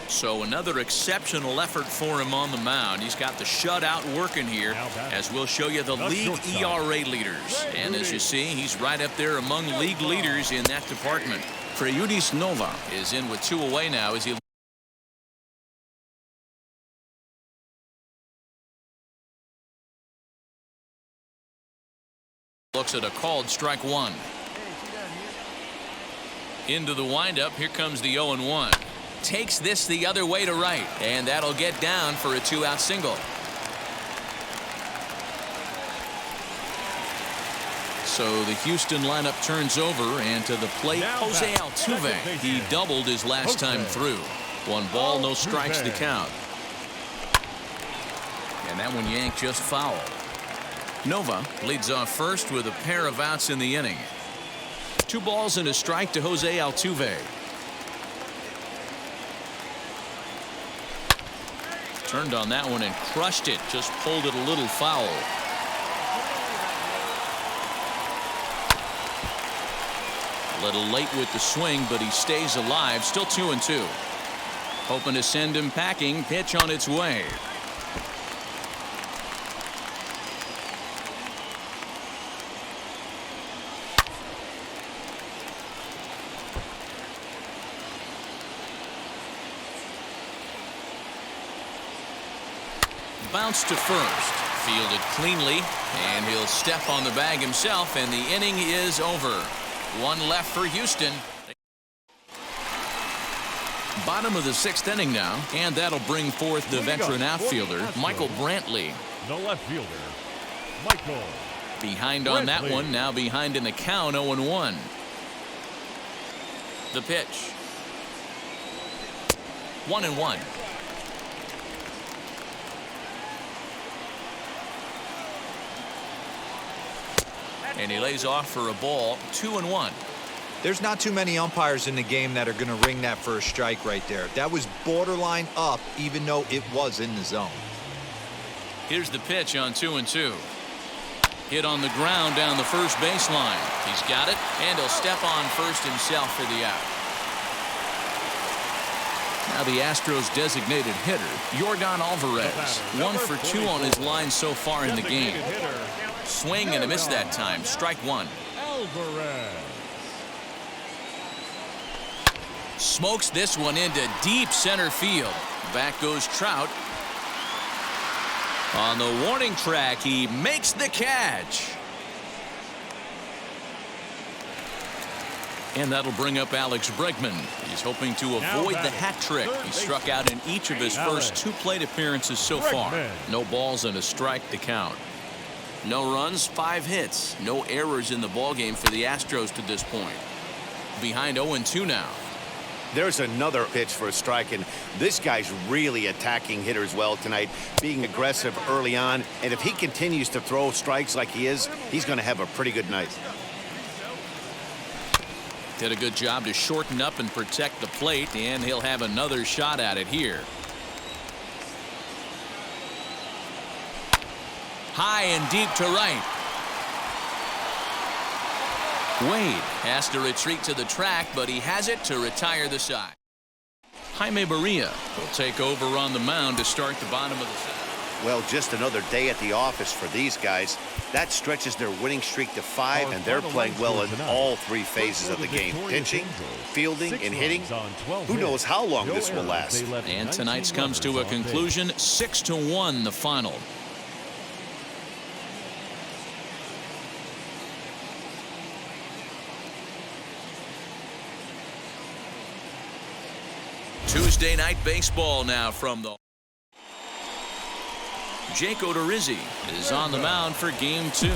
Speaker 1: So another exceptional effort for him on the mound. He's got the shutout working here, as we'll show you the league ERA leaders. And as you see, he's right up there among league leaders in that department. Freyudis Nova is in with 2 away now as he looks at a called strike 1. Into the windup. Here comes the 0-1. Takes this the other way to right, and that'll get down for a 2-out single. So the Houston lineup turns over, and to the plate, Jose Altuve. He doubled his last time through. 1 ball, no strikes to count. And that one yanked just foul. Nova leads off first with a pair of outs in the inning. 2 balls and a strike to Jose Altuve. Turned on that one and crushed it. Just pulled it a little foul. A little late with the swing, but he stays alive. Still 2-2. Hoping to send him packing. Pitch on its way. Bounce to first. Fielded cleanly, and he'll step on the bag himself, and the inning is over. 1 left for Houston. Bottom of the 6th inning now, and that'll bring forth the veteran outfielder, Michael Brantley.
Speaker 2: The left fielder, Michael.
Speaker 1: Behind on that one, now behind in the count, 0-1. The pitch. 1-1. And he lays off for a ball, 2-1.
Speaker 3: There's not too many umpires in the game that are going to ring that for a strike right there. That was borderline up, even though it was in the zone.
Speaker 1: Here's the pitch on 2-2. Hit on the ground down the first baseline. He's got it, and he'll step on first himself for the out. Now the Astros designated hitter, Yordan Alvarez, 1 for 2 on his line so far in the game. Swing and a miss that time. Strike one.
Speaker 2: Alvarez.
Speaker 1: Smokes this one into deep center field. Back goes Trout. On the warning track, he makes the catch. And that'll bring up Alex Bregman. He's hoping to avoid the hat trick. He struck out in each of his first 2 plate appearances so far. No balls and a strike to count. No runs, 5 hits. No errors in the ballgame for the Astros to this point. Behind 0-2 now.
Speaker 5: There's another pitch for a strike, and this guy's really attacking hitters well tonight, being aggressive early on. And if he continues to throw strikes like he is, he's going to have a pretty good night.
Speaker 1: Did a good job to shorten up and protect the plate, and he'll have another shot at it here. High and deep to right. Wade has to retreat to the track, but he has it to retire the side. Jaime Barria will take over on the mound to start the bottom of the 7th.
Speaker 5: Well, just another day at the office for these guys. That stretches their winning streak to 5, and they're playing well in all 3 phases of the game. Pitching, fielding, and hitting. Who knows how long this will last.
Speaker 1: And tonight's comes to a conclusion, 6-1 the final. Tuesday night baseball now from the Jake Odorizzi is on the mound for game 2.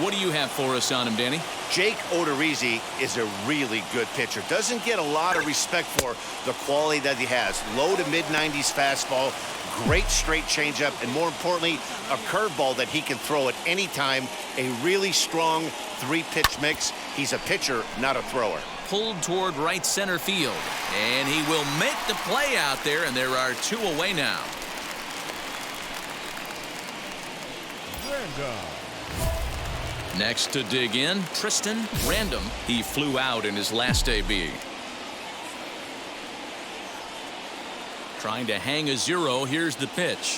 Speaker 1: What do you have for us on him, Danny?
Speaker 5: Jake Odorizzi is a really good pitcher. Doesn't get a lot of respect for the quality that he has. Low to mid-90s fastball, great straight changeup, and more importantly, a curveball that he can throw at any time. A really strong 3-pitch mix. He's a pitcher, not a thrower.
Speaker 1: Pulled toward right center field, and he will make the play out there, and there are 2 away now. Next to dig in, Tristan Random. He flew out in his last AB. Trying to hang a 0. Here's the pitch.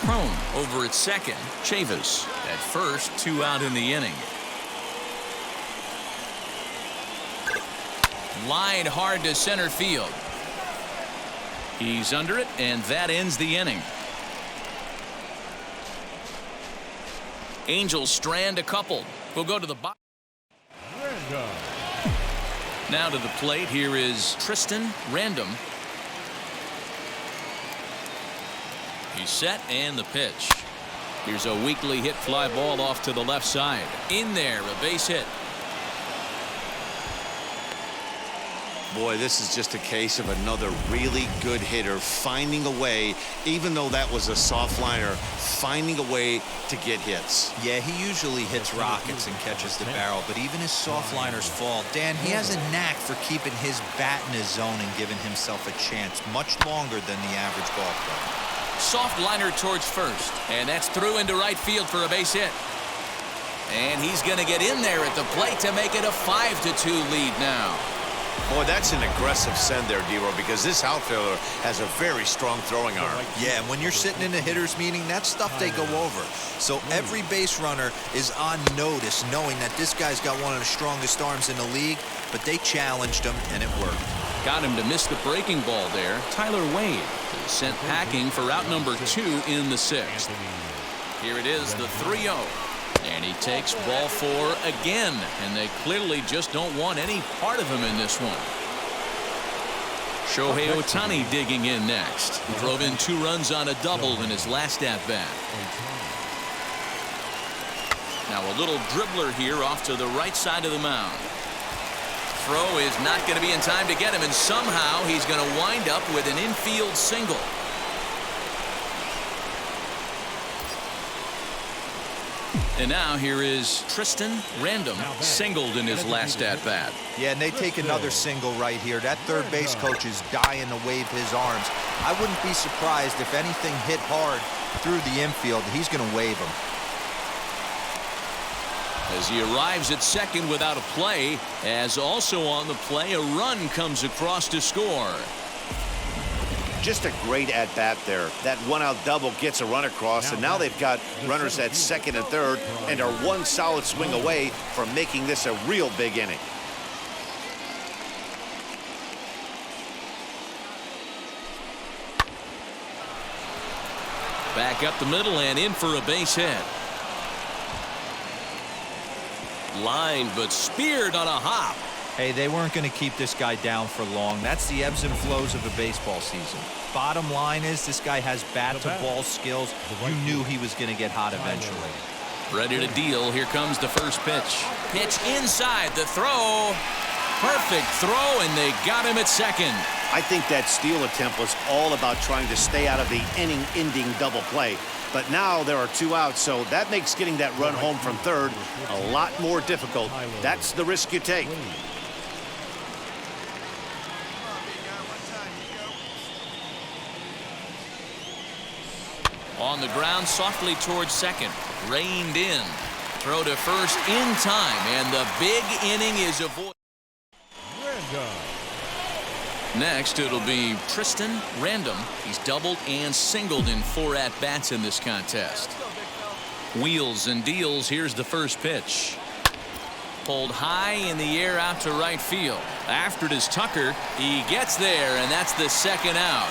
Speaker 1: Prone over at second. Chavis at first. 2 out in the inning. Line hard to center field. He's under it, and that ends the inning. Angels strand a couple. We'll go to the box. Now to the plate. Here is Tristan Random. He's set, and the pitch. Here's a weakly hit fly ball off to the left side. In there, a base hit.
Speaker 4: Boy, this is just a case of another really good hitter finding a way, even though that was a soft liner, finding a way to get hits.
Speaker 3: Yeah, he usually hits rockets and catches the barrel, but even his soft liners fall. Dan, he has a knack for keeping his bat in his zone and giving himself a chance much longer than the average ball player.
Speaker 1: Soft liner towards first, and that's through into right field for a base hit. And he's going to get in there at the plate to make it a 5-2 lead now.
Speaker 4: Boy, that's an aggressive send there, D-Row, because this outfielder has a very strong throwing arm.
Speaker 3: Yeah, and when you're sitting in a hitter's meeting, that's stuff they go over. So every base runner is on notice, knowing that this guy's got one of the strongest arms in the league, but they challenged him, and it worked.
Speaker 1: Got him to miss the breaking ball there. Tyler Wade is sent packing for out number 2 in the 6th. Here it is, the 3-0. And he takes ball 4 again, and they clearly just don't want any part of him in this one. Shohei Ohtani digging in next. Drove in 2 runs on a double in his last at-bat. Now a little dribbler here off to the right side of the mound. Throw is not going to be in time to get him, and somehow he's going to wind up with an infield single. And now here is Tristan Random, singled in his last at-bat.
Speaker 3: Yeah, and they take another single right here. That third base coach is dying to wave his arms. I wouldn't be surprised if anything hit hard through the infield. He's going to wave them.
Speaker 1: As he arrives at second without a play, as also on the play, a run comes across to score.
Speaker 5: Just a great at-bat there. That one-out double gets a run across, and now they've got runners at second and third and are one solid swing away from making this a real big inning.
Speaker 1: Back up the middle and in for a base hit. Line, but speared on a hop.
Speaker 3: Hey, they weren't going to keep this guy down for long. That's the ebbs and flows of a baseball season. Bottom line is this guy has bat-to-ball skills. You knew he was going to get hot eventually.
Speaker 1: Ready to deal. Here comes the first pitch. Pitch inside. The throw. Perfect throw, and they got him at second.
Speaker 5: I think that steal attempt was all about trying to stay out of the inning-ending double play. But now there are 2 outs, so that makes getting that run home from third a lot more difficult. That's the risk you take.
Speaker 1: On the ground, softly towards second. Reined in. Throw to first in time, and the big inning is avoided. Next, it'll be Tristan Random. He's doubled and singled in 4 at-bats in this contest. Wheels and deals. Here's the first pitch. Pulled high in the air out to right field. After it is Tucker. He gets there, and that's the second out.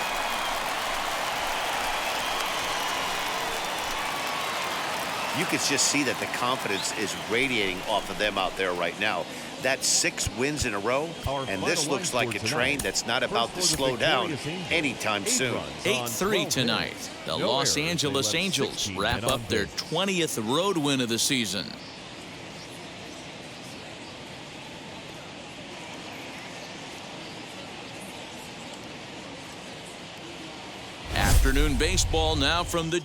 Speaker 5: You could just see that the confidence is radiating off of them out there right now. That's 6 wins in a row, and this looks like a train that's not about to slow down anytime soon.
Speaker 1: 8-3 tonight. The Los Angeles Angels wrap up their 20th road win of the season. Afternoon baseball now from the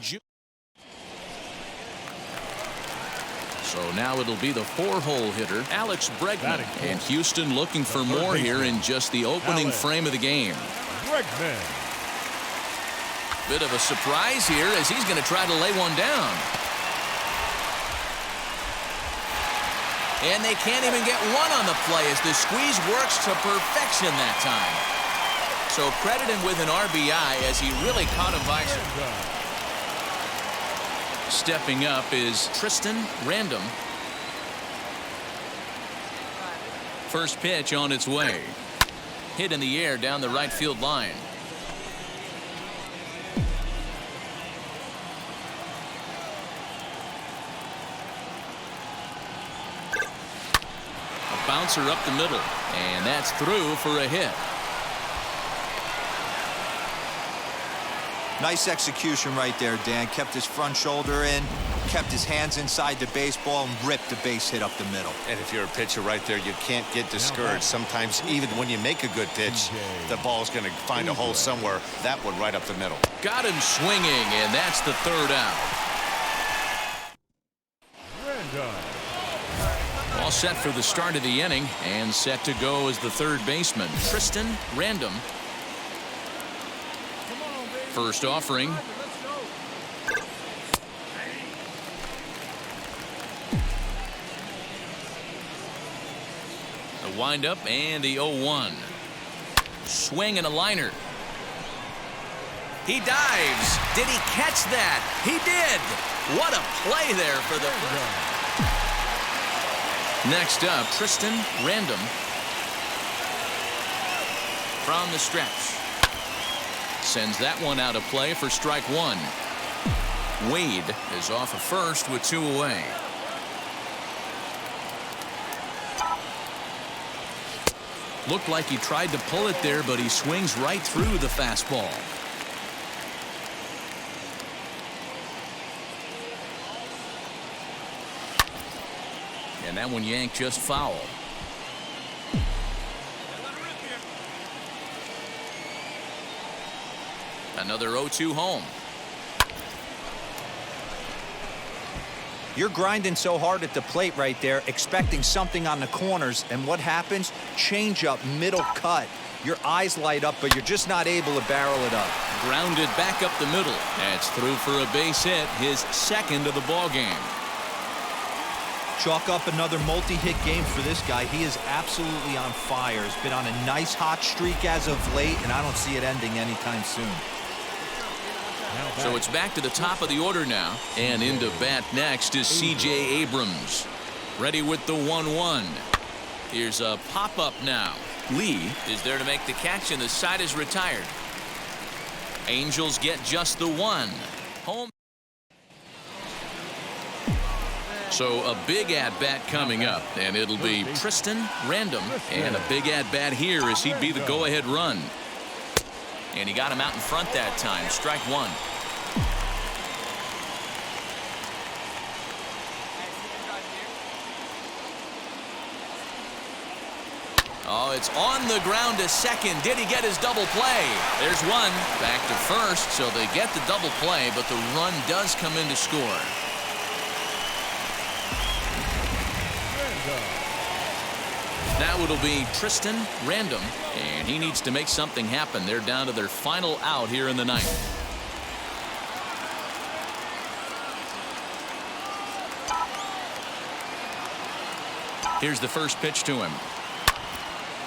Speaker 1: So now it'll be the 4-hole hitter, Alex Bregman. And Houston looking for more here in just the opening frame of the game. Bit of a surprise here as he's going to try to lay one down. And they can't even get one on the play as the squeeze works to perfection that time. So credit him with an RBI as he really caught him by surprise. Stepping up is Tristan Random. First pitch on its way. Hit in the air down the right field line. A bouncer up the middle, and that's through for a hit.
Speaker 3: Nice execution right there, Dan. Kept his front shoulder in, kept his hands inside the baseball, and ripped the base hit up the middle.
Speaker 4: And if you're a pitcher right there, you can't get discouraged. Sometimes even when you make a good pitch, the ball's going to find a hole somewhere. That one right up the middle.
Speaker 1: Got him swinging, and that's the third out. All set for the start of the inning, and set to go as the third baseman, Tristan Random. First offering. The windup and the 0-1. Swing and a liner. He dives. Did he catch that? He did. What a play there for the first. Next up, Tristan Random. From the stretch. Sends that one out of play for strike one. Wade is off of first with 2 away. Looked like he tried to pull it there, but he swings right through the fastball. And that one yanked just foul. Another 0-2 home.
Speaker 3: You're grinding so hard at the plate right there, expecting something on the corners, and what happens? Change up, middle cut. Your eyes light up, but you're just not able to barrel it up.
Speaker 1: Grounded back up the middle. That's through for a base hit, his second of the ball game.
Speaker 3: Chalk up another multi-hit game for this guy. He is absolutely on fire. He's been on a nice hot streak as of late, and I don't see it ending anytime soon.
Speaker 1: So it's back to the top of the order now. And into bat next is C.J. Abrams. Ready with the 1-1. Here's a pop-up now. Lee is there to make the catch, and the side is retired. Angels get just the one. Home. So a big at-bat coming up, and it'll be Tristan Random. And a big at-bat here as he'd be the go-ahead run. And he got him out in front that time. Strike one. Oh, it's on the ground to second. Did he get his double play? There's one. Back to first, so they get the double play, but the run does come in to score. Now it'll be Tristan Random, and he needs to make something happen. They're down to their final out here in the ninth. Here's the first pitch to him.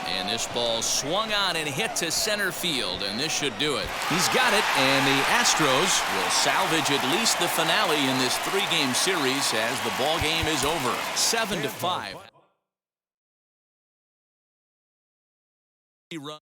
Speaker 1: And this ball swung on and hit to center field, and this should do it. He's got it, and the Astros will salvage at least the finale in this three-game series as the ball game is over. 7-5. Run.